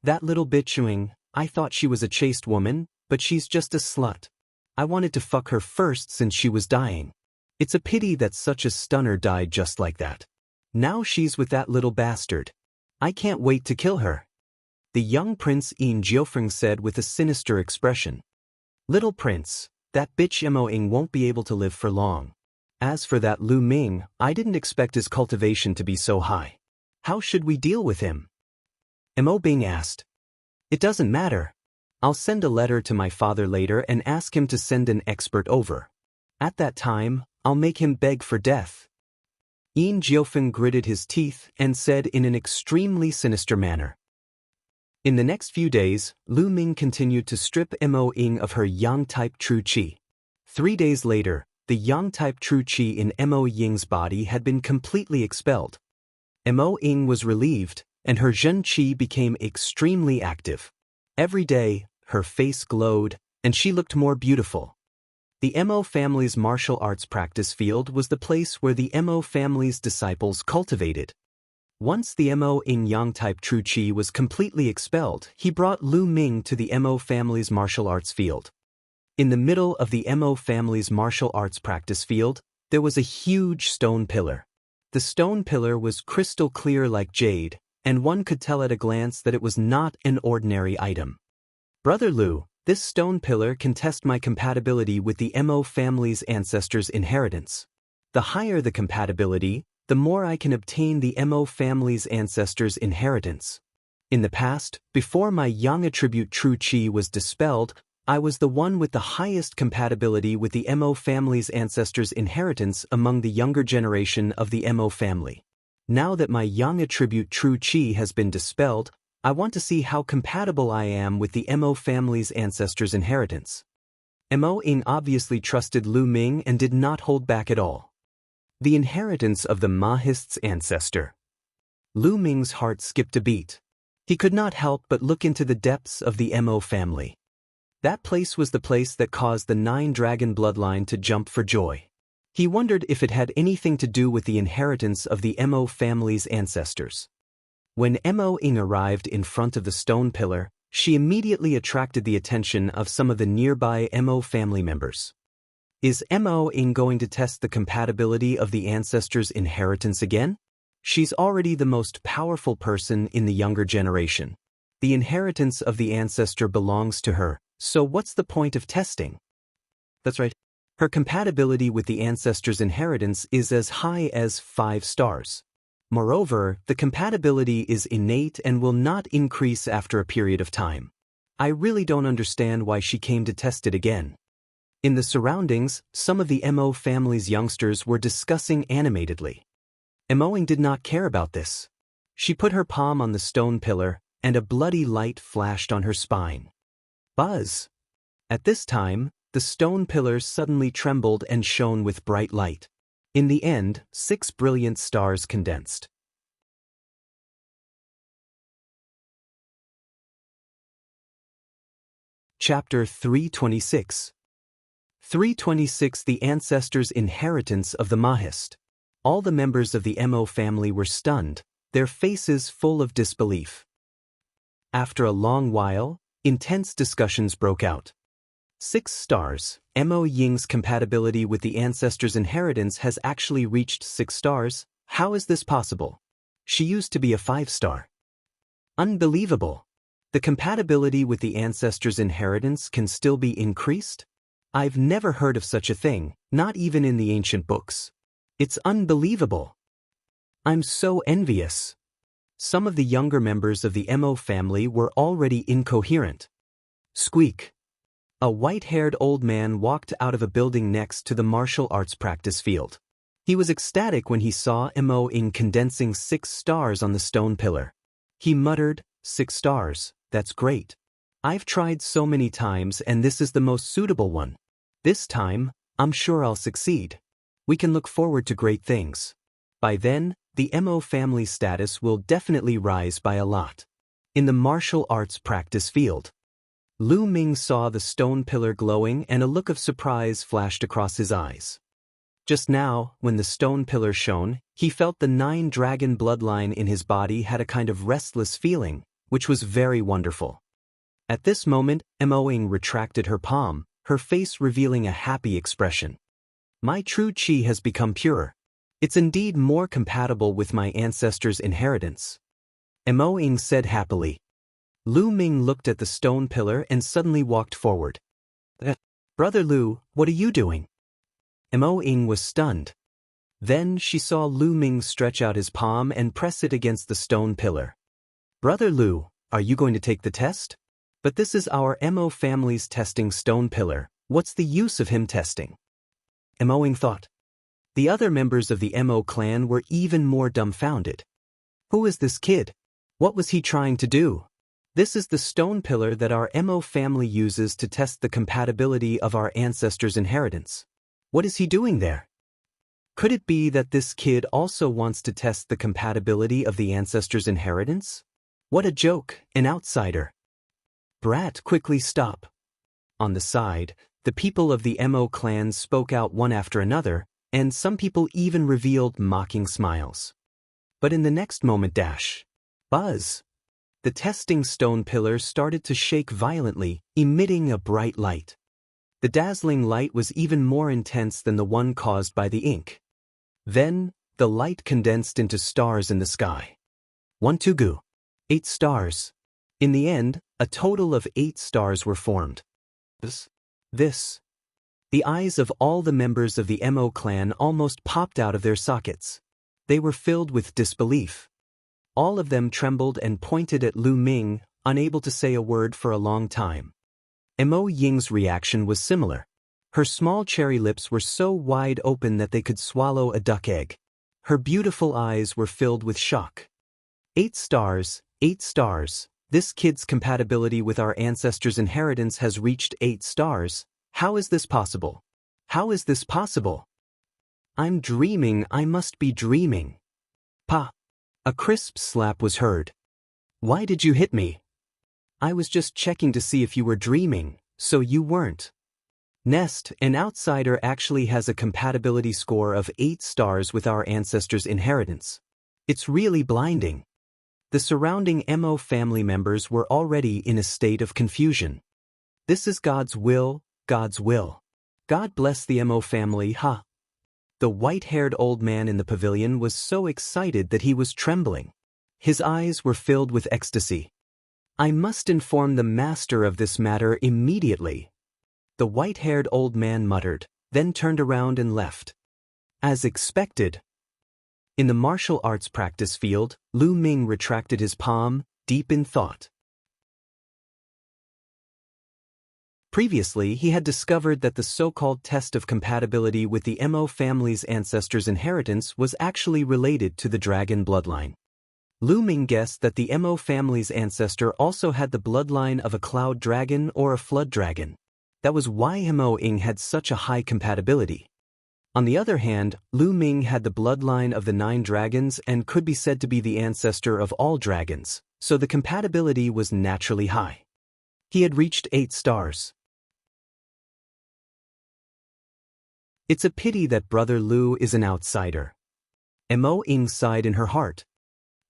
That little bitch. I thought she was a chaste woman, but she's just a slut. I wanted to fuck her first since she was dying. It's a pity that such a stunner died just like that. Now she's with that little bastard. I can't wait to kill her. The young prince in Jianghu said with a sinister expression. Little prince, that bitch Moing won't be able to live for long. As for that Lu Ming, I didn't expect his cultivation to be so high. How should we deal with him? Mo Bing asked. It doesn't matter. I'll send a letter to my father later and ask him to send an expert over. At that time, I'll make him beg for death. Yin Jianghu gritted his teeth and said in an extremely sinister manner. In the next few days, Lu Ming continued to strip Mo Ying of her yang-type true qi. 3 days later, the yang-type true qi in Mo Ying's body had been completely expelled. Mo Ying was relieved, and her zhen qi became extremely active. Every day, her face glowed, and she looked more beautiful. The Mo family's martial arts practice field was the place where the Mo family's disciples cultivated. Once the Mo Ying yang-type true qi was completely expelled, he brought Lu Ming to the Mo family's martial arts field. In the middle of the Mo family's martial arts practice field, there was a huge stone pillar. The stone pillar was crystal clear like jade, and one could tell at a glance that it was not an ordinary item. Brother Lu, this stone pillar can test my compatibility with the Mo family's ancestors' inheritance. The higher the compatibility, the more I can obtain the Mo family's ancestors' inheritance. In the past, before my yang attribute true qi was dispelled, I was the one with the highest compatibility with the Mo family's ancestors' inheritance among the younger generation of the Mo family. Now that my yang attribute true qi has been dispelled, I want to see how compatible I am with the Mo family's ancestors' inheritance. Mo Ying obviously trusted Lu Ming and did not hold back at all. The inheritance of the Mahist's ancestor. Lu Ming's heart skipped a beat. He could not help but look into the depths of the Mo family. That place was the place that caused the 9-dragon bloodline to jump for joy. He wondered if it had anything to do with the inheritance of the Mo family's ancestors. When Mo Ying arrived in front of the stone pillar, she immediately attracted the attention of some of the nearby Mo family members. Is Mo Ying going to test the compatibility of the ancestors' inheritance again? She's already the most powerful person in the younger generation. The inheritance of the ancestor belongs to her, so what's the point of testing? That's right. Her compatibility with the ancestors' inheritance is as high as 5 stars. Moreover, the compatibility is innate and will not increase after a period of time. I really don't understand why she came to test it again. In the surroundings, some of the Mo family's youngsters were discussing animatedly. Mo Ying did not care about this. She put her palm on the stone pillar, and a bloody light flashed on her spine. Buzz! At this time, the stone pillar suddenly trembled and shone with bright light. In the end, 6 brilliant stars condensed. Chapter 326. 326 The Ancestors' Inheritance of the Mahist. All the members of the Mo family were stunned, their faces full of disbelief. After a long while, intense discussions broke out. 6 stars. Mo Ying's compatibility with the ancestors' inheritance has actually reached 6 stars. How is this possible? She used to be a 5-star. Unbelievable. The compatibility with the ancestors' inheritance can still be increased? I've never heard of such a thing, not even in the ancient books. It's unbelievable. I'm so envious. Some of the younger members of the Mo family were already incoherent. Squeak. A white-haired old man walked out of a building next to the martial arts practice field. He was ecstatic when he saw Mo Ying condensing 6 stars on the stone pillar. He muttered, 6 stars, that's great. I've tried so many times and this is the most suitable one. This time, I'm sure I'll succeed. We can look forward to great things. By then, the Mo family's status will definitely rise by a lot. In the martial arts practice field, Lu Ming saw the stone pillar glowing and a look of surprise flashed across his eyes. Just now, when the stone pillar shone, he felt the 9-dragon bloodline in his body had a kind of restless feeling, which was very wonderful. At this moment, Mo Ying retracted her palm, her face revealing a happy expression. My true qi has become pure. It's indeed more compatible with my ancestors' inheritance. Mo Ying said happily. Lu Ming looked at the stone pillar and suddenly walked forward. Brother Lu, what are you doing? Mo Ying was stunned. Then she saw Lu Ming stretch out his palm and press it against the stone pillar. Brother Lu, are you going to take the test? But this is our Mo family's testing stone pillar. What's the use of him testing? Mo Ying thought. The other members of the Mo clan were even more dumbfounded. Who is this kid? What was he trying to do? This is the stone pillar that our Mo family uses to test the compatibility of our ancestors' inheritance. What is he doing there? Could it be that this kid also wants to test the compatibility of the ancestors' inheritance? What a joke, an outsider. Brat, quickly stop. On the side, the people of the Mo clan spoke out one after another, and some people even revealed mocking smiles. But in the next moment buzz. The testing stone pillar started to shake violently, emitting a bright light. The dazzling light was even more intense than the one caused by the ink. Then, the light condensed into stars in the sky. 1 2 gu. 8 stars. In the end, a total of 8 stars were formed. This. The eyes of all the members of the Mo clan almost popped out of their sockets. They were filled with disbelief. All of them trembled and pointed at Lu Ming, unable to say a word for a long time. Mo Ying's reaction was similar. Her small cherry lips were so wide open that they could swallow a duck egg. Her beautiful eyes were filled with shock. 8 stars, 8 stars. This kid's compatibility with our ancestors' inheritance has reached 8 stars. How is this possible? How is this possible? I'm dreaming, I must be dreaming. Pa! A crisp slap was heard. Why did you hit me? I was just checking to see if you were dreaming, so you weren't. Nest, an outsider actually has a compatibility score of 8 stars with our ancestors' inheritance. It's really blinding. The surrounding Mo family members were already in a state of confusion. This is God's will, God's will. God bless the Mo family, ha! The white-haired old man in the pavilion was so excited that he was trembling. His eyes were filled with ecstasy. I must inform the master of this matter immediately. The white-haired old man muttered, then turned around and left. As expected. In the martial arts practice field, Lu Ming retracted his palm, deep in thought. Previously, he had discovered that the so-called test of compatibility with the Mo family's ancestors' inheritance was actually related to the dragon bloodline. Lu Ming guessed that the Mo family's ancestor also had the bloodline of a cloud dragon or a flood dragon. That was why Mo Ying had such a high compatibility. On the other hand, Lu Ming had the bloodline of the 9 dragons and could be said to be the ancestor of all dragons, so the compatibility was naturally high. He had reached 8 stars. It's a pity that Brother Lu is an outsider. Mo Ying sighed in her heart.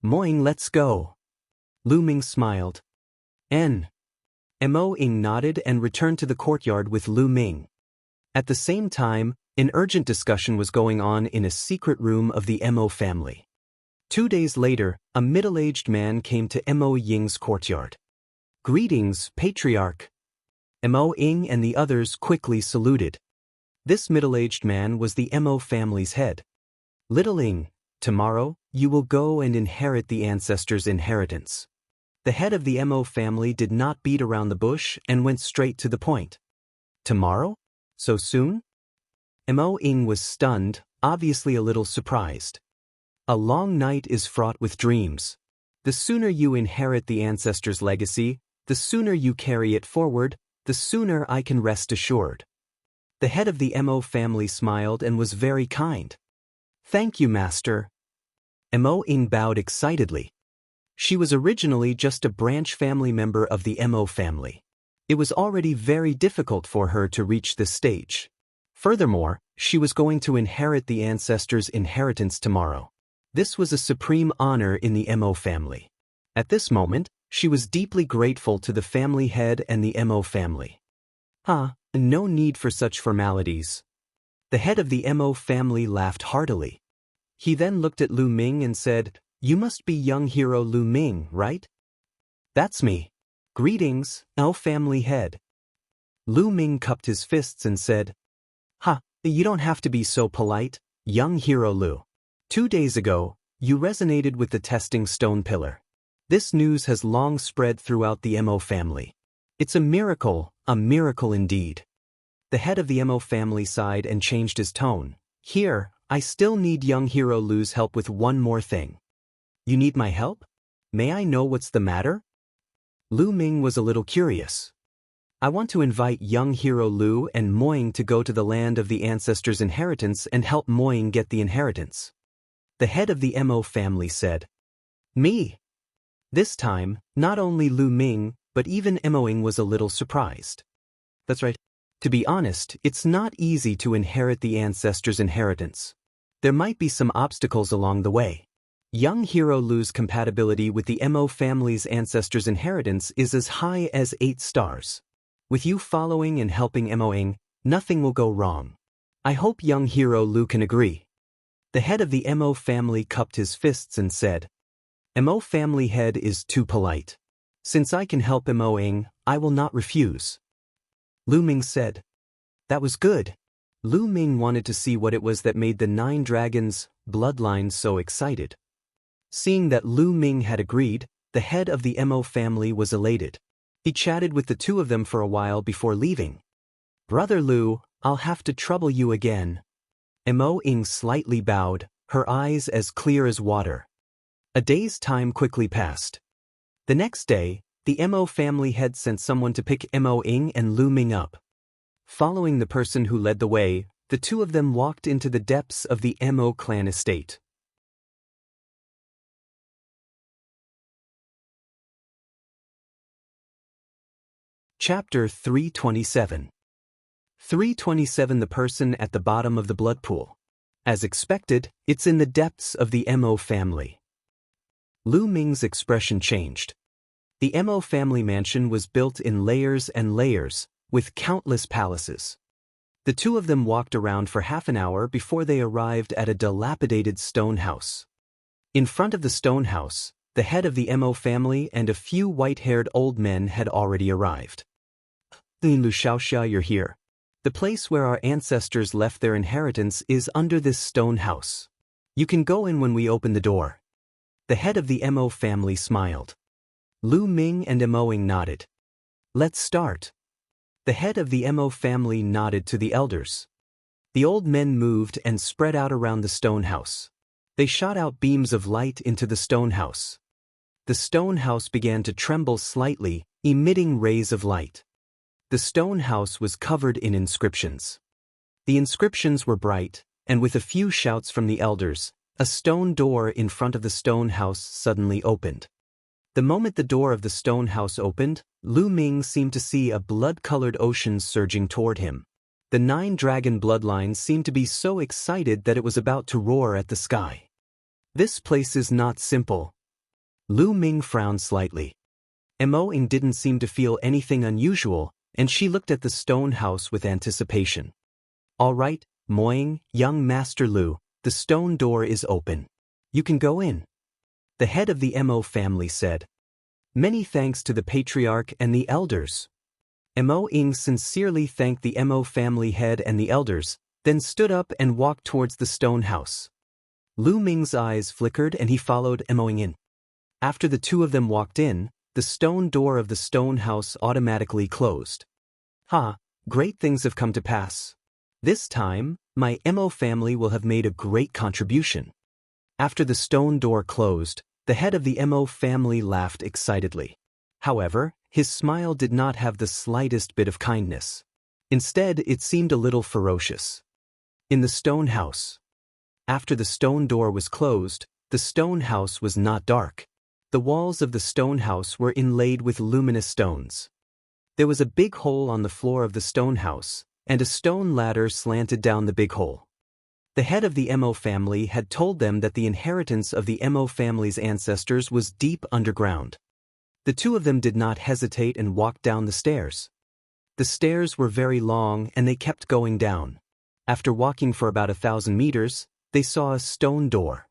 Moing, let's go. Lu Ming smiled. Mo Ying nodded and returned to the courtyard with Lu Ming. At the same time, an urgent discussion was going on in a secret room of the Mo family. 2 days later, a middle-aged man came to Mo Ying's courtyard. Greetings, Patriarch. Mo Ying and the others quickly saluted. This middle-aged man was the Mo family's head. Little Ying, Tomorrow, you will go and inherit the ancestors' inheritance. The head of the Mo family did not beat around the bush and went straight to the point. Tomorrow? So soon? Mo Ying was stunned, obviously a little surprised. A long night is fraught with dreams. The sooner you inherit the ancestors' legacy, the sooner you carry it forward, the sooner I can rest assured. The head of the Mo family smiled and was very kind. Thank you, Master. Mo Ying bowed excitedly. She was originally just a branch family member of the Mo family. It was already very difficult for her to reach this stage. Furthermore, she was going to inherit the ancestors' inheritance tomorrow. This was a supreme honor in the Mo family. At this moment, she was deeply grateful to the family head and the Mo family. No need for such formalities. The head of the Mo family laughed heartily. He then looked at Lu Ming and said, "You must be young hero Lu Ming, right?" "That's me. Greetings, Mo family head." Lu Ming cupped his fists and said, You don't have to be so polite, young hero Lu. 2 days ago, you resonated with the testing stone pillar. This news has long spread throughout the Mo family. It's a miracle indeed. The head of the Mo family sighed and changed his tone. Here, I still need young hero Lu's help with one more thing. You need my help? May I know what's the matter? Lu Ming was a little curious. I want to invite young hero Lu and Moying to go to the land of the ancestors' inheritance and help Moying get the inheritance. The head of the Mo family said. Me? This time, not only Lu Ming, but even Moying was a little surprised. That's right. To be honest, it's not easy to inherit the ancestors' inheritance. There might be some obstacles along the way. Young hero Lu's compatibility with the Mo family's ancestors' inheritance is as high as 8 stars. With you following and helping Moying, nothing will go wrong. I hope young hero Lu can agree. The head of the Mo family cupped his fists and said, Mo family head is too polite. Since I can help Moying, I will not refuse. Lu Ming said. That was good. Lu Ming wanted to see what it was that made the 9 dragons' bloodline so excited. Seeing that Lu Ming had agreed, the head of the Mo family was elated. He chatted with the 2 of them for a while before leaving. Brother Lu, I'll have to trouble you again. Mo Ying slightly bowed, her eyes as clear as water. A day's time quickly passed. The next day, the Mo family head sent someone to pick Mo Ying and Lu Ming up. Following the person who led the way, the 2 of them walked into the depths of the Mo clan estate. Chapter 327. 327. The person at the bottom of the blood pool. As expected, it's in the depths of the Mo family. Lu Ming's expression changed. The Mo family mansion was built in layers and layers, with countless palaces. The 2 of them walked around for half an hour before they arrived at a dilapidated stone house. In front of the stone house, the head of the Mo family and a few white-haired old men had already arrived. Lu Xiaoxia, you're here. The place where our ancestors left their inheritance is under this stone house. You can go in when we open the door. The head of the Mo family smiled. Lu Ming and Moying nodded. Let's start. The head of the Mo family nodded to the elders. The old men moved and spread out around the stone house. They shot out beams of light into the stone house. The stone house began to tremble slightly, emitting rays of light. The stone house was covered in inscriptions. The inscriptions were bright, and with a few shouts from the elders, a stone door in front of the stone house suddenly opened. The moment the door of the stone house opened, Lu Ming seemed to see a blood-colored ocean surging toward him. The 9 dragon bloodline seemed to be so excited that it was about to roar at the sky. This place is not simple. Lu Ming frowned slightly. Moying didn't seem to feel anything unusual, and she looked at the stone house with anticipation. All right, Moying, young Master Lu, the stone door is open. You can go in. The head of the Mo family said. Many thanks to the patriarch and the elders. Moying sincerely thanked the Mo family head and the elders, then stood up and walked towards the stone house. Lu Ming's eyes flickered and he followed Emoing in. After the two of them walked in, the stone door of the stone house automatically closed. Great things have come to pass. This time, my Mo family will have made a great contribution. After the stone door closed, the head of the Mo family laughed excitedly. However, his smile did not have the slightest bit of kindness. Instead, it seemed a little ferocious. In the stone house. After the stone door was closed, the stone house was not dark. The walls of the stone house were inlaid with luminous stones. There was a big hole on the floor of the stone house, and a stone ladder slanted down the big hole. The head of the Mo family had told them that the inheritance of the Mo family's ancestors was deep underground. The two of them did not hesitate and walked down the stairs. The stairs were very long and they kept going down. After walking for about 1,000 meters, they saw a stone door.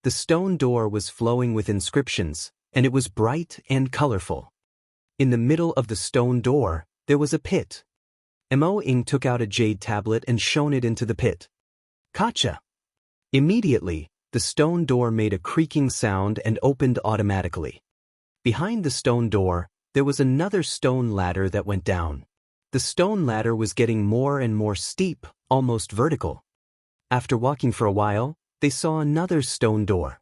The stone door was flowing with inscriptions, and it was bright and colorful. In the middle of the stone door, there was a pit. Mo Ying took out a jade tablet and shone it into the pit. Gotcha! Immediately, the stone door made a creaking sound and opened automatically. Behind the stone door, there was another stone ladder that went down. The stone ladder was getting more and more steep, almost vertical. After walking for a while, they saw another stone door.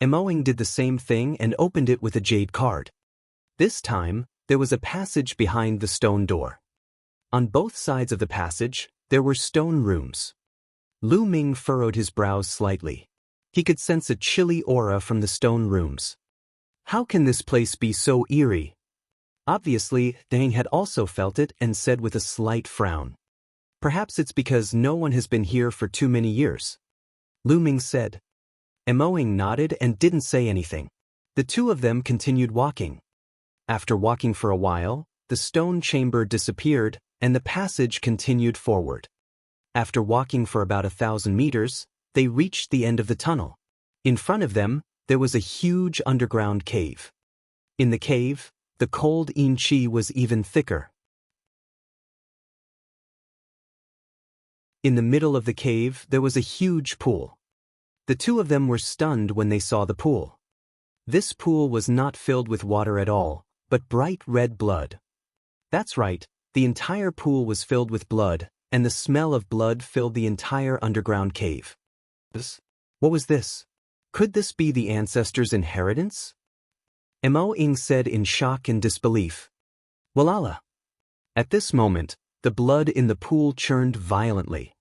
Mo Ying did the same thing and opened it with a jade card. This time, there was a passage behind the stone door. On both sides of the passage, there were stone rooms. Lu Ming furrowed his brows slightly. He could sense a chilly aura from the stone rooms. How can this place be so eerie? Obviously, Deng had also felt it and said with a slight frown. Perhaps it's because no one has been here for too many years. Lu Ming said. Mo Ying nodded and didn't say anything. The two of them continued walking. After walking for a while, the stone chamber disappeared and the passage continued forward. After walking for about 1,000 meters, they reached the end of the tunnel. In front of them, there was a huge underground cave. In the cave, the cold yin qi was even thicker. In the middle of the cave, there was a huge pool. The two of them were stunned when they saw the pool. This pool was not filled with water at all, but bright red blood. That's right, the entire pool was filled with blood, and the smell of blood filled the entire underground cave. What was this? Could this be the ancestors' inheritance? Mo Ying said in shock and disbelief. Walala! At this moment, the blood in the pool churned violently.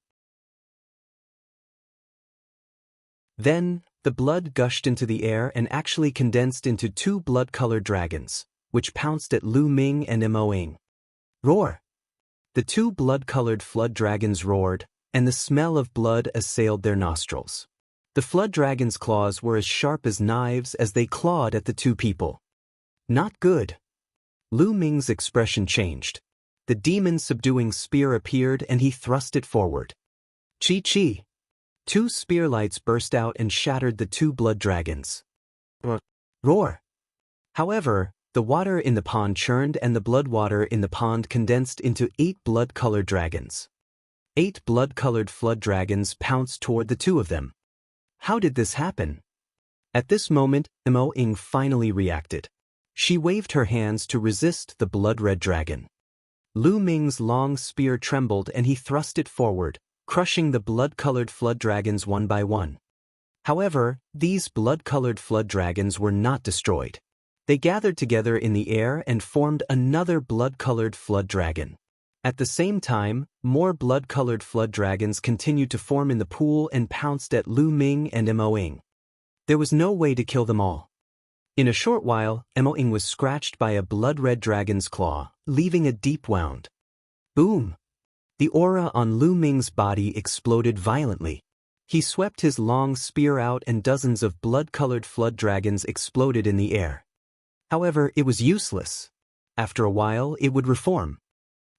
Then, the blood gushed into the air and actually condensed into two blood-colored dragons, which pounced at Lu Ming and Mo Ying. Roar! The two blood-colored flood dragons roared, and the smell of blood assailed their nostrils. The flood dragon's claws were as sharp as knives as they clawed at the two people. Not good. Lu Ming's expression changed. The demon-subduing spear appeared and he thrust it forward. Chi-chi! Two spear lights burst out and shattered the two blood dragons. Roar! However, the water in the pond churned and the blood water in the pond condensed into 8 blood-colored dragons. 8 blood-colored flood dragons pounced toward the two of them. How did this happen? At this moment, Mo Ying finally reacted. She waved her hands to resist the blood-red dragon. Lu Ming's long spear trembled and he thrust it forward, crushing the blood-colored flood dragons one by one. However, these blood-colored flood dragons were not destroyed. They gathered together in the air and formed another blood-colored flood dragon. At the same time, more blood-colored flood dragons continued to form in the pool and pounced at Lu Ming and Mo Ying. There was no way to kill them all. In a short while, Mo Ying was scratched by a blood-red dragon's claw, leaving a deep wound. Boom! The aura on Lu Ming's body exploded violently. He swept his long spear out and dozens of blood-colored flood dragons exploded in the air. However, it was useless. After a while, it would reform.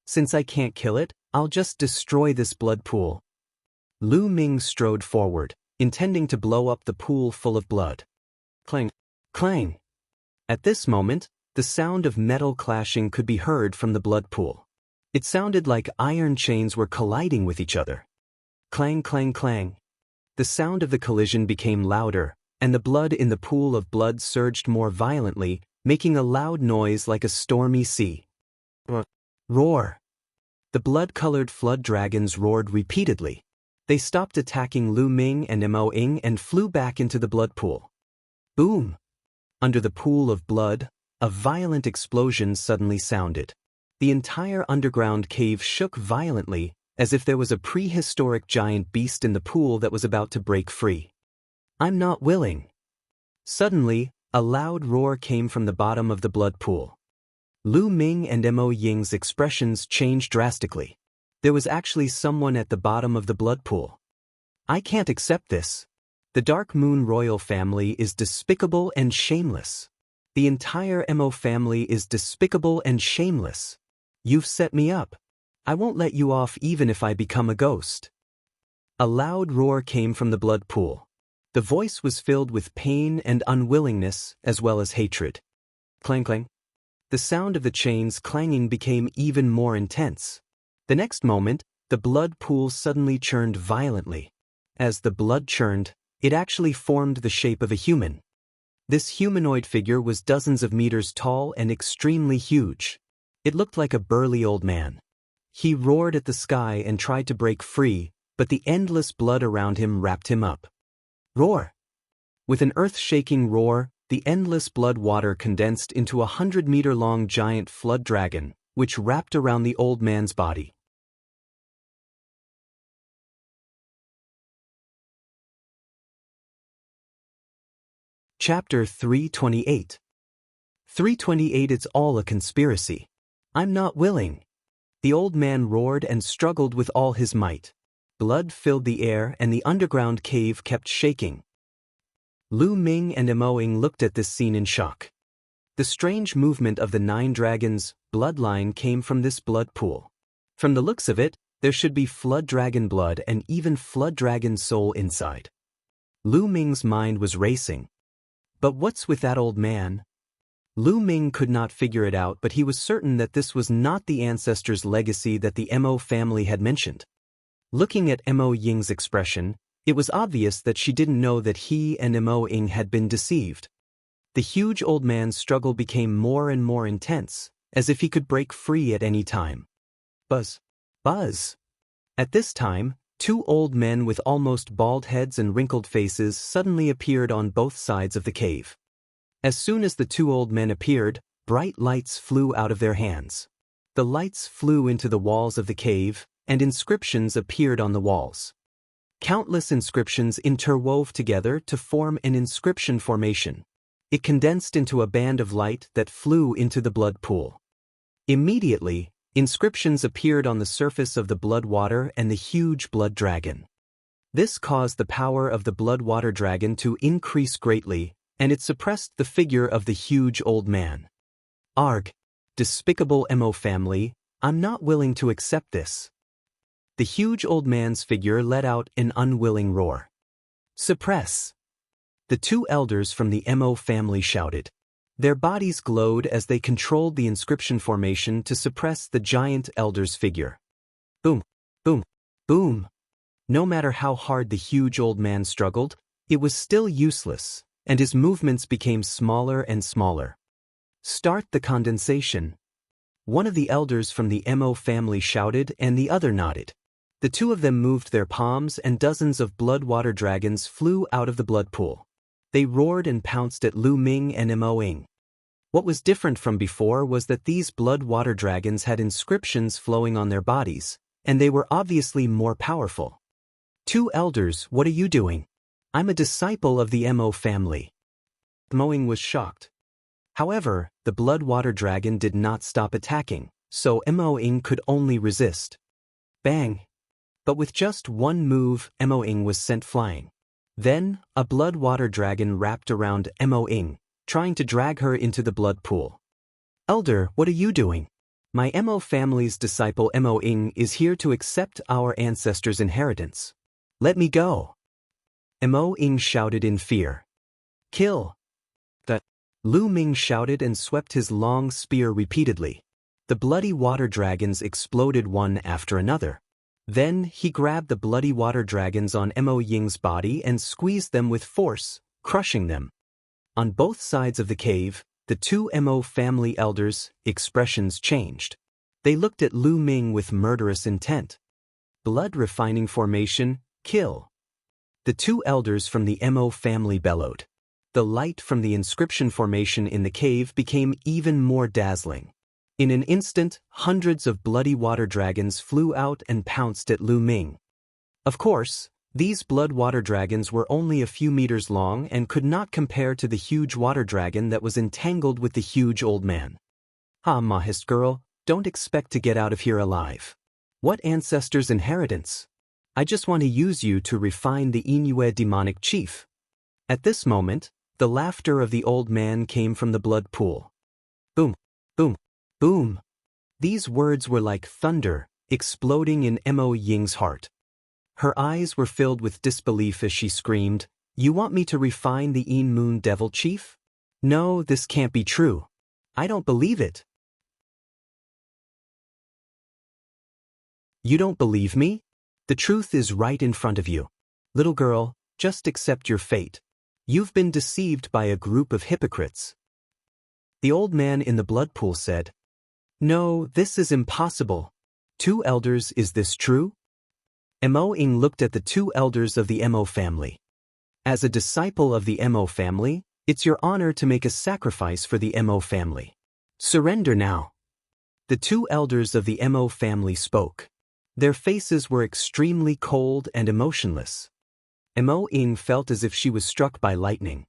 Since I can't kill it, I'll just destroy this blood pool. Lu Ming strode forward, intending to blow up the pool full of blood. Clang! Clang! At this moment, the sound of metal clashing could be heard from the blood pool. It sounded like iron chains were colliding with each other. Clang, clang, clang. The sound of the collision became louder, and the blood in the pool of blood surged more violently, making a loud noise like a stormy sea. Roar! The blood-colored flood dragons roared repeatedly. They stopped attacking Lu Ming and Mo Ying and flew back into the blood pool. Boom! Under the pool of blood, a violent explosion suddenly sounded. The entire underground cave shook violently, as if there was a prehistoric giant beast in the pool that was about to break free. I'm not willing. Suddenly, a loud roar came from the bottom of the blood pool. Lu Ming and Mo Ying's expressions changed drastically. There was actually someone at the bottom of the blood pool. I can't accept this. The Dark Moon royal family is despicable and shameless. The entire Mo family is despicable and shameless. You've set me up. I won't let you off even if I become a ghost. A loud roar came from the blood pool. The voice was filled with pain and unwillingness as well as hatred. Clang clang. The sound of the chains clanging became even more intense. The next moment, the blood pool suddenly churned violently. As the blood churned, it actually formed the shape of a human. This humanoid figure was dozens of meters tall and extremely huge. It looked like a burly old man. He roared at the sky and tried to break free, but the endless blood around him wrapped him up. Roar! With an earth-shaking roar, the endless blood water condensed into a 100-meter-long giant flood dragon, which wrapped around the old man's body. Chapter 328. 328. It's all a conspiracy. I'm not willing. The old man roared and struggled with all his might. Blood filled the air and the underground cave kept shaking. Lu Ming and Mo Ying looked at this scene in shock. The strange movement of the 9 dragons' bloodline came from this blood pool. From the looks of it, there should be flood dragon blood and even flood dragon soul inside. Lu Ming's mind was racing. But what's with that old man? Lu Ming could not figure it out, but he was certain that this was not the ancestors' legacy that the Mo family had mentioned. Looking at Mo Ying's expression, it was obvious that she didn't know that he and Mo Ying had been deceived. The huge old man's struggle became more and more intense, as if he could break free at any time. Buzz! Buzz! At this time, 2 old men with almost bald heads and wrinkled faces suddenly appeared on both sides of the cave. As soon as the 2 old men appeared, bright lights flew out of their hands. The lights flew into the walls of the cave, and inscriptions appeared on the walls. Countless inscriptions interwove together to form an inscription formation. It condensed into a band of light that flew into the blood pool. Immediately, inscriptions appeared on the surface of the blood water and the huge blood dragon. This caused the power of the blood water dragon to increase greatly, and it suppressed the figure of the huge old man. Arg! Despicable Mo family, I'm not willing to accept this. The huge old man's figure let out an unwilling roar. Suppress! The 2 elders from the Mo family shouted. Their bodies glowed as they controlled the inscription formation to suppress the giant elder's figure. Boom! Boom! Boom! No matter how hard the huge old man struggled, it was still useless, and his movements became smaller and smaller. Start the condensation. One of the elders from the Mo family shouted and the other nodded. The 2 of them moved their palms and dozens of blood water dragons flew out of the blood pool. They roared and pounced at Lu Ming and Mo Ying. What was different from before was that these blood water dragons had inscriptions flowing on their bodies, and they were obviously more powerful. 2 elders, what are you doing? I'm a disciple of the Mo family. Mo Ying was shocked. However, the blood water dragon did not stop attacking, so Mo Ying could only resist. Bang! But with just one move, Mo Ying was sent flying. Then, a blood water dragon wrapped around Mo Ying, trying to drag her into the blood pool. Elder, what are you doing? My Mo family's disciple Mo Ying is here to accept our ancestors' inheritance. Let me go. Mo Ying shouted in fear. Kill! Lu Ming shouted and swept his long spear repeatedly. The bloody water dragons exploded one after another. Then he grabbed the bloody water dragons on Mo Ying's body and squeezed them with force, crushing them. On both sides of the cave, the two Mo family elders' expressions changed. They looked at Lu Ming with murderous intent. Blood refining formation, kill. The two elders from the Mo family bellowed. The light from the inscription formation in the cave became even more dazzling. In an instant, hundreds of bloody water dragons flew out and pounced at Lu Ming. Of course, these blood water dragons were only a few meters long and could not compare to the huge water dragon that was entangled with the huge old man. Ah, Mahist girl, don't expect to get out of here alive. What ancestors' inheritance? I just want to use you to refine the Inyue demonic chief. At this moment, the laughter of the old man came from the blood pool. Boom, boom, boom. These words were like thunder, exploding in Mo Ying's heart. Her eyes were filled with disbelief as she screamed, "You want me to refine the Yin Moon Devil Chief? No, this can't be true. I don't believe it." You don't believe me? The truth is right in front of you. Little girl, just accept your fate. You've been deceived by a group of hypocrites. The old man in the blood pool said, "No, this is impossible. Two elders, is this true?" Mo Ying looked at the two elders of the Mo family. As a disciple of the Mo family, it's your honor to make a sacrifice for the Mo family. Surrender now. The two elders of the Mo family spoke. Their faces were extremely cold and emotionless. Mo Ying felt as if she was struck by lightning.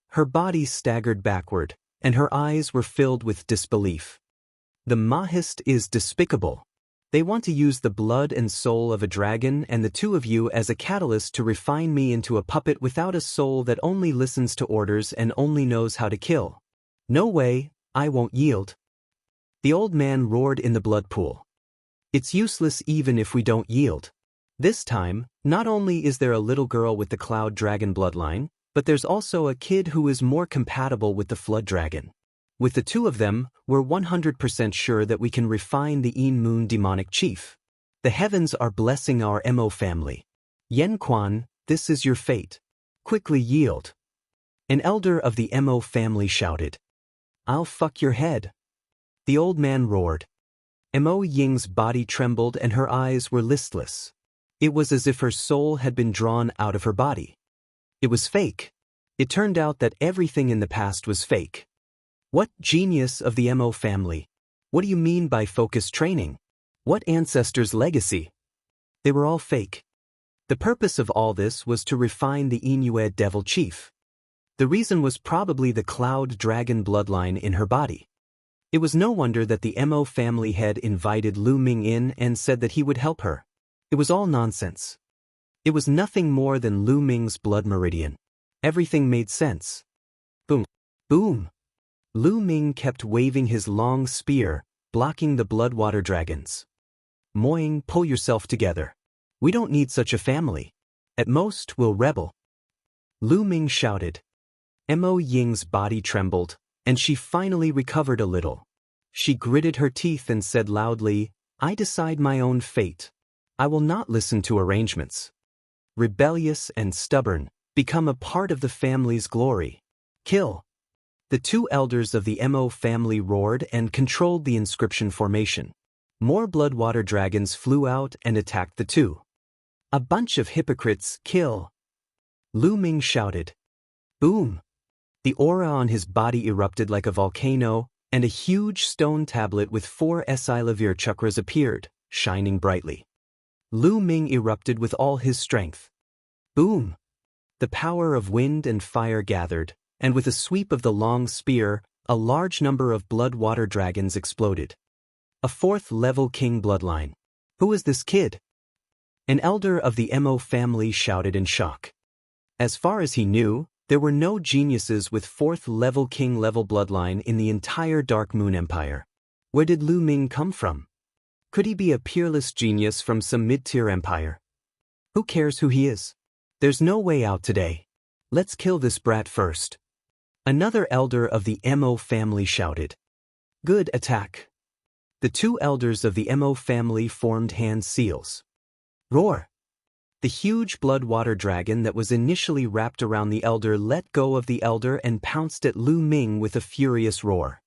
Her body staggered backward, and her eyes were filled with disbelief. The Mahist is despicable. They want to use the blood and soul of a dragon and the two of you as a catalyst to refine me into a puppet without a soul that only listens to orders and only knows how to kill. No way, I won't yield. The old man roared in the blood pool. It's useless even if we don't yield. This time, not only is there a little girl with the cloud dragon bloodline, but there's also a kid who is more compatible with the flood dragon. With the two of them, we're 100% sure that we can refine the Yin Moon demonic chief. The heavens are blessing our Mo family. Yen Quan, this is your fate. Quickly yield. An elder of the Mo family shouted. I'll fuck your head. The old man roared. Mo Ying's body trembled and her eyes were listless. It was as if her soul had been drawn out of her body. It was fake. It turned out that everything in the past was fake. What genius of the Mo family? What do you mean by focused training? What ancestors' legacy? They were all fake. The purpose of all this was to refine the Inyue devil chief. The reason was probably the cloud dragon bloodline in her body. It was no wonder that the Mo family had invited Lu Ming in and said that he would help her. It was all nonsense. It was nothing more than Lu Ming's blood meridian. Everything made sense. Boom. Boom. Lu Ming kept waving his long spear, blocking the blood water dragons. Moing, pull yourself together. We don't need such a family. At most, we'll rebel. Lu Ming shouted. Mo Ying's body trembled, and she finally recovered a little. She gritted her teeth and said loudly, I decide my own fate. I will not listen to arrangements. Rebellious and stubborn, become a part of the family's glory. Kill. The two elders of the Mo family roared and controlled the inscription formation. More blood water dragons flew out and attacked the two. A bunch of hypocrites, kill. Lu Ming shouted. Boom. The aura on his body erupted like a volcano, and a huge stone tablet with 4 Esilavir chakras appeared, shining brightly. Lu Ming erupted with all his strength. Boom! The power of wind and fire gathered, and with a sweep of the long spear, a large number of blood water dragons exploded. A 4th-level king bloodline. Who is this kid? An elder of the Mo family shouted in shock. As far as he knew, there were no geniuses with 4th-level king-level bloodline in the entire Dark Moon Empire. Where did Lu Ming come from? Could he be a peerless genius from some mid-tier empire? Who cares who he is? There's no way out today. Let's kill this brat first. Another elder of the Mo family shouted. Good attack. The two elders of the Mo family formed hand seals. Roar! The huge blood water dragon that was initially wrapped around the elder let go of the elder and pounced at Lu Ming with a furious roar.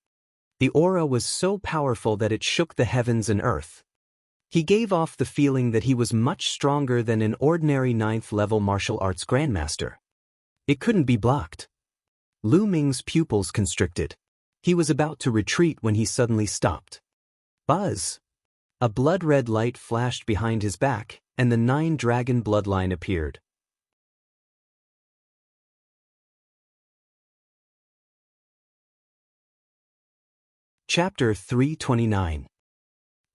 The aura was so powerful that it shook the heavens and earth. He gave off the feeling that he was much stronger than an ordinary 9th-level martial arts grandmaster. It couldn't be blocked. Lu Ming's pupils constricted. He was about to retreat when he suddenly stopped. Buzz! A blood-red light flashed behind his back, and the 9-dragon bloodline appeared. Chapter 329.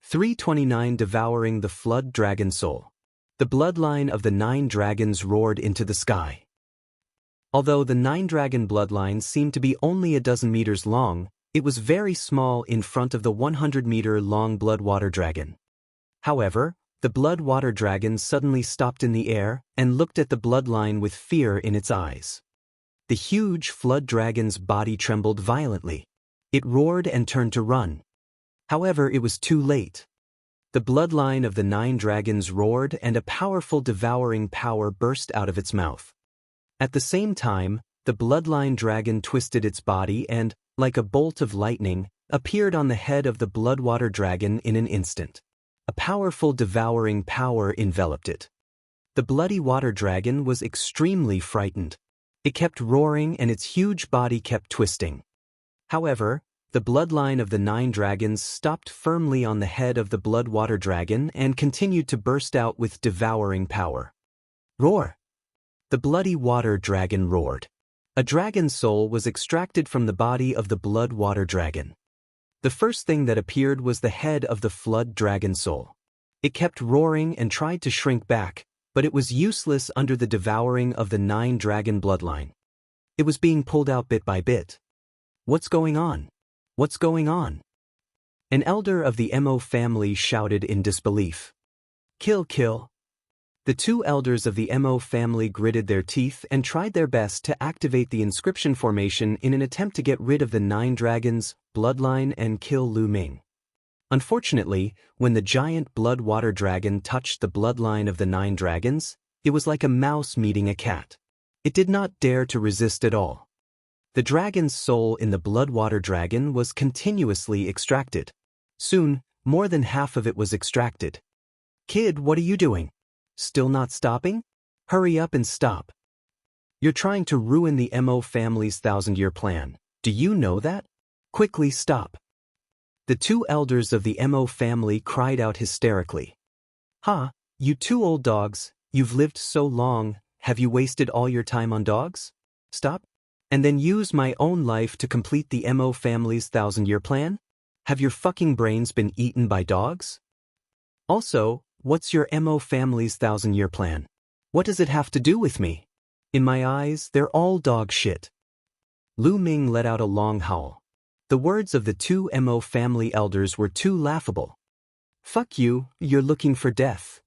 329 Devouring the Flood Dragon Soul. The bloodline of the 9 dragons roared into the sky. Although the 9-dragon bloodline seemed to be only a dozen meters long, it was very small in front of the 100-meter-long blood water dragon. However, the blood water dragon suddenly stopped in the air and looked at the bloodline with fear in its eyes. The huge flood dragon's body trembled violently. It roared and turned to run. However, it was too late. The bloodline of the 9 dragons roared and a powerful devouring power burst out of its mouth. At the same time, the bloodline dragon twisted its body and, like a bolt of lightning, appeared on the head of the bloodwater dragon in an instant. A powerful devouring power enveloped it. The bloody water dragon was extremely frightened. It kept roaring and its huge body kept twisting. However, the bloodline of the 9 dragons stopped firmly on the head of the bloodwater dragon and continued to burst out with devouring power. Roar! The bloody water dragon roared. A dragon soul was extracted from the body of the blood water dragon. The first thing that appeared was the head of the flood dragon soul. It kept roaring and tried to shrink back, but it was useless under the devouring of the 9 dragon bloodline. It was being pulled out bit by bit. What's going on? What's going on? An elder of the Mo family shouted in disbelief. Kill, kill. The 2 elders of the Mo family gritted their teeth and tried their best to activate the inscription formation in an attempt to get rid of the 9 dragons' bloodline and kill Lu Ming. Unfortunately, when the giant blood water dragon touched the bloodline of the 9 dragons, it was like a mouse meeting a cat. It did not dare to resist at all. The dragon's soul in the blood water dragon was continuously extracted. Soon, more than half of it was extracted. Kid, what are you doing? Still not stopping? Hurry up and stop. You're trying to ruin the Mo family's 1,000-year plan. Do you know that? Quickly stop. The 2 elders of the Mo family cried out hysterically. Ha, you 2 old dogs, you've lived so long, have you wasted all your time on dogs? Stop. And then use my own life to complete the Mo family's 1,000-year plan? Have your fucking brains been eaten by dogs? Also, what's your Mo family's 1,000-year plan? What does it have to do with me? In my eyes, they're all dog shit. Lu Ming let out a long howl. The words of the 2 Mo family elders were too laughable. Fuck you, you're looking for death.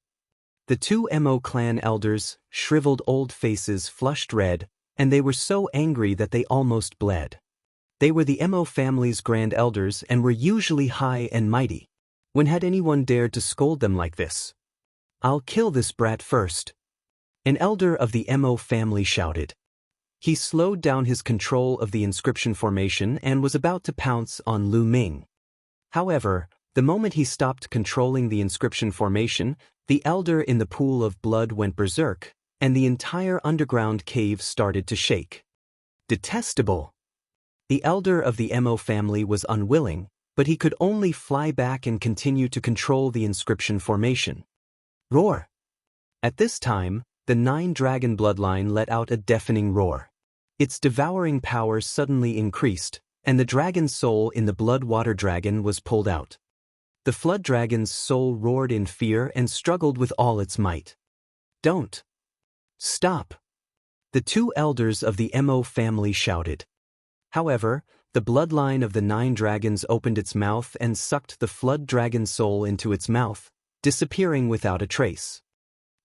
The 2 Mo clan elders, shriveled old faces flushed red, and they were so angry that they almost bled. They were the Mo family's grand elders and were usually high and mighty. When had anyone dared to scold them like this? I'll kill this brat first. An elder of the Mo family shouted. He slowed down his control of the inscription formation and was about to pounce on Lu Ming. However, the moment he stopped controlling the inscription formation, the elder in the pool of blood went berserk, and the entire underground cave started to shake. Detestable! The elder of the Mo family was unwilling, but he could only fly back and continue to control the inscription formation. Roar! At this time, the 9-dragon bloodline let out a deafening roar. Its devouring power suddenly increased, and the dragon's soul in the blood water dragon was pulled out. The flood dragon's soul roared in fear and struggled with all its might. Don't! Stop! The 2 elders of the Mo family shouted. However, the bloodline of the 9 dragons opened its mouth and sucked the flood dragon soul into its mouth, disappearing without a trace.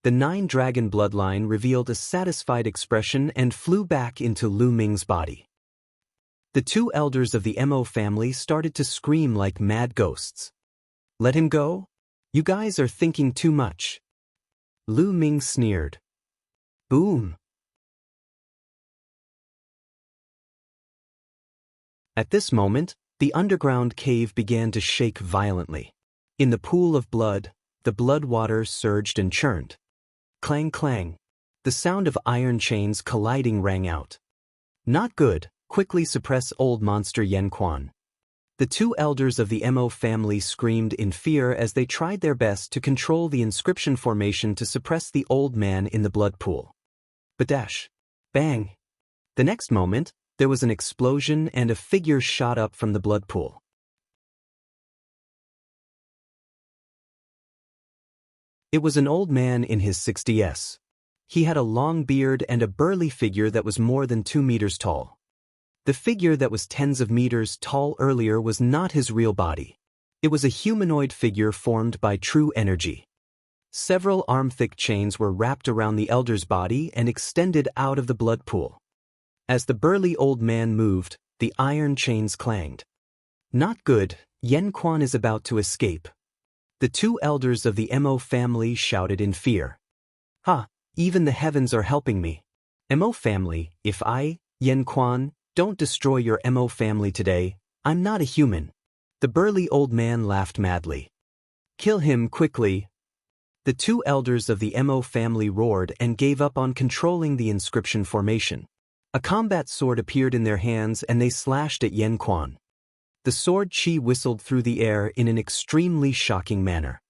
The 9-dragon bloodline revealed a satisfied expression and flew back into Lu Ming's body. The 2 elders of the Mo family started to scream like mad ghosts. Let him go? You guys are thinking too much. Lu Ming sneered. Boom. At this moment, the underground cave began to shake violently. In the pool of blood, the blood water surged and churned. Clang clang. The sound of iron chains colliding rang out. Not good, quickly suppress old monster Yen Quan. The two elders of the Mo family screamed in fear as they tried their best to control the inscription formation to suppress the old man in the blood pool. Badash. Bang. The next moment, there was an explosion and a figure shot up from the blood pool. It was an old man in his 60s. He had a long beard and a burly figure that was more than 2 meters tall. The figure that was tens of meters tall earlier was not his real body. It was a humanoid figure formed by true energy. Several arm-thick chains were wrapped around the elder's body and extended out of the blood pool. As the burly old man moved, the iron chains clanged. Not good, Yen Quan is about to escape. The two elders of the Mo family shouted in fear. Ha, even the heavens are helping me. Mo family, if I, Yen Quan, don't destroy your Mo family today, I'm not a human. The burly old man laughed madly. Kill him quickly. The two elders of the Mo family roared and gave up on controlling the inscription formation. A combat sword appeared in their hands and they slashed at Yen Quan. The sword chi whistled through the air in an extremely shocking manner.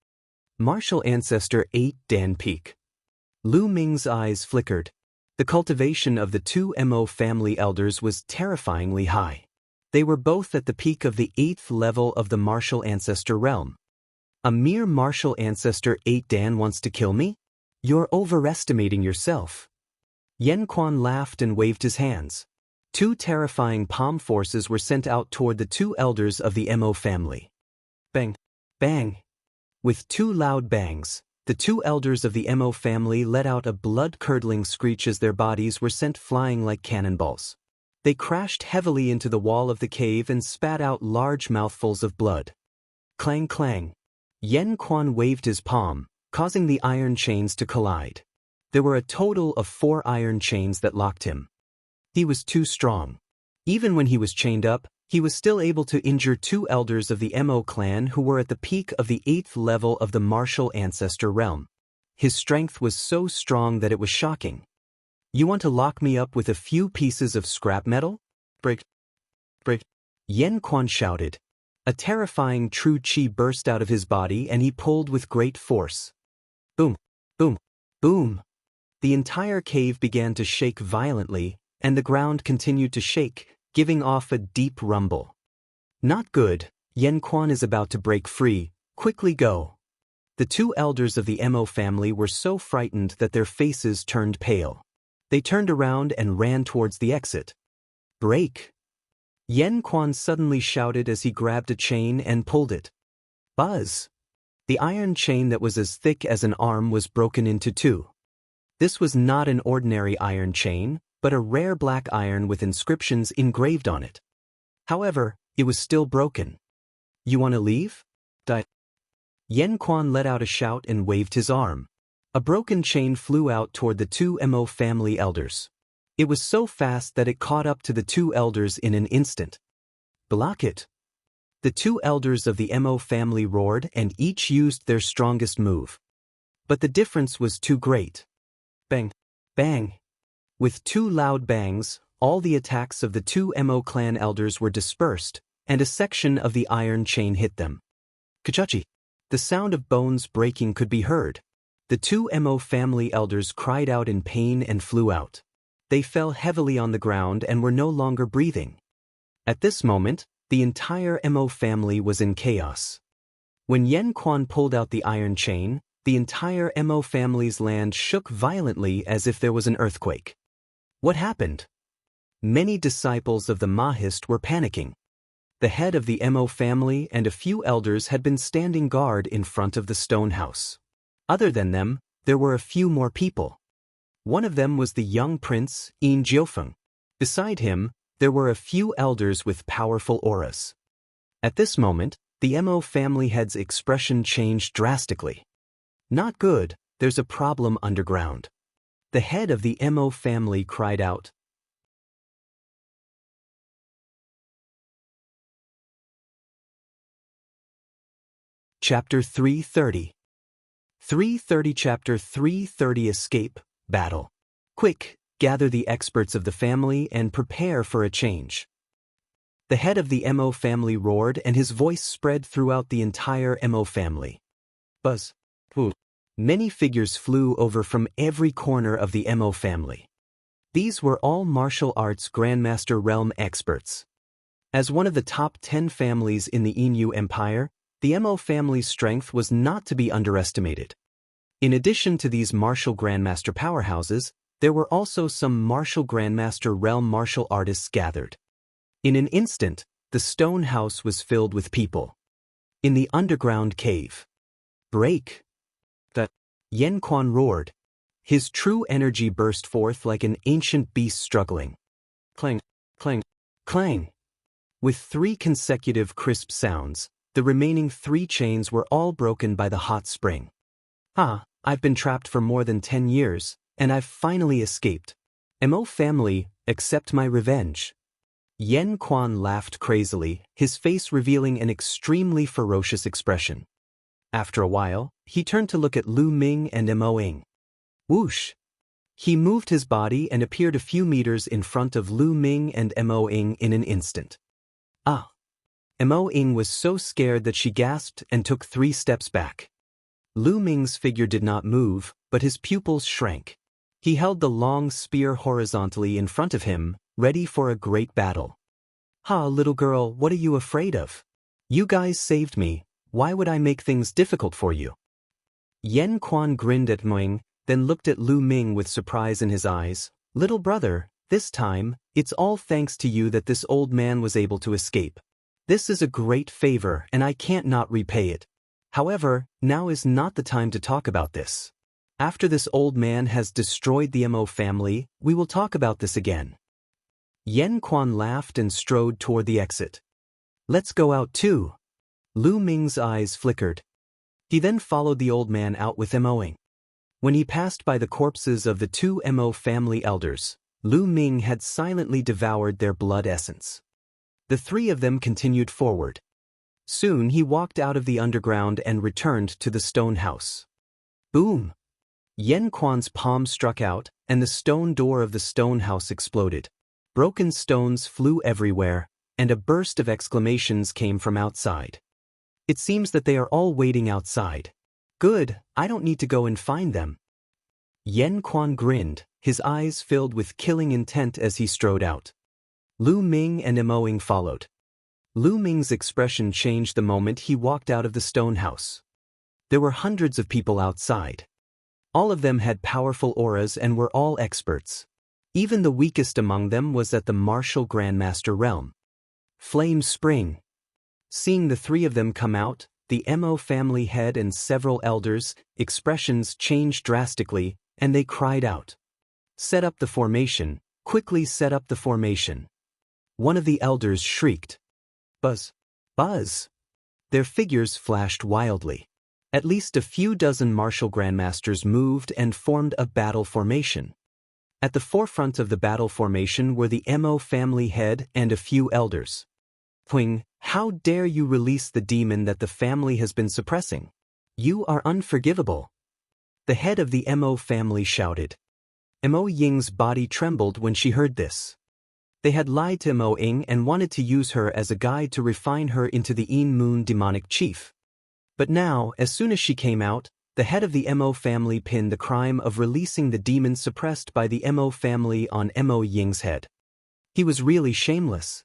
Martial Ancestor 8 Dan Peak. Lu Ming's eyes flickered. The cultivation of the two Mo family elders was terrifyingly high. They were both at the peak of the 8th level of the Martial Ancestor realm. A mere Martial Ancestor 8 Dan wants to kill me? You're overestimating yourself. Yen Quan laughed and waved his hands. Two terrifying palm forces were sent out toward the two elders of the Mo family. Bang! Bang! With two loud bangs, the two elders of the Mo family let out a blood-curdling screech as their bodies were sent flying like cannonballs. They crashed heavily into the wall of the cave and spat out large mouthfuls of blood. Clang clang. Yen Quan waved his palm, causing the iron chains to collide. There were a total of 4 iron chains that locked him. He was too strong. Even when he was chained up, he was still able to injure two elders of the Mo clan who were at the peak of the 8th level of the Martial Ancestor realm. His strength was so strong that it was shocking. You want to lock me up with a few pieces of scrap metal? Break! Break! Yen Quan shouted. A terrifying true chi burst out of his body and he pulled with great force. Boom! Boom! Boom! The entire cave began to shake violently, and the ground continued to shake, giving off a deep rumble. Not good, Yen Quan is about to break free, quickly go. The two elders of the Mo family were so frightened that their faces turned pale. They turned around and ran towards the exit. Break! Yen Quan suddenly shouted as he grabbed a chain and pulled it. Buzz! The iron chain that was as thick as an arm was broken into 2. This was not an ordinary iron chain, but a rare black iron with inscriptions engraved on it. However, it was still broken. You want to leave? Yen Quan let out a shout and waved his arm. A broken chain flew out toward the two Mo family elders. It was so fast that it caught up to the two elders in an instant. Block it! The two elders of the Mo family roared and each used their strongest move. But the difference was too great. Bang! Bang! With 2 loud bangs, all the attacks of the two Mo clan elders were dispersed, and a section of the iron chain hit them. Kachachi! The sound of bones breaking could be heard. The two Mo family elders cried out in pain and flew out. They fell heavily on the ground and were no longer breathing. At this moment, the entire Mo family was in chaos. When Yen Quan pulled out the iron chain, the entire Mo family's land shook violently as if there was an earthquake. What happened? Many disciples of the Mahist were panicking. The head of the Mo family and a few elders had been standing guard in front of the stone house. Other than them, there were a few more people. One of them was the young prince, Yin Jiufeng. Beside him, there were a few elders with powerful auras. At this moment, The Mo family head's expression changed drastically. Not good, there's a problem underground. The head of the Mo family cried out. Chapter 330. 330 Chapter 330 Escape, Battle. Quick, gather the experts of the family and prepare for a change. The head of the Mo family roared and his voice spread throughout the entire Mo family. Buzz. Woo. Many figures flew over from every corner of the Mo family. These were all martial arts Grandmaster realm experts. As one of the top 10 families in the Jianghu Empire, the Mo family's strength was not to be underestimated. In addition to these martial Grandmaster powerhouses, there were also some martial Grandmaster realm martial artists gathered. In an instant, the stone house was filled with people. In the underground cave. Break! The Yen Quan roared. His true energy burst forth like an ancient beast struggling. Clang, clang, clang! With 3 consecutive crisp sounds, the remaining 3 chains were all broken by the hot spring. I've been trapped for more than 10 years, and I've finally escaped. Mo family, accept my revenge. Yen Quan laughed crazily, his face revealing an extremely ferocious expression. After a while, he turned to look at Lu Ming and Mo Ying. Whoosh! He moved his body and appeared a few meters in front of Lu Ming and Mo Ying in an instant. Mo Ying was so scared that she gasped and took 3 steps back. Lu Ming's figure did not move, but his pupils shrank. He held the long spear horizontally in front of him, ready for a great battle. Little girl, what are you afraid of? You guys saved me, why would I make things difficult for you? Yen Quan grinned at Mo Ying, then looked at Lu Ming with surprise in his eyes. Little brother, this time, it's all thanks to you that this old man was able to escape. This is a great favor and I can't not repay it. However, now is not the time to talk about this. After this old man has destroyed the Mo family, we will talk about this again. Yen Quan laughed and strode toward the exit. Let's go out too. Lu Ming's eyes flickered. He then followed the old man out with Mo Ying. When he passed by the corpses of the 2 Mo family elders, Lu Ming had silently devoured their blood essence. The 3 of them continued forward. Soon he walked out of the underground and returned to the stone house. Boom! Yen Quan's palm struck out, and the stone door of the stone house exploded. Broken stones flew everywhere, and a burst of exclamations came from outside. It seems that they are all waiting outside. Good, I don't need to go and find them. Yen Quan grinned, his eyes filled with killing intent as he strode out. Lu Ming and Mo Ying followed. Lu Ming's expression changed the moment he walked out of the stone house. There were hundreds of people outside. All of them had powerful auras and were all experts. Even the weakest among them was at the martial Grandmaster realm. Flame Spring. Seeing the 3 of them come out, the Mo family head and several elders' expressions changed drastically, and they cried out. Set up the formation, quickly set up the formation. One of the elders shrieked. Buzz! Buzz! Their figures flashed wildly. At least a few dozen martial grandmasters moved and formed a battle formation. At the forefront of the battle formation were the Mo family head and a few elders. Huing, how dare you release the demon that the family has been suppressing? You are unforgivable. The head of the Mo family shouted. Mo Ying's body trembled when she heard this. They had lied to Mo Ying and wanted to use her as a guide to refine her into the Yin Moon demonic chief. But now, as soon as she came out, the head of the Mo family pinned the crime of releasing the demon suppressed by the Mo family on Mo Ying's head. He was really shameless.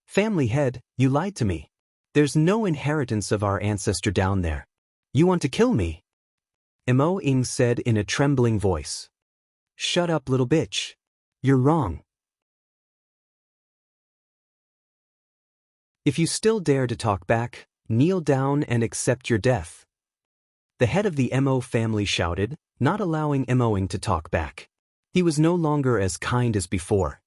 Family head, you lied to me. There's no inheritance of our ancestor down there. You want to kill me? Mo Ying said in a trembling voice. Shut up, little bitch. You're wrong. If you still dare to talk back, kneel down and accept your death. The head of the Mo family shouted, not allowing Mo Ying to talk back. He was no longer as kind as before.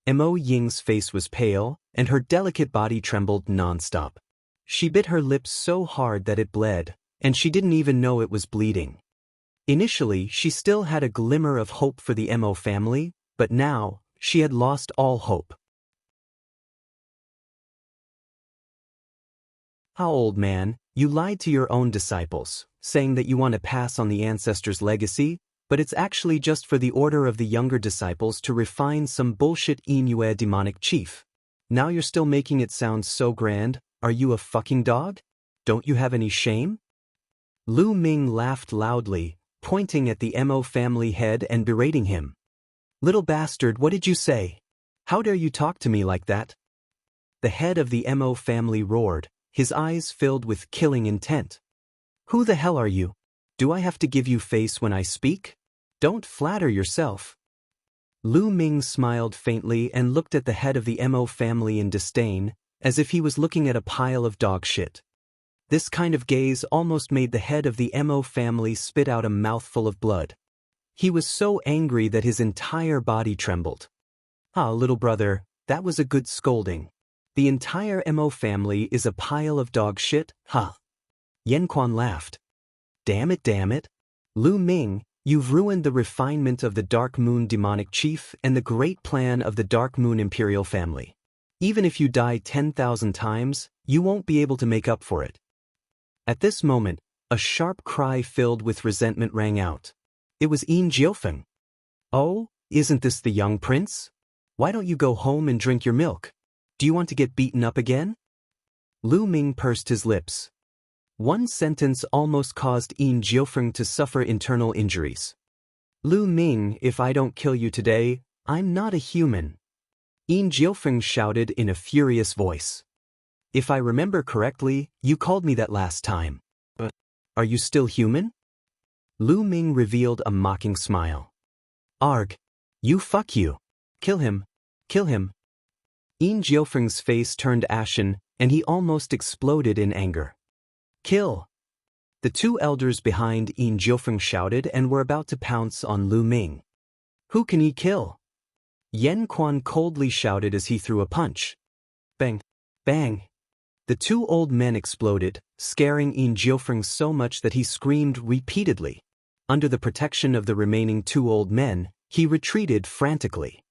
Mo Ying's face was pale, and her delicate body trembled non-stop. She bit her lips so hard that it bled, and she didn't even know it was bleeding. Initially, she still had a glimmer of hope for the Mo family, but now, she had lost all hope. How, old man, you lied to your own disciples, saying that you want to pass on the ancestors' legacy, but it's actually just for the order of the younger disciples to refine some bullshit Inuit demonic chief. Now you're still making it sound so grand. Are you a fucking dog? Don't you have any shame? Lu Ming laughed loudly, pointing at the Mo family head and berating him. Little bastard, what did you say? How dare you talk to me like that? The head of the Mo family roared, his eyes filled with killing intent. Who the hell are you? Do I have to give you face when I speak? Don't flatter yourself. Lu Ming smiled faintly and looked at the head of the Mo family in disdain, as if he was looking at a pile of dog shit. This kind of gaze almost made the head of the Mo family spit out a mouthful of blood. He was so angry that his entire body trembled. Ah, little brother, that was a good scolding. The entire Mo family is a pile of dog shit, huh? Yan Quan laughed. Damn it. Lu Ming, you've ruined the refinement of the Dark Moon demonic chief and the great plan of the Dark Moon imperial family. Even if you die 10,000 times, you won't be able to make up for it. At this moment, a sharp cry filled with resentment rang out. It was Yin Jiofeng. Oh, isn't this the young prince? Why don't you go home and drink your milk? Do you want to get beaten up again? Lu Ming pursed his lips. One sentence almost caused Yin Jiofeng to suffer internal injuries. Lu Ming, if I don't kill you today, I'm not a human. Yin Jiofeng shouted in a furious voice. If I remember correctly, you called me that last time. But are you still human? Lu Ming revealed a mocking smile. Arg. Fuck you. Kill him. Yin Jiofeng's face turned ashen, and he almost exploded in anger. Kill! The two elders behind Yin Jiofeng shouted and were about to pounce on Lu Ming. Who can he kill? Yan Quan coldly shouted as he threw a punch. Bang! Bang! The two old men exploded, scaring Yin Jiofeng so much that he screamed repeatedly. Under the protection of the remaining two old men, he retreated frantically.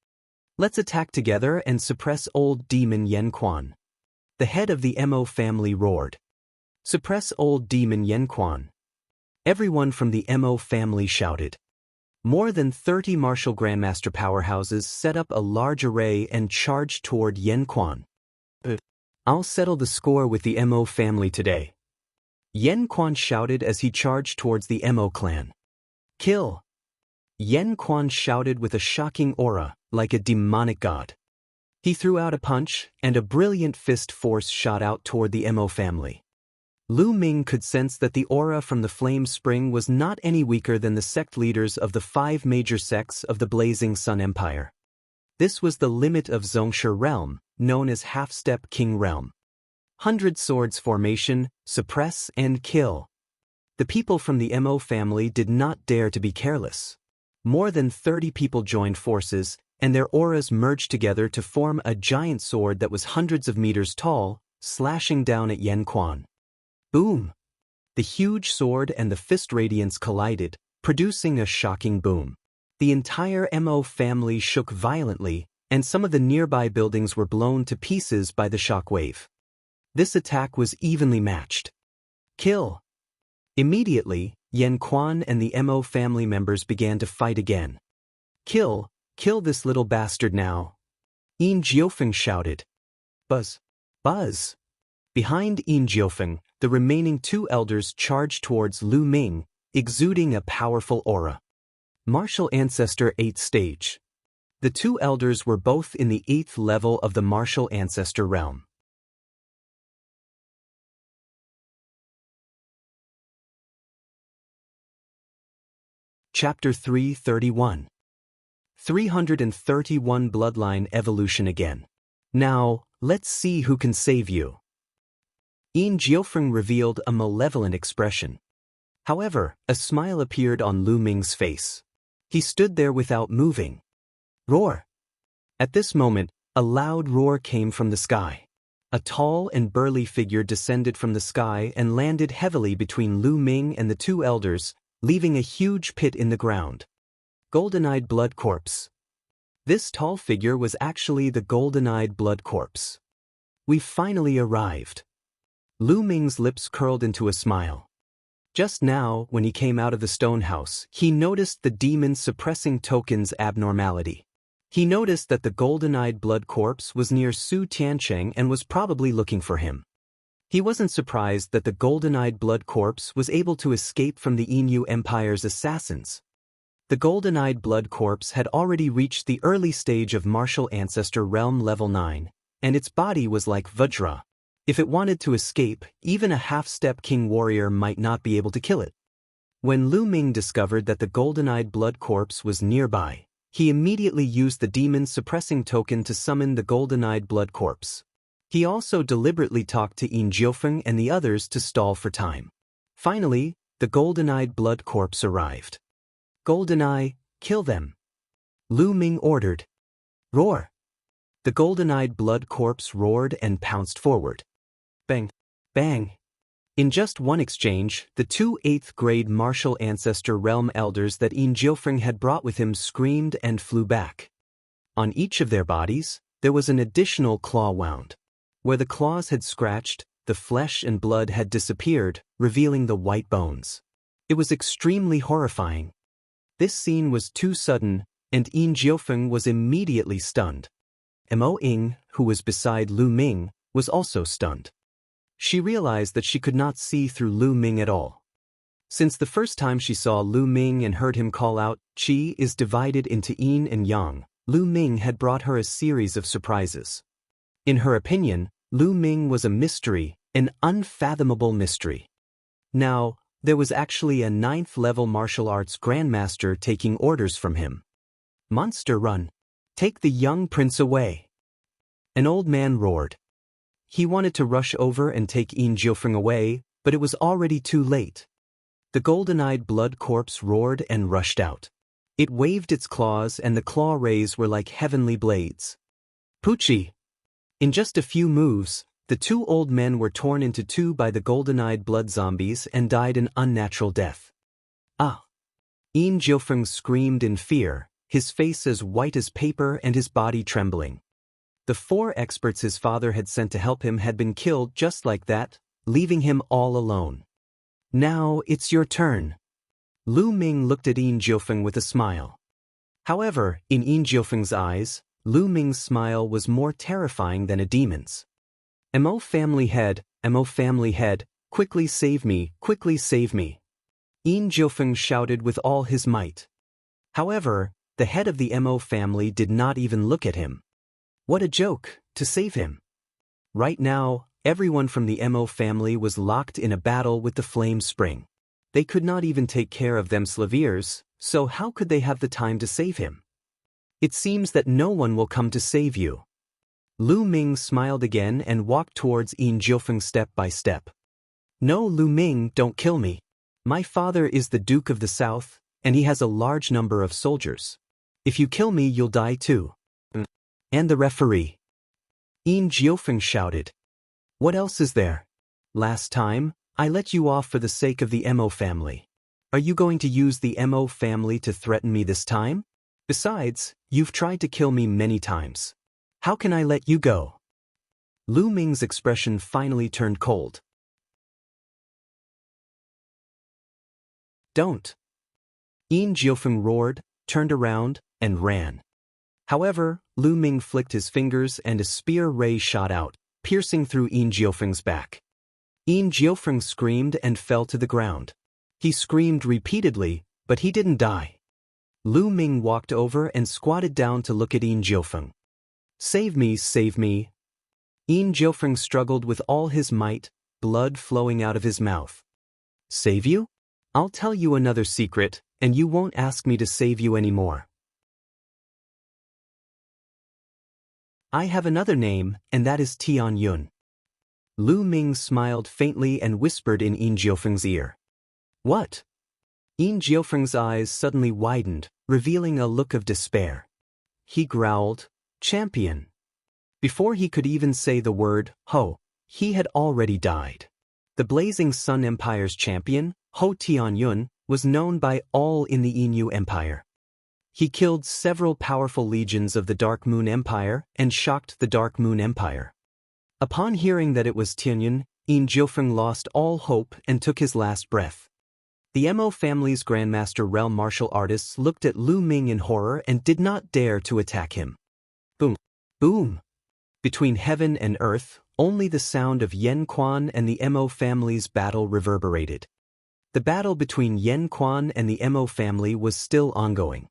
Let's attack together and suppress old demon Yan Quan. The head of the Mo family roared. Suppress old demon Yan Quan. Everyone from the Mo family shouted. More than 30 martial grandmaster powerhouses set up a large array and charged toward Yan Quan. I'll settle the score with the Mo family today. Yan Quan shouted as he charged towards the Mo clan. Kill! Yan Quan shouted with a shocking aura, like a demonic god. He threw out a punch, and a brilliant fist force shot out toward the Mo family. Lu Ming could sense that the aura from the flame spring was not any weaker than the sect leaders of the 5 major sects of the Blazing Sun Empire. This was the limit of Zhongshe realm, known as Half-Step King Realm. 100 Swords formation, suppress and kill. The people from the Mo family did not dare to be careless. More than 30 people joined forces, and their auras merged together to form a giant sword that was hundreds of meters tall, slashing down at Yan Quan. Boom! The huge sword and the fist radiance collided, producing a shocking boom. The entire Mo family shook violently, and some of the nearby buildings were blown to pieces by the shock wave. This attack was evenly matched. Kill! Immediately, Yan Quan and the Mo family members began to fight again. Kill this little bastard now! Yin Jiofeng shouted. Buzz! Buzz! Behind Yin Jiofeng, the remaining 2 elders charged towards Lu Ming, exuding a powerful aura. Martial Ancestor 8th stage. The 2 elders were both in the 8th level of the Martial Ancestor realm. Chapter 331. 331 Bloodline Evolution again. Now, let's see who can save you. Yin Jiofeng revealed a malevolent expression. However, a smile appeared on Lu Ming's face. He stood there without moving. Roar! At this moment, a loud roar came from the sky. A tall and burly figure descended from the sky and landed heavily between Lu Ming and the two elders, leaving a huge pit in the ground. Golden-eyed blood corpse. This tall figure was actually the golden-eyed blood corpse. We've finally arrived. Lu Ming's lips curled into a smile. Just now, when he came out of the stone house, he noticed the demon suppressing token's abnormality. He noticed that the golden-eyed blood corpse was near Su Tiancheng and was probably looking for him. He wasn't surprised that the golden-eyed blood corpse was able to escape from the Yinyu Empire's assassins. The golden-eyed blood corpse had already reached the early stage of martial ancestor realm level 9, and its body was like Vajra. If it wanted to escape, even a half-step king warrior might not be able to kill it. When Lu Ming discovered that the golden-eyed blood corpse was nearby, he immediately used the demon's suppressing token to summon the golden-eyed blood corpse. He also deliberately talked to Yin Jiufeng and the others to stall for time. Finally, the golden-eyed blood corpse arrived. "Golden-eye, kill them," Lu Ming ordered. "Roar!" The golden-eyed blood corpse roared and pounced forward. Bang! Bang! In just one exchange, the two 8th-grade martial ancestor realm elders that Yin Jiufeng had brought with him screamed and flew back. On each of their bodies, there was an additional claw wound. Where the claws had scratched, the flesh and blood had disappeared, revealing the white bones. It was extremely horrifying. This scene was too sudden, and Yin Jiufeng was immediately stunned. Mo Ying, who was beside Lu Ming, was also stunned. She realized that she could not see through Lu Ming at all. Since the first time she saw Lu Ming and heard him call out, "Qi is divided into yin and yang," Lu Ming had brought her a series of surprises. In her opinion, Lu Ming was a mystery, an unfathomable mystery. Now, there was actually a 9th-level martial arts grandmaster taking orders from him. "Monster run! Take the young prince away!" An old man roared. He wanted to rush over and take Yin Jiufeng away, but it was already too late. The golden-eyed blood corpse roared and rushed out. It waved its claws and the claw rays were like heavenly blades. Poochie! In just a few moves, the two old men were torn into two by the golden-eyed blood zombies and died an unnatural death. "Ah!" Yin Jiufeng screamed in fear, his face as white as paper and his body trembling. The 4 experts his father had sent to help him had been killed just like that, leaving him all alone. "Now it's your turn." Lu Ming looked at Yin Jiufeng with a smile. However, in Yin Jiufeng's eyes, Lu Ming's smile was more terrifying than a demon's. "Mo family head, quickly save me, quickly save me." Yin Jiufeng shouted with all his might. However, the head of the Mo family did not even look at him. What a joke, to save him. Right now, everyone from the Mo family was locked in a battle with the flame spring. They could not even take care of themselves, so how could they have the time to save him? "It seems that no one will come to save you." Lu Ming smiled again and walked towards Yin Jiufeng step by step. "No, Lu Ming, don't kill me. My father is the Duke of the South, and he has a large number of soldiers. If you kill me, you'll die too." "And the referee," Yin Jiufeng shouted. "What else is there? Last time, I let you off for the sake of the Mo family. Are you going to use the Mo family to threaten me this time? Besides, you've tried to kill me many times. How can I let you go?" Lu Ming's expression finally turned cold. "Don't!" Yin Jiufeng roared, turned around, and ran. However, Lu Ming flicked his fingers and a spear ray shot out, piercing through Yin Jiufeng's back. Yin Jiufeng screamed and fell to the ground. He screamed repeatedly, but he didn't die. Lu Ming walked over and squatted down to look at Yin Jiufeng. "Save me, save me." Yin Jiufeng struggled with all his might, blood flowing out of his mouth. "Save you? I'll tell you another secret, and you won't ask me to save you anymore. I have another name, and that is Tian Yun." Lu Ming smiled faintly and whispered in Yin Jiufeng's ear. "What?" Yin Jiufeng's eyes suddenly widened, revealing a look of despair. He growled, "Champion." Before he could even say the word, Ho, he had already died. The Blazing Sun Empire's champion, Ho Tianyun, was known by all in the Inu Empire. He killed several powerful legions of the Dark Moon Empire and shocked the Dark Moon Empire. Upon hearing that it was Tianyun, Yin Jiufeng lost all hope and took his last breath. The Mo family's Grandmaster realm martial artists looked at Lu Ming in horror and did not dare to attack him. Boom! Boom! Between heaven and earth, only the sound of Yen Quan and the Mo family's battle reverberated. The battle between Yen Quan and the Mo family was still ongoing.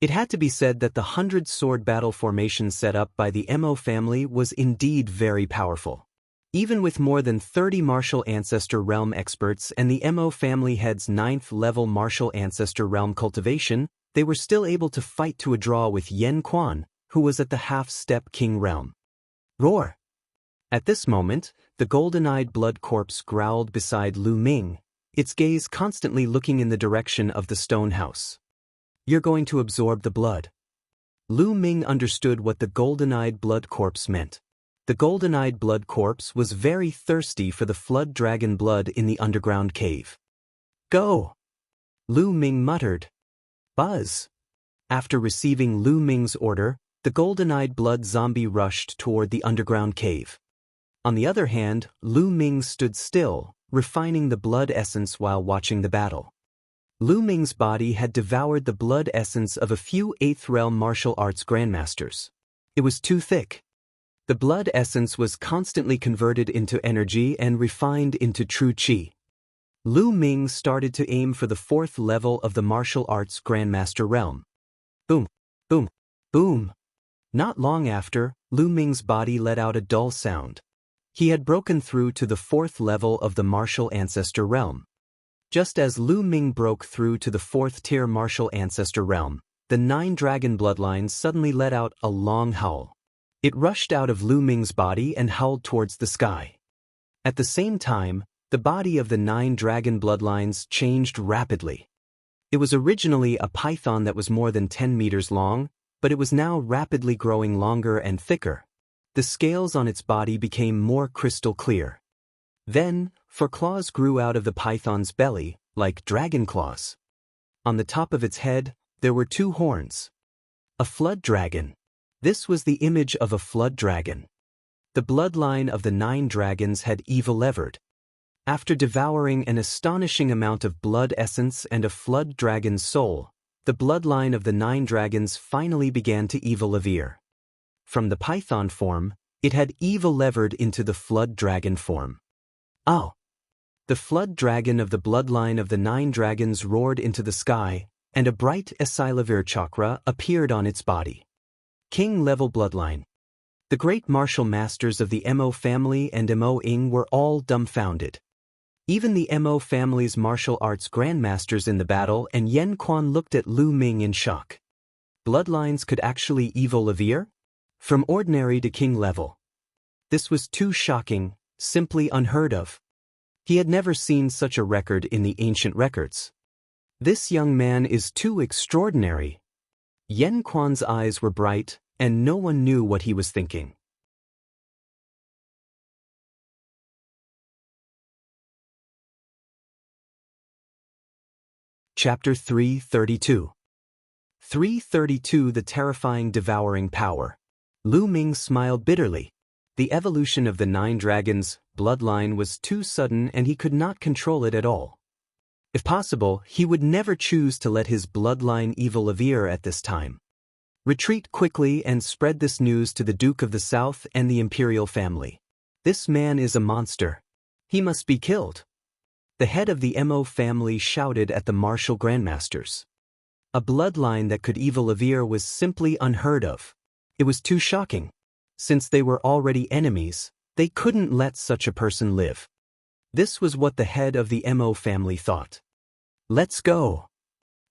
It had to be said that the 100-sword battle formation set up by the Mo family was indeed very powerful. Even with more than 30 martial ancestor realm experts and the Mo family head's 9th-level martial ancestor realm cultivation, they were still able to fight to a draw with Yen Quan, who was at the half-step king realm. Roar! At this moment, the golden-eyed blood corpse growled beside Lu Ming, its gaze constantly looking in the direction of the stone house. You're going to absorb the blood. Lu Ming understood what the golden-eyed blood corpse meant. The golden-eyed blood corpse was very thirsty for the flood dragon blood in the underground cave. Go! Lu Ming muttered. Buzz! After receiving Lu Ming's order, the golden-eyed blood zombie rushed toward the underground cave. On the other hand, Lu Ming stood still, refining the blood essence while watching the battle. Lu Ming's body had devoured the blood essence of a few 8th realm martial arts grandmasters. It was too thick. The blood essence was constantly converted into energy and refined into true qi. Lu Ming started to aim for the 4th level of the martial arts grandmaster realm. Boom, boom, boom. Not long after, Lu Ming's body let out a dull sound. He had broken through to the 4th level of the martial ancestor realm. Just as Lu Ming broke through to the 4th-tier martial ancestor realm, the 9 dragon bloodlines suddenly let out a long howl. It rushed out of Lu Ming's body and howled towards the sky. At the same time, the body of the 9 dragon bloodlines changed rapidly. It was originally a python that was more than 10 meters long, but it was now rapidly growing longer and thicker. The scales on its body became more crystal clear. Then, 4 claws grew out of the python's belly, like dragon claws. On the top of its head, there were 2 horns. A flood dragon. This was the image of a flood dragon. The bloodline of the 9 dragons had evilevered. After devouring an astonishing amount of blood essence and a flood dragon's soul, the bloodline of the 9 dragons finally began to evilevere. From the python form, it had evilevered into the flood dragon form. Oh! The flood dragon of the bloodline of the 9 dragons roared into the sky, and a bright Esilavir chakra appeared on its body. King-level bloodline. The great martial masters of the Mo family and Mo Ing were all dumbfounded. Even the Mo family's martial arts grandmasters in the battle and Yen Quan looked at Lu Ming in shock. Bloodlines could actually evolve from ordinary to king level. This was too shocking, simply unheard of. He had never seen such a record in the ancient records. This young man is too extraordinary. Yen Quan's eyes were bright, and no one knew what he was thinking. Chapter 332. 332 The Terrifying Devouring Power. Lu Ming smiled bitterly. The evolution of the 9 dragons' bloodline was too sudden and he could not control it at all. If possible, he would never choose to let his bloodline evolve at this time. Retreat quickly and spread this news to the Duke of the South and the imperial family. This man is a monster. He must be killed. The head of the Mo family shouted at the martial grandmasters. A bloodline that could evolve was simply unheard of. It was too shocking. Since they were already enemies, they couldn't let such a person live. This was what the head of the Mo family thought. Let's go.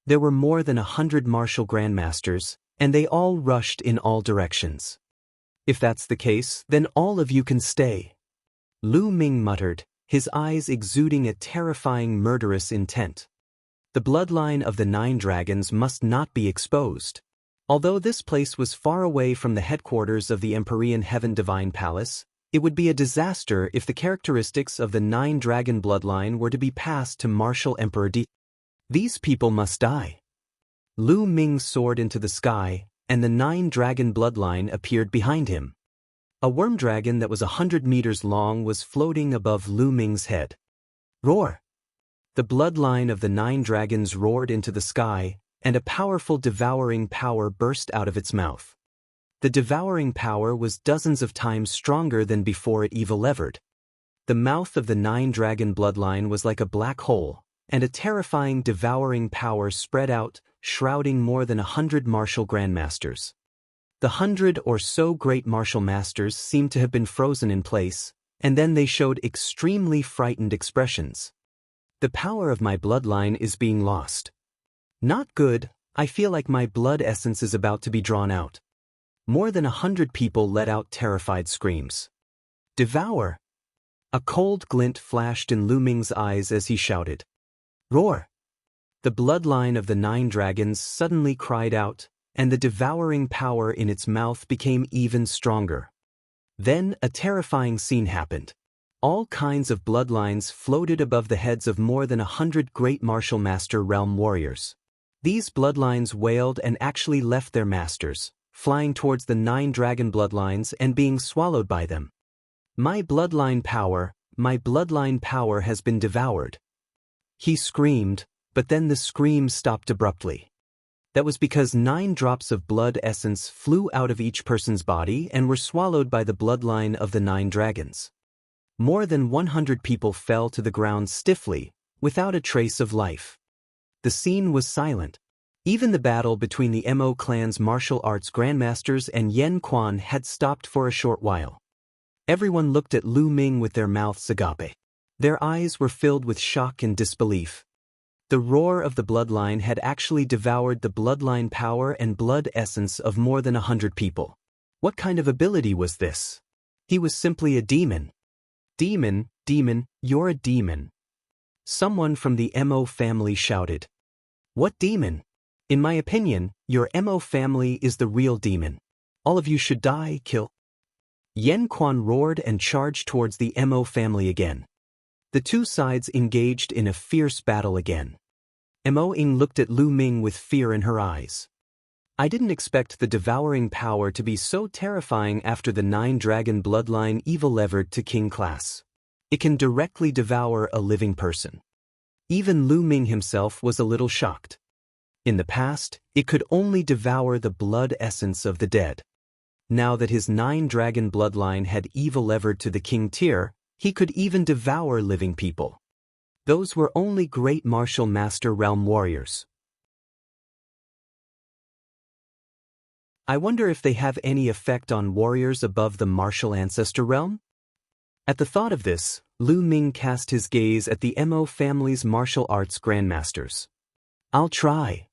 There were more than 100 martial grandmasters, and they all rushed in all directions. If that's the case, then all of you can stay. Lu Ming muttered, his eyes exuding a terrifying murderous intent. The bloodline of the 9 dragons must not be exposed. Although this place was far away from the headquarters of the Empyrean Heaven Divine Palace, it would be a disaster if the characteristics of the 9-dragon bloodline were to be passed to Martial Emperor D. These people must die. Lu Ming soared into the sky, and the 9-dragon bloodline appeared behind him. A worm dragon that was 100 meters long was floating above Lu Ming's head. Roar! The bloodline of the 9 dragons roared into the sky, and a powerful devouring power burst out of its mouth. The devouring power was dozens of times stronger than before it evil-levered. The mouth of the 9-dragon bloodline was like a black hole, and a terrifying devouring power spread out, shrouding more than 100 martial grandmasters. The 100 or so great martial masters seemed to have been frozen in place, and then they showed extremely frightened expressions. The power of my bloodline is being lost. Not good, I feel like my blood essence is about to be drawn out. More than 100 people let out terrified screams. Devour! A cold glint flashed in Lu Ming's eyes as he shouted. Roar! The bloodline of the 9 dragons suddenly cried out, and the devouring power in its mouth became even stronger. Then a terrifying scene happened. All kinds of bloodlines floated above the heads of more than 100 great martial master realm warriors. These bloodlines wailed and actually left their masters, flying towards the 9-dragon bloodlines and being swallowed by them. My bloodline power has been devoured. He screamed, but then the scream stopped abruptly. That was because 9 drops of blood essence flew out of each person's body and were swallowed by the bloodline of the 9 dragons. More than 100 people fell to the ground stiffly, without a trace of life. The scene was silent. Even the battle between the Mo clan's martial arts grandmasters and Yen Quan had stopped for a short while. Everyone looked at Lu Ming with their mouths agape. Their eyes were filled with shock and disbelief. The roar of the bloodline had actually devoured the bloodline power and blood essence of more than 100 people. What kind of ability was this? He was simply a demon. Demon, you're a demon. Someone from the Mo family shouted. What demon? In my opinion, your Mo family is the real demon. All of you should die, kill. Yen Quan roared and charged towards the Mo family again. The two sides engaged in a fierce battle again. Mo Ying looked at Lu Ming with fear in her eyes. I didn't expect the devouring power to be so terrifying after the 9-dragon bloodline evil-levered to king class. It can directly devour a living person. Even Lu Ming himself was a little shocked. In the past, it could only devour the blood essence of the dead. Now that his 9-dragon bloodline had evil-levered to the king tier, he could even devour living people. Those were only great martial master realm warriors. I wonder if they have any effect on warriors above the martial ancestor realm? At the thought of this, Lu Ming cast his gaze at the Mo family's martial arts grandmasters. I'll try.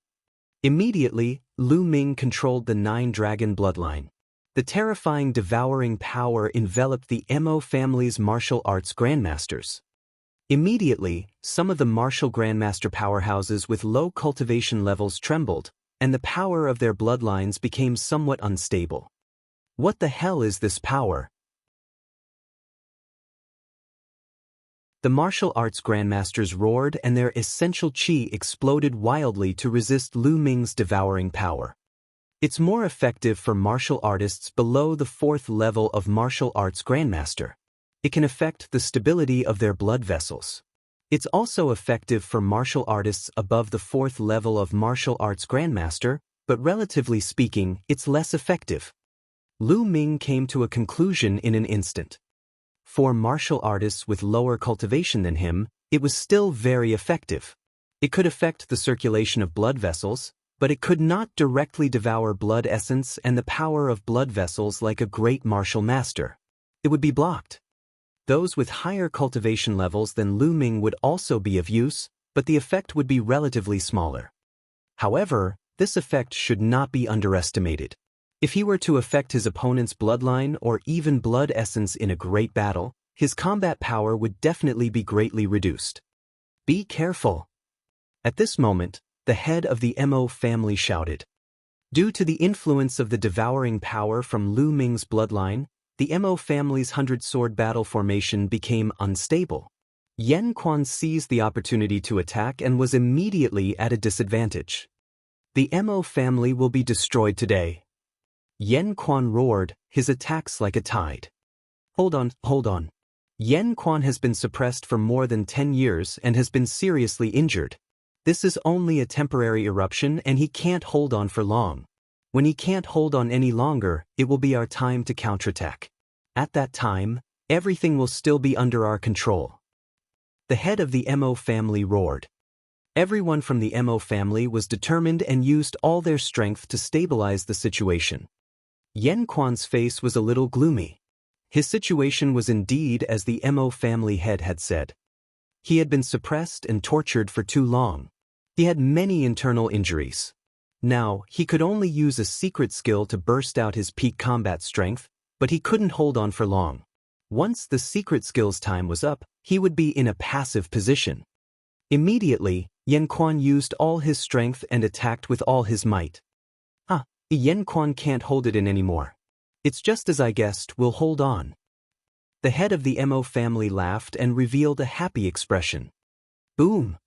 Immediately, Lu Ming controlled the 9-dragon bloodline. The terrifying devouring power enveloped the Mo family's martial arts grandmasters. Immediately, some of the martial grandmaster powerhouses with low cultivation levels trembled, and the power of their bloodlines became somewhat unstable. What the hell is this power? The martial arts grandmasters roared and their essential chi exploded wildly to resist Lu Ming's devouring power. It's more effective for martial artists below the 4th level of martial arts grandmaster. It can affect the stability of their blood vessels. It's also effective for martial artists above the 4th level of martial arts grandmaster, but relatively speaking, it's less effective. Lu Ming came to a conclusion in an instant. For martial artists with lower cultivation than him, it was still very effective. It could affect the circulation of blood vessels, but it could not directly devour blood essence and the power of blood vessels like a great martial master. It would be blocked. Those with higher cultivation levels than Lu Ming would also be of use, but the effect would be relatively smaller. However, this effect should not be underestimated. If he were to affect his opponent's bloodline or even blood essence in a great battle, his combat power would definitely be greatly reduced. Be careful. At this moment, the head of the Mo family shouted. Due to the influence of the devouring power from Lu Ming's bloodline, the Mo family's 100-sword battle formation became unstable. Yan Quan seized the opportunity to attack and was immediately at a disadvantage. The Mo family will be destroyed today. Yan Quan roared, his attacks like a tide. Hold on. Yan Quan has been suppressed for more than 10 years and has been seriously injured. This is only a temporary eruption and he can't hold on for long. When he can't hold on any longer, it will be our time to counterattack. At that time, everything will still be under our control. The head of the Mo family roared. Everyone from the Mo family was determined and used all their strength to stabilize the situation. Yan Quan's face was a little gloomy. His situation was indeed as the Mo family head had said. He had been suppressed and tortured for too long. He had many internal injuries. Now, he could only use a secret skill to burst out his peak combat strength, but he couldn't hold on for long. Once the secret skill's time was up, he would be in a passive position. Immediately, Yan Quan used all his strength and attacked with all his might. Yan Quan can't hold it in anymore. It's just as I guessed, we'll hold on. The head of the Mo family laughed and revealed a happy expression. Boom!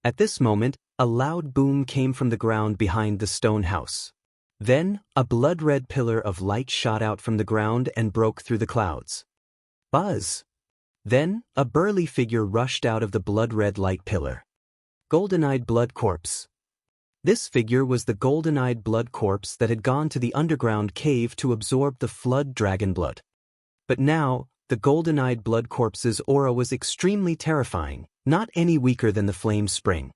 At this moment, a loud boom came from the ground behind the stone house. Then, a blood-red pillar of light shot out from the ground and broke through the clouds. Buzz! Then, a burly figure rushed out of the blood-red light pillar. Golden-eyed blood corpse. This figure was the golden-eyed blood corpse that had gone to the underground cave to absorb the flood dragon blood. But now, the golden-eyed blood corpse's aura was extremely terrifying, not any weaker than the flame spring.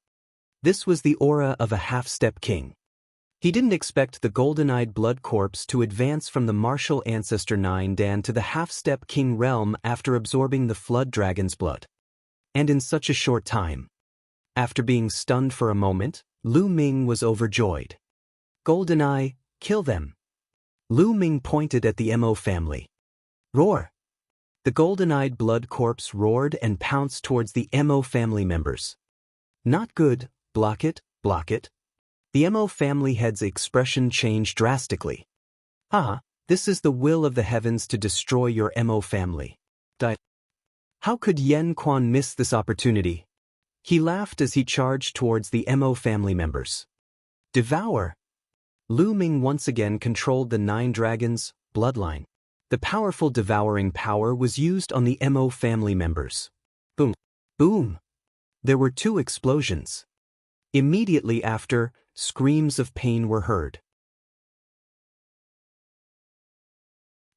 This was the aura of a half-step king. He didn't expect the golden-eyed blood corpse to advance from the martial ancestor 9 Dan to the half-step king realm after absorbing the flood dragon's blood. And in such a short time. After being stunned for a moment, Lu Ming was overjoyed. Goldeneye, kill them. Lu Ming pointed at the Mo family. Roar! The golden-eyed blood corpse roared and pounced towards the Mo family members. Not good, block it, block it. The Mo family head's expression changed drastically. This is the will of the heavens to destroy your Mo family. How could Yan Quan miss this opportunity? He laughed as he charged towards the Mo family members. Devour! Lu Ming once again controlled the 9 dragons' bloodline. The powerful devouring power was used on the Mo family members. Boom! Boom! There were 2 explosions. Immediately after, screams of pain were heard.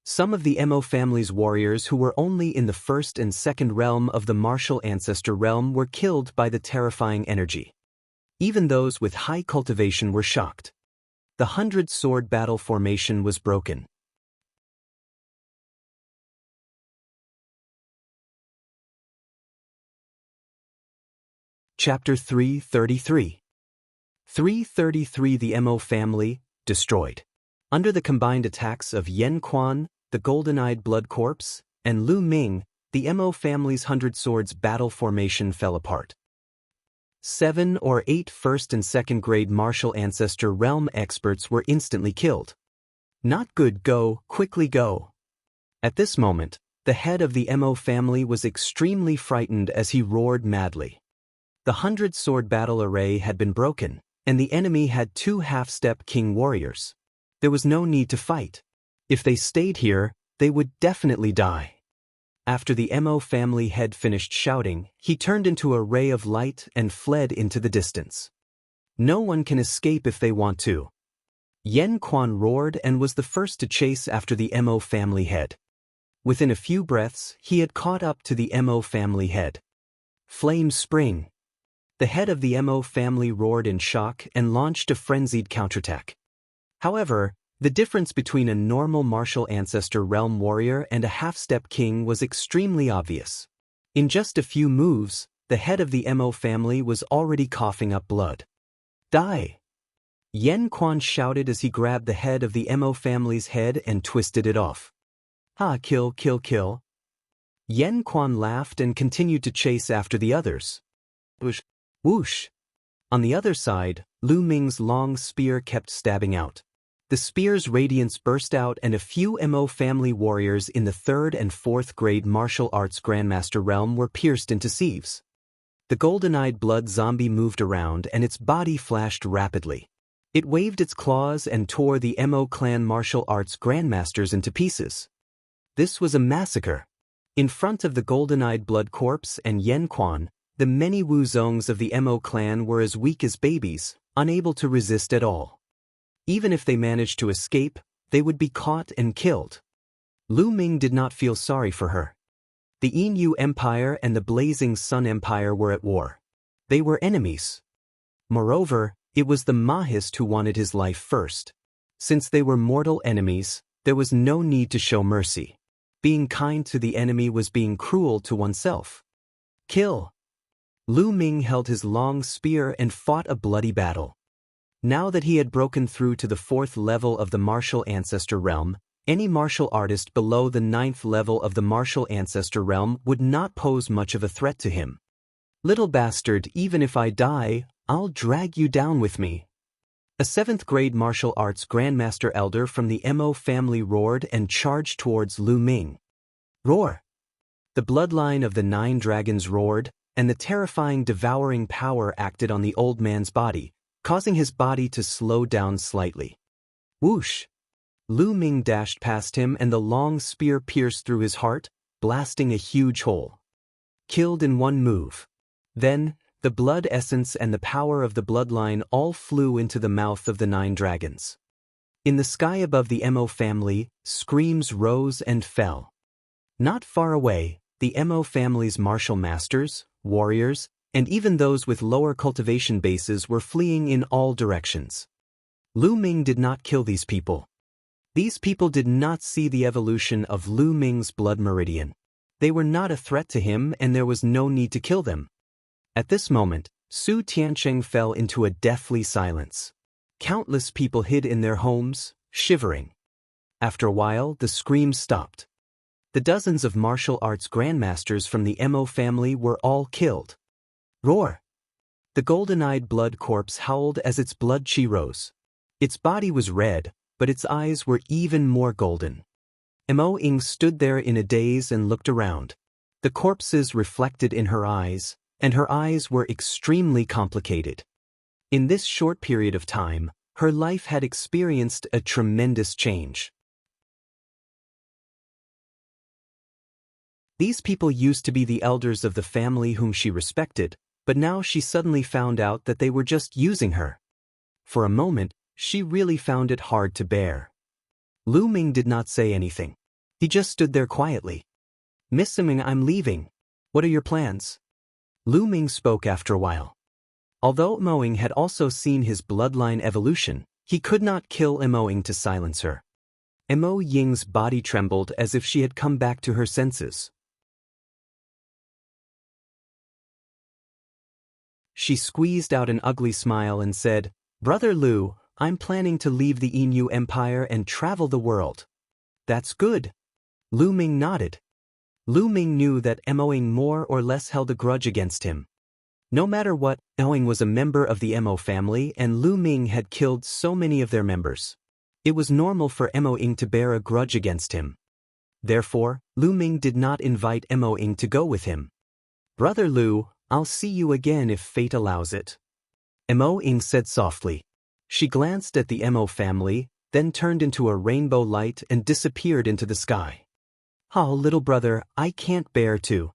Some of the Mo family's warriors who were only in the first and second realm of the martial ancestor realm were killed by the terrifying energy. Even those with high cultivation were shocked. The 100-sword battle formation was broken. Chapter 333. 333 The Mo family, destroyed. Under the combined attacks of Yan Quan, the golden-eyed blood corpse, and Lu Ming, the Mo family's 100 swords battle formation fell apart. 7 or 8 first and second grade martial ancestor realm experts were instantly killed. Not good, go, quickly go. At this moment, the head of the Mo family was extremely frightened as he roared madly. The 100-sword battle array had been broken, and the enemy had 2 half-step king warriors. There was no need to fight. If they stayed here, they would definitely die. After the Mo family head finished shouting, he turned into a ray of light and fled into the distance. No one can escape if they want to. Yan Quan roared and was the first to chase after the Mo family head. Within a few breaths, he had caught up to the Mo family head. Flame spring! The head of the Mo family roared in shock and launched a frenzied counterattack. However, the difference between a normal martial ancestor realm warrior and a half-step king was extremely obvious. In just a few moves, the head of the Mo family was already coughing up blood. Die! Yan Quan shouted as he grabbed the head of the Mo family's head and twisted it off. Kill, kill, kill. Yan Quan laughed and continued to chase after the others. Whoosh! Whoosh! On the other side, Lu Ming's long spear kept stabbing out. The spear's radiance burst out and a few Mo family warriors in the 3rd and 4th grade martial arts grandmaster realm were pierced into sieves. The golden-eyed blood zombie moved around and its body flashed rapidly. It waved its claws and tore the Mo clan martial arts grandmasters into pieces. This was a massacre. In front of the golden-eyed blood corpse and Yen Quan, the many Wuzongs of the Mo clan were as weak as babies, unable to resist at all. Even if they managed to escape, they would be caught and killed. Lu Ming did not feel sorry for her. The Yin Empire and the Blazing Sun Empire were at war. They were enemies. Moreover, it was the Mahist who wanted his life first. Since they were mortal enemies, there was no need to show mercy. Being kind to the enemy was being cruel to oneself. Kill! Lu Ming held his long spear and fought a bloody battle. Now that he had broken through to the 4th level of the martial ancestor realm, any martial artist below the 9th level of the martial ancestor realm would not pose much of a threat to him. Little bastard, even if I die, I'll drag you down with me. A 7th grade martial arts grandmaster elder from the Mo family roared and charged towards Lu Ming. Roar! The bloodline of the 9 dragons roared, and the terrifying devouring power acted on the old man's body, causing his body to slow down slightly. Whoosh! Lu Ming dashed past him and the long spear pierced through his heart, blasting a huge hole. Killed in one move. Then, the blood essence and the power of the bloodline all flew into the mouth of the 9 dragons. In the sky above the Mo family, screams rose and fell. Not far away, the Mo family's martial masters, warriors, and even those with lower cultivation bases were fleeing in all directions. Lu Ming did not kill these people. These people did not see the evolution of Lu Ming's blood meridian. They were not a threat to him and there was no need to kill them. At this moment, Su Tiancheng fell into a deathly silence. Countless people hid in their homes, shivering. After a while, the screams stopped. The dozens of martial arts grandmasters from the Mo family were all killed. Roar! The golden-eyed blood corpse howled as its blood chi rose. Its body was red, but its eyes were even more golden. Mo Ying stood there in a daze and looked around. The corpses reflected in her eyes, and her eyes were extremely complicated. In this short period of time, her life had experienced a tremendous change. These people used to be the elders of the family whom she respected, but now she suddenly found out that they were just using her. For a moment, she really found it hard to bear. Lu Ming did not say anything. He just stood there quietly. Miss Ming, I'm leaving. What are your plans? Lu Ming spoke after a while. Although Mo Ying had also seen his bloodline evolution, he could not kill Mo Ying to silence her. Mo Ying's body trembled as if she had come back to her senses. She squeezed out an ugly smile and said, Brother Lu, I'm planning to leave the Yin Empire and travel the world. That's good. Lu Ming nodded. Lu Ming knew that Mo Ying more or less held a grudge against him. No matter what, Mo Ying was a member of the Mo family and Lu Ming had killed so many of their members. It was normal for Mo Ying to bear a grudge against him. Therefore, Lu Ming did not invite Mo Ying to go with him. Brother Lu, I'll see you again if fate allows it. Mo Ying said softly. She glanced at the Mo family, then turned into a rainbow light and disappeared into the sky. Oh, little brother, I can't bear to.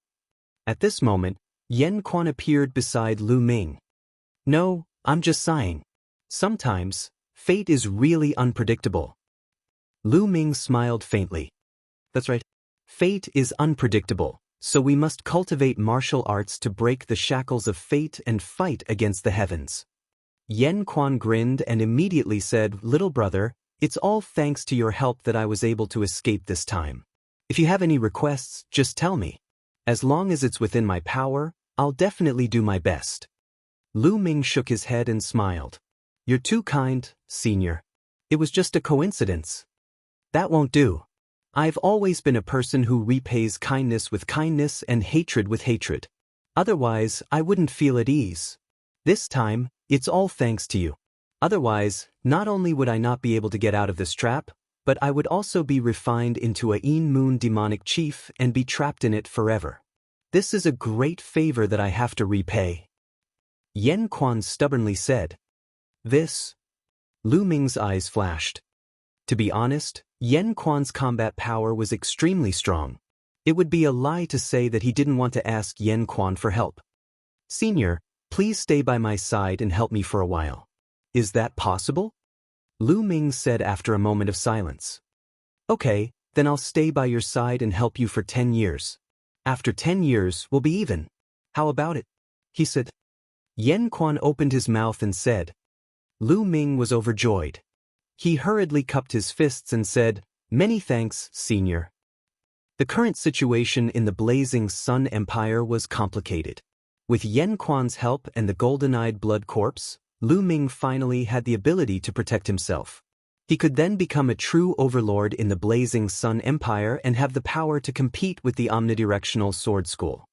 At this moment, Yen Quan appeared beside Lu Ming. No, I'm just sighing. Sometimes, fate is really unpredictable. Lu Ming smiled faintly. That's right. Fate is unpredictable, so we must cultivate martial arts to break the shackles of fate and fight against the heavens. Yen Quan grinned and immediately said, Little brother, it's all thanks to your help that I was able to escape this time. If you have any requests, just tell me. As long as it's within my power, I'll definitely do my best. Lu Ming shook his head and smiled. You're too kind, senior. It was just a coincidence. That won't do. I've always been a person who repays kindness with kindness and hatred with hatred. Otherwise, I wouldn't feel at ease. This time, it's all thanks to you. Otherwise, not only would I not be able to get out of this trap, but I would also be refined into a Moon demonic chief and be trapped in it forever. This is a great favor that I have to repay. Yan Quan stubbornly said. This? Lu Ming's eyes flashed. To be honest, Yan Quan's combat power was extremely strong. It would be a lie to say that he didn't want to ask Yan Quan for help. Senior, please stay by my side and help me for a while. Is that possible? Lu Ming said after a moment of silence. Okay, then I'll stay by your side and help you for 10 years. After 10 years, we'll be even. How about it? He said. Yan Quan opened his mouth and said. Lu Ming was overjoyed. He hurriedly cupped his fists and said, Many thanks, Senior. The current situation in the Blazing Sun Empire was complicated. With Yan Quan's help and the golden-eyed blood corpse, Lu Ming finally had the ability to protect himself. He could then become a true overlord in the Blazing Sun Empire and have the power to compete with the omnidirectional sword school.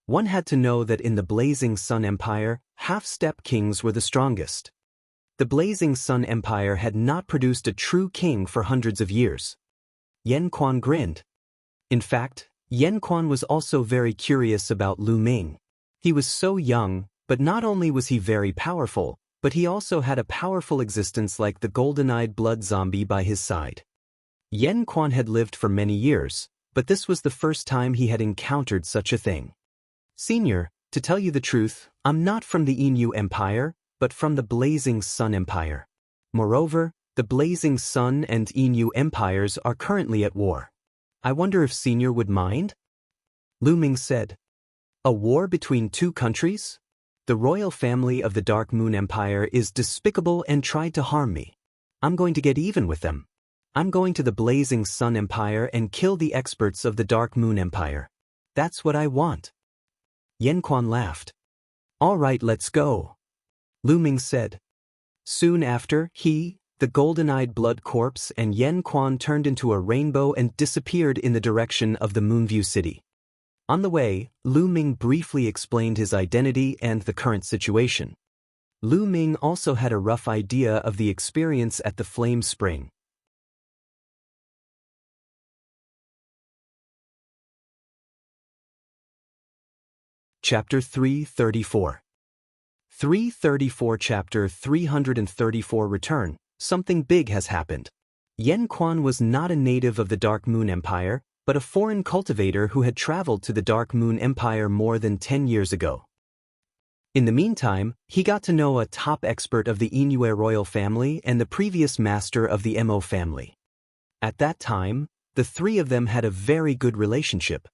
One had to know that in the Blazing Sun Empire, half-step kings were the strongest. The Blazing Sun Empire had not produced a true king for hundreds of years. Yan Quan grinned. In fact, Yan Quan was also very curious about Lu Ming. He was so young, but not only was he very powerful, but he also had a powerful existence like the golden-eyed blood zombie by his side. Yan Quan had lived for many years, but this was the first time he had encountered such a thing. Senior, to tell you the truth, I'm not from the Inu Empire, but from the Blazing Sun Empire. Moreover, the Blazing Sun and Inu empires are currently at war. I wonder if Senior would mind? Lu Ming said. A war between two countries? The royal family of the Dark Moon Empire is despicable and tried to harm me. I'm going to get even with them. I'm going to the Blazing Sun Empire and kill the experts of the Dark Moon Empire. That's what I want. Yan Quan laughed. All right, let's go. Lu Ming said. Soon after, he, the golden-eyed blood corpse, and Yan Quan turned into a rainbow and disappeared in the direction of the Moonview City. On the way, Lu Ming briefly explained his identity and the current situation. Lu Ming also had a rough idea of the experience at the Flame Spring. Chapter 334. 334 Chapter 334 Return. Something big has happened. Yan Quan was not a native of the Dark Moon Empire, but a foreign cultivator who had traveled to the Dark Moon Empire more than 10 years ago. In the meantime, he got to know a top expert of the Inu royal family and the previous master of the Mo family. At that time, the three of them had a very good relationship.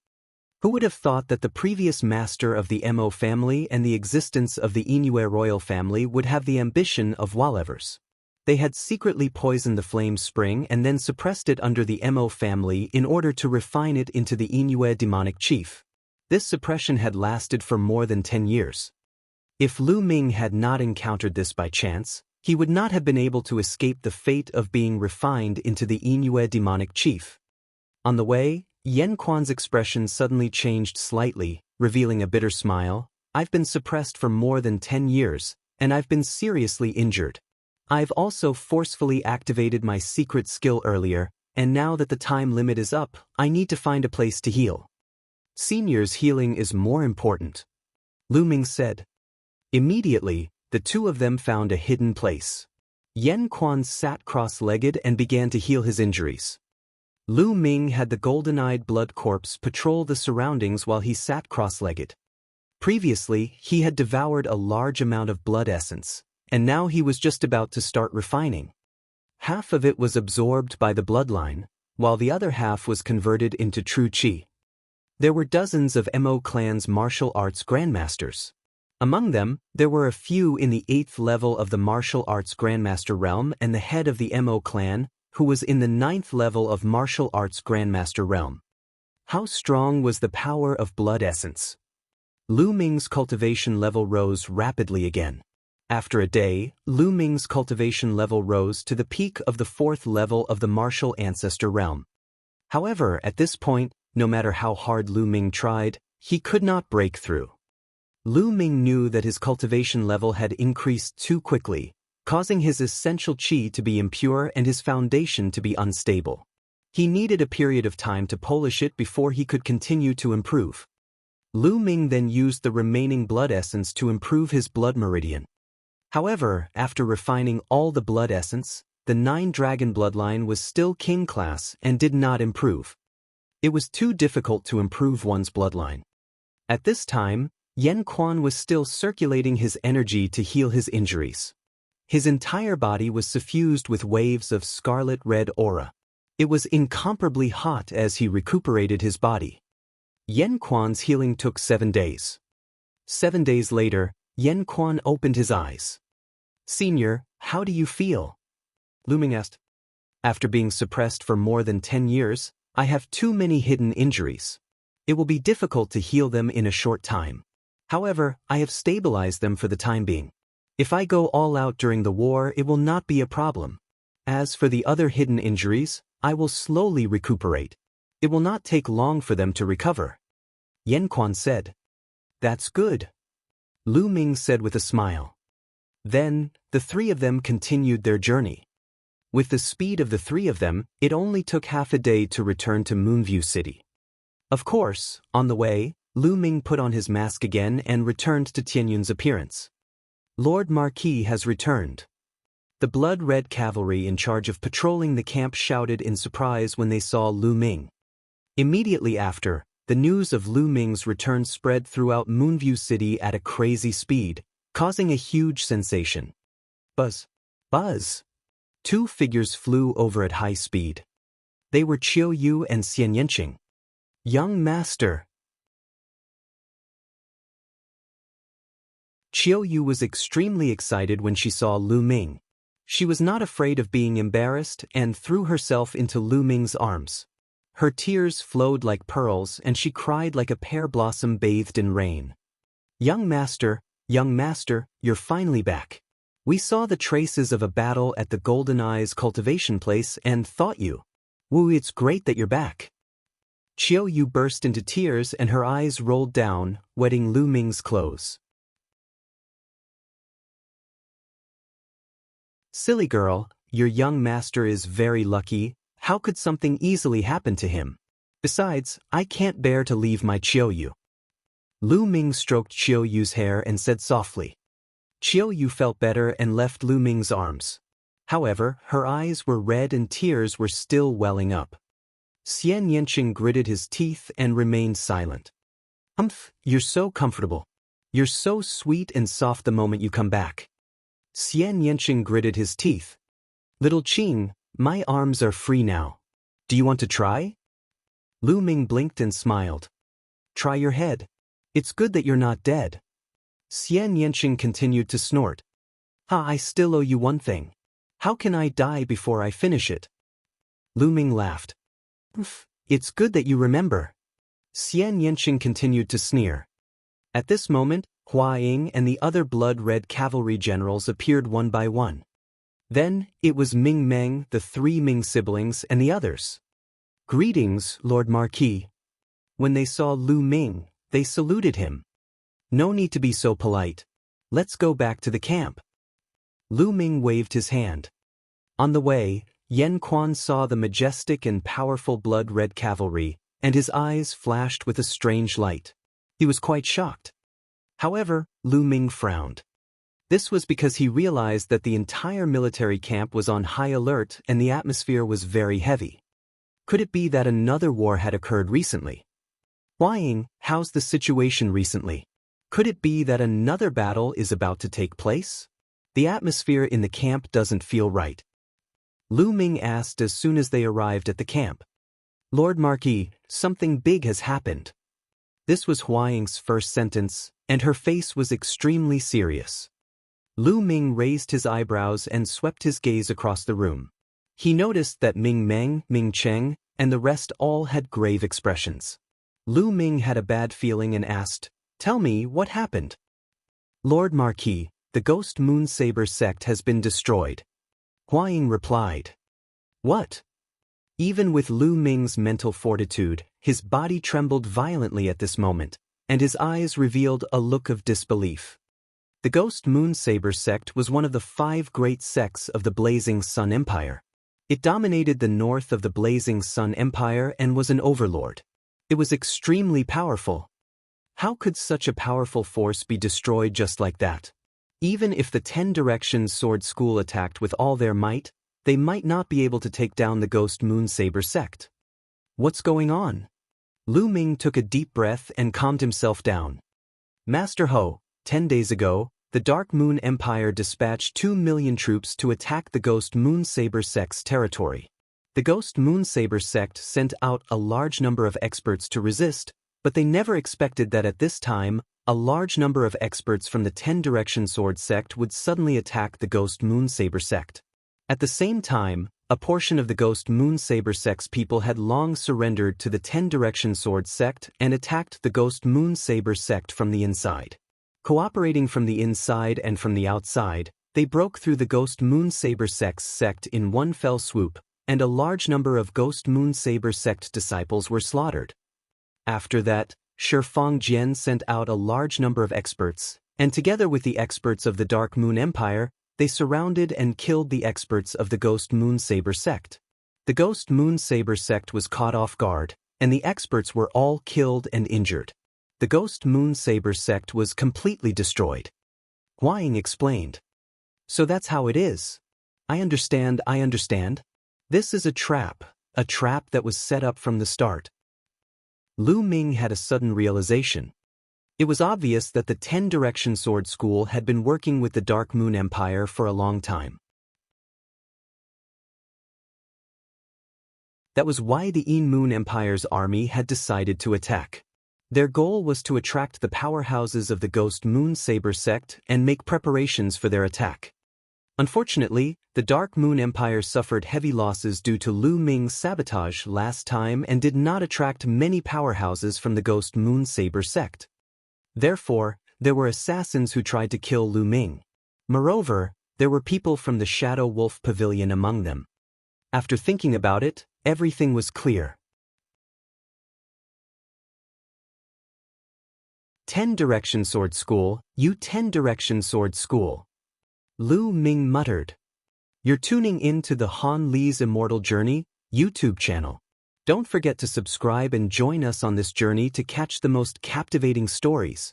Who would have thought that the previous master of the Mo family and the existence of the Inu royal family would have the ambition of Walevers? They had secretly poisoned the Flame Spring and then suppressed it under the Mo family in order to refine it into the Inu demonic chief. This suppression had lasted for more than 10 years. If Lu Ming had not encountered this by chance, he would not have been able to escape the fate of being refined into the Inu demonic chief. On the way, Yan Quan's expression suddenly changed slightly, revealing a bitter smile. I've been suppressed for more than 10 years, and I've been seriously injured. I've also forcefully activated my secret skill earlier, and now that the time limit is up, I need to find a place to heal. Senior's healing is more important, Lu Ming said. Immediately, the two of them found a hidden place. Yan Quan sat cross-legged and began to heal his injuries. Lu Ming had the golden-eyed blood corpse patrol the surroundings while he sat cross-legged. Previously, he had devoured a large amount of blood essence, and now he was just about to start refining. Half of it was absorbed by the bloodline, while the other half was converted into true qi. There were dozens of Mo clan's martial arts grandmasters. Among them, there were a few in the 8th level of the martial arts grandmaster realm and the head of the Mo clan, who was in the 9th level of martial arts grandmaster realm. How strong was the power of blood essence? Lu Ming's cultivation level rose rapidly again. After a day, Lu Ming's cultivation level rose to the peak of the 4th level of the martial ancestor realm. However, at this point, no matter how hard Lu Ming tried, he could not break through. Lu Ming knew that his cultivation level had increased too quickly, causing his essential qi to be impure and his foundation to be unstable. He needed a period of time to polish it before he could continue to improve. Lu Ming then used the remaining blood essence to improve his blood meridian. However, after refining all the blood essence, the 9-dragon bloodline was still king class and did not improve. It was too difficult to improve one's bloodline. At this time, Yan Quan was still circulating his energy to heal his injuries. His entire body was suffused with waves of scarlet-red aura. It was incomparably hot as he recuperated his body. Yan Quan's healing took 7 days. 7 days later, Yan Quan opened his eyes. "Senior, how do you feel?" Lu Ming asked. "After being suppressed for more than 10 years, I have too many hidden injuries. It will be difficult to heal them in a short time. However, I have stabilized them for the time being. If I go all out during the war, it will not be a problem. As for the other hidden injuries, I will slowly recuperate. It will not take long for them to recover." Yan Quan said. "That's good," Lu Ming said with a smile. Then, the 3 of them continued their journey. With the speed of the 3 of them, it only took half a day to return to Moonview City. Of course, on the way, Lu Ming put on his mask again and returned to Tianyun's appearance. "Lord Marquis has returned." The blood-red cavalry in charge of patrolling the camp shouted in surprise when they saw Lu Ming. Immediately after, the news of Lu Ming's return spread throughout Moonview City at a crazy speed, causing a huge sensation. Buzz! Buzz! 2 figures flew over at high speed. They were Qiu Yu and Xian Yanqing. "Young master!" Qiu Yu was extremely excited when she saw Lu Ming. She was not afraid of being embarrassed and threw herself into Lu Ming's arms. Her tears flowed like pearls and she cried like a pear blossom bathed in rain. Young master, you're finally back. We saw the traces of a battle at the Golden Eyes cultivation place and thought you. Woo, it's great that you're back." Qiu Yu burst into tears and her eyes rolled down, wetting Lu Ming's clothes. "Silly girl, your young master is very lucky. How could something easily happen to him? Besides, I can't bear to leave my Qiu Yu." Lu Ming stroked Qiu Yu's hair and said softly. Qiu Yu felt better and left Lu Ming's arms. However, her eyes were red and tears were still welling up. Xian Yanqing gritted his teeth and remained silent. You're so comfortable. You're so sweet and soft the moment you come back." Xian Yanqing gritted his teeth. "Little Qing, my arms are free now. Do you want to try?" Lu Ming blinked and smiled. "Try your head. It's good that you're not dead." Xian Yanqing continued to snort. I still owe you one thing. How can I die before I finish it?" Lu Ming laughed. "It's good that you remember." Xian Yanqing continued to sneer. At this moment, Hua Ying and the other blood-red cavalry generals appeared one by one. Then, it was Ming Meng, the 3 Ming siblings, and the others. "Greetings, Lord Marquis." When they saw Lu Ming, they saluted him. "No need to be so polite. Let's go back to the camp." Lu Ming waved his hand. On the way, Yan Quan saw the majestic and powerful blood-red cavalry, and his eyes flashed with a strange light. He was quite shocked. However, Lu Ming frowned. This was because he realized that the entire military camp was on high alert and the atmosphere was very heavy. Could it be that another war had occurred recently? Hua Ying, how's the situation recently? Could it be that another battle is about to take place? The atmosphere in the camp doesn't feel right. Lu Ming asked as soon as they arrived at the camp. "Lord Marquis, something big has happened." This was Hua Ying's first sentence, and her face was extremely serious. Lu Ming raised his eyebrows and swept his gaze across the room. He noticed that Ming Meng, Ming Cheng, and the rest all had grave expressions. Lu Ming had a bad feeling and asked, "Tell me, what happened?" "Lord Marquis, the Ghost Moon Saber sect has been destroyed." Hua Ying replied. "What?" Even with Lu Ming's mental fortitude, his body trembled violently at this moment, and his eyes revealed a look of disbelief. The Ghost Moon Saber sect was one of the 5 great sects of the Blazing Sun Empire. It dominated the north of the Blazing Sun Empire and was an overlord. It was extremely powerful. How could such a powerful force be destroyed just like that? Even if the 10 Directions Sword School attacked with all their might, they might not be able to take down the Ghost Moon Saber sect. What's going on? Lu Ming took a deep breath and calmed himself down. Master Ho, 10 days ago, the Dark Moon Empire dispatched 2 million troops to attack the Ghost Moon Saber sect's territory. The Ghost Moon Saber sect sent out a large number of experts to resist, but they never expected that at this time, a large number of experts from the 10 Direction Sword sect would suddenly attack the Ghost Moon Saber sect. At the same time, a portion of the Ghost Moon Saber sect's people had long surrendered to the 10 Direction Sword sect and attacked the Ghost Moon Saber sect from the inside. Cooperating from the inside and from the outside, they broke through the Ghost Moon Saber sect's sect in one fell swoop, and a large number of Ghost Moon Saber sect disciples were slaughtered. After that, Shifang Jian sent out a large number of experts, and together with the experts of the Dark Moon Empire, they surrounded and killed the experts of the Ghost Moon Saber sect. The Ghost Moon Saber sect was caught off guard, and the experts were all killed and injured. The Ghost Moon Saber sect was completely destroyed. Huang explained. So that's how it is. I understand. This is a trap that was set up from the start. Lu Ming had a sudden realization. It was obvious that the 10 Direction Sword School had been working with the Dark Moon Empire for a long time. That was why the Yin Moon Empire's army had decided to attack. Their goal was to attract the powerhouses of the Ghost Moon Saber sect and make preparations for their attack. Unfortunately, the Dark Moon Empire suffered heavy losses due to Lu Ming's sabotage last time and did not attract many powerhouses from the Ghost Moon Saber sect. Therefore, there were assassins who tried to kill Lu Ming. Moreover, there were people from the Shadow Wolf Pavilion among them. After thinking about it, everything was clear. 10 Direction Sword School, you 10 Direction Sword School. Lu Ming muttered. You're tuning in to the Han Li's Immortal Journey YouTube channel. Don't forget to subscribe and join us on this journey to catch the most captivating stories.